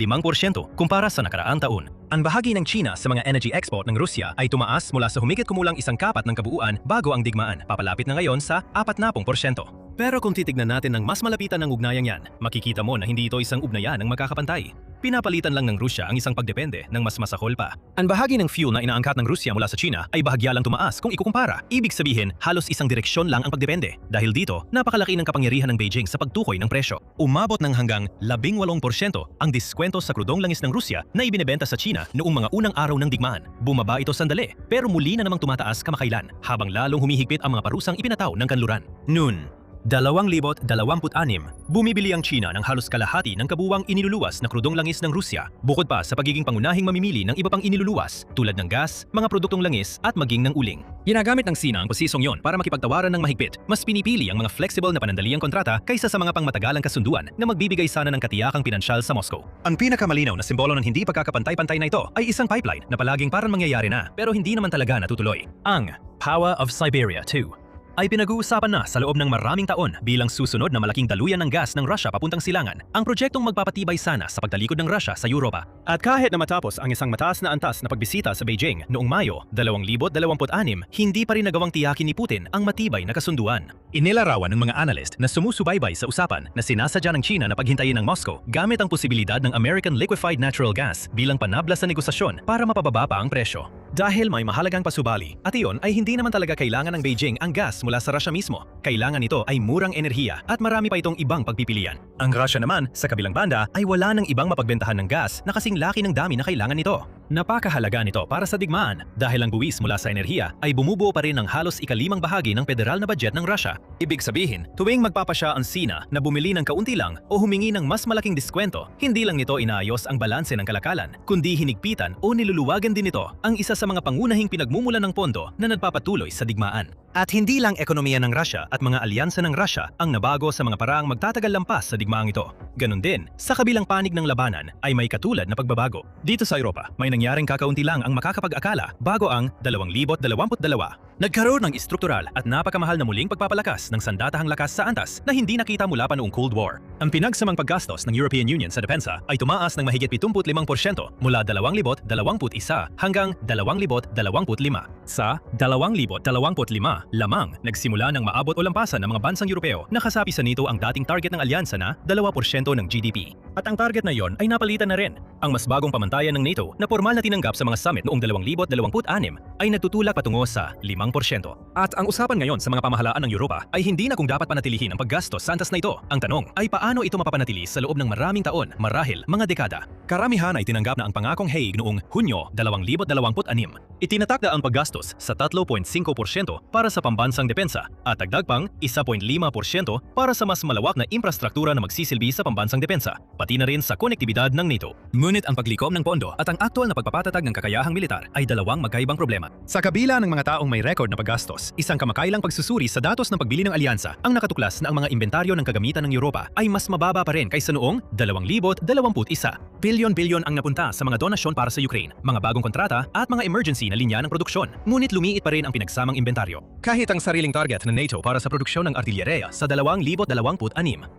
kumpara sa nakaraang taon. Ang bahagi ng China sa mga energy export ng Rusya ay tumaas mula sa humigit kumulang 1/4 ng kabuuan bago ang digmaan, papalapit na ngayon sa 40%. Pero kung titignan natin ng mas malapitan ng ugnayang yan, makikita mo na hindi ito isang ugnayan ng magkakapantay. Pinapalitan lang ng Rusya ang isang pagdepende ng mas masakol pa. Ang bahagi ng fuel na inaangkat ng Rusya mula sa China ay bahagya lang tumaas kung ikukumpara. Ibig sabihin, halos isang direksyon lang ang pagdepende. Dahil dito, napakalaki ng kapangyarihan ng Beijing sa pagtukoy ng presyo. Umabot ng hanggang 18% ang diskwento sa krudong langis ng Rusya na ibinebenta sa China noong mga unang araw ng digmaan. Bumaba ito sandali, pero muli na namang tumataas kamakailan habang lalong humihigpit ang mga parusang ipinataw ng kanluran. Noon, 2026, bumibili ang China ng halos kalahati ng kabuwang iniluluwas na krudong langis ng Rusya, bukod pa sa pagiging pangunahing mamimili ng iba pang iniluluwas tulad ng gas, mga produktong langis at maging ng uling. Ginagamit ng Sina ang posisyon yon para makipagtawaran ng mahigpit. Mas pinipili ang mga flexible na panandaliang kontrata kaysa sa mga pangmatagalang kasunduan na magbibigay sana ng katiyakang pinansyal sa Moscow. Ang pinakamalinaw na simbolo ng hindi pagkakapantay-pantay na ito ay isang pipeline na palaging parang mangyayari na pero hindi naman talaga natutuloy. Ang Power of Siberia 2 ay pinag-uusapan na sa loob ng maraming taon bilang susunod na malaking daluyan ng gas ng Russia papuntang silangan, ang proyektong magpapatibay sana sa pagtalikod ng Russia sa Europa. At kahit na matapos ang isang mataas na antas na pagbisita sa Beijing noong Mayo 2026, hindi pa rin nagawang tiyakin ni Putin ang matibay na kasunduan. Inilarawan ng mga analyst na sumusubaybay sa usapan na sinasadya ng China na paghintayin ng Moscow gamit ang posibilidad ng American Liquefied Natural Gas bilang panabla sa negosasyon para mapababa pa ang presyo. Dahil may mahalagang pasubali at iyon ay hindi naman talaga kailangan ng Beijing ang gas mula sa Russia mismo. Kailangan nito ay murang enerhiya at marami pa itong ibang pagpipilian. Ang Russia naman, sa kabilang banda, ay wala ng ibang mapagbentahan ng gas na kasing laki ng dami na kailangan nito. Napakahalaga nito para sa digmaan dahil ang buwis mula sa enerhiya ay bumubuo pa rin ng halos ikalimang bahagi ng federal na budget ng Russia. Ibig sabihin, tuwing magpapasya ang Sina na bumili ng kaunti lang o humingi ng mas malaking diskwento, hindi lang nito inaayos ang balanse ng kalakalan, kundi hinigpitan o niluluwagan din nito ang isa sa mga pangunahing pinagmumulan ng pondo na nagpapatuloy sa digmaan. At hindi lang ekonomiya ng Russia at mga alyansa ng Russia ang nabago sa mga paraang magtatagal lampas sa digmaang ito. Ganon din, sa kabilang panig ng labanan ay may katulad na pagbabago. Dito sa Europa, may nangyaring kakaunti lang ang makakapag-akala bago ang 2022. Nagkaroon ng istruktural at napakamahal na muling pagpapalakas ng sandatahang lakas sa antas na hindi nakita mula pa noong Cold War. Ang pinagsamang paggastos ng European Union sa depensa ay tumaas ng mahigit 75% mula 2021 hanggang 2025. Sa 2025 lamang nagsimula ng maabot o lampasan ng mga bansang Europeo na kasapi sa nito ang dating target ng alyansa na 2% ng GDP. At ang target na yon ay napalitan na rin. Ang mas bagong pamantayan ng NATO na formal na tinanggap sa mga summit noong 2026 ay nagtutulak patungo sa 5%. At ang usapan ngayon sa mga pamahalaan ng Europa ay hindi na kung dapat panatilihin ang paggastos sa antas na ito. Ang tanong ay paano ito mapapanatili sa loob ng maraming taon, marahil mga dekada. Karamihan ay tinanggap na ang pangakong Hague noong Hunyo 2026. Itinatakda ang paggastos sa 3.5% para sa pambansang depensa at dagdag pang 1.5% para sa mas malawak na infrastruktura na magsisilbi sa pambansang depensa, pati na rin sa konektibidad ng NATO. Ngunit ang paglikom ng pondo at ang aktual na pagpapatatag ng kakayahang militar ay dalawang magkaibang problema. Sa kabila ng mga taong may record record na paggastos, isang kamakailang pagsusuri sa datos ng pagbili ng alyansa ang nakatuklas na ang mga inventaryo ng kagamitan ng Europa ay mas mababa pa rin kaysa noong 2021. Bilyon-bilyon ang napunta sa mga donasyon para sa Ukraine, mga bagong kontrata at mga emergency na linya ng produksyon. Ngunit lumiit pa rin ang pinagsamang inventaryo. Kahit ang sariling target ng NATO para sa produksyon ng artilyereya sa 2026,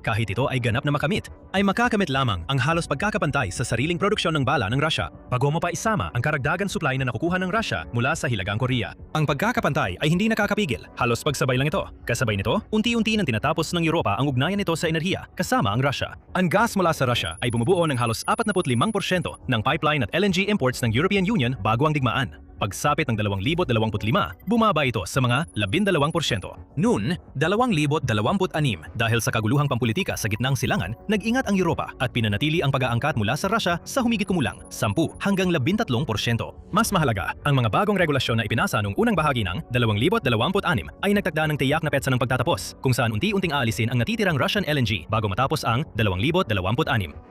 kahit ito ay ganap na makamit, ay makakamit lamang ang halos pagkakapantay sa sariling produksyon ng bala ng Russia. Bago mo pa isama ang karagdagan supply na nakukuha ng Russia mula sa Hilagang Korea. Ang pagkakapantay ay hindi nakakapigil, halos pagsabay lang ito. Kasabay nito, unti-unti nang tinatapos ng Europa ang ugnayan nito sa enerhiya kasama ang Russia. Ang gas mula sa Russia ay bumubuo ng halos 45% ng pipeline at LNG imports ng European Union bago ang digmaan. Pagsapit ng 2025, bumaba ito sa mga 12%. Noon, 2026, dahil sa kaguluhang pampulitika sa gitnang silangan, nag-ingat ang Europa at pinanatili ang pag-aangkat mula sa Russia sa humigit kumulang 10 hanggang 13%. Mas mahalaga, ang mga bagong regulasyon na ipinasa noong unang bahagi ng 2026 ay nagtakda ng tiyak na petsa ng pagtatapos, kung saan unti-unting aalisin ang natitirang Russian LNG bago matapos ang 2026.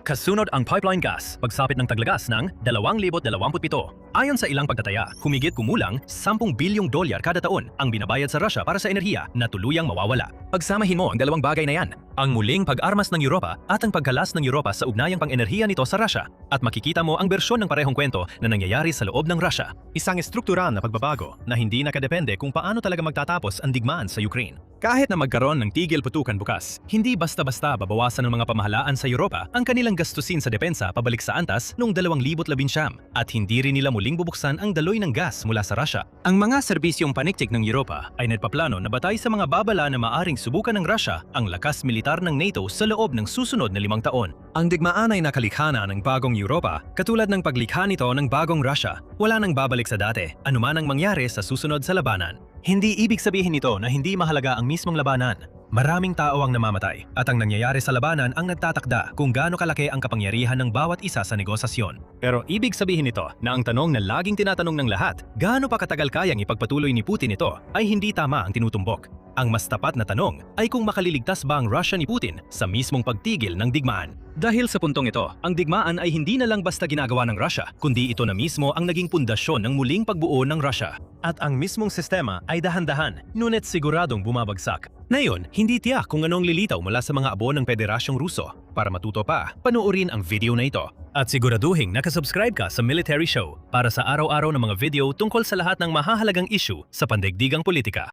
Kasunod ang pipeline gas, pagsapit ng taglagas ng 2027. Ayon sa ilang pagtataya, humigit kumulang 10 bilyong dolyar kada taon ang binabayad sa Russia para sa enerhiya na tuluyang mawawala. Pagsamahin mo ang dalawang bagay na yan, ang muling pag-armas ng Europa at ang pagkalas ng Europa sa ugnayang pang-enerhiya nito sa Russia, at makikita mo ang bersyon ng parehong kwento na nangyayari sa loob ng Russia. Isang estruktural na pagbabago na hindi nakadepende kung paano talaga magtatapos ang digmaan sa Ukraine. Kahit na magkaroon ng tigil putukan bukas, hindi basta-basta babawasan ng mga pamahalaan sa Europa ang kanilang gastusin sa depensa pabalik sa antas noong 2019 at hindi rin nila muling bubuksan ang daloy ng gas mula sa Russia. Ang mga serbisyong paniktik ng Europa ay nagpaplano na batay sa mga babala na maaring subukan ng Russia ang lakas militar ng NATO sa loob ng susunod na 5 taon. Ang digmaan ay nakalikha na ng bagong Europa, katulad ng paglikha nito ng bagong Russia. Wala nang babalik sa dati, anuman ang mangyari sa susunod sa labanan. Hindi ibig sabihin nito na hindi mahalaga ang mismong labanan. Maraming tao ang namamatay at ang nangyayari sa labanan ang nagtatakda kung gaano kalaki ang kapangyarihan ng bawat isa sa negosasyon. Pero ibig sabihin nito na ang tanong na laging tinatanong ng lahat, gaano pa katagal kayang ipagpatuloy ni Putin ito, ay hindi tama ang tinutumbok. Ang mas tapat na tanong ay kung makaliligtas ba ang Russia ni Putin sa mismong pagtigil ng digmaan. Dahil sa puntong ito, ang digmaan ay hindi na lang basta ginagawa ng Russia, kundi ito na mismo ang naging pundasyon ng muling pagbuo ng Russia. At ang mismong sistema ay dahan-dahan, ngunit siguradong bumabagsak. Ngayon, hindi tiyak kung anong lilitaw mula sa mga abo ng Pederasyong Ruso. Para matuto pa, panoorin ang video na ito. At siguraduhin nakasubscribe ka sa Military Show para sa araw-araw na mga video tungkol sa lahat ng mahahalagang issue sa pandaigdigang politika.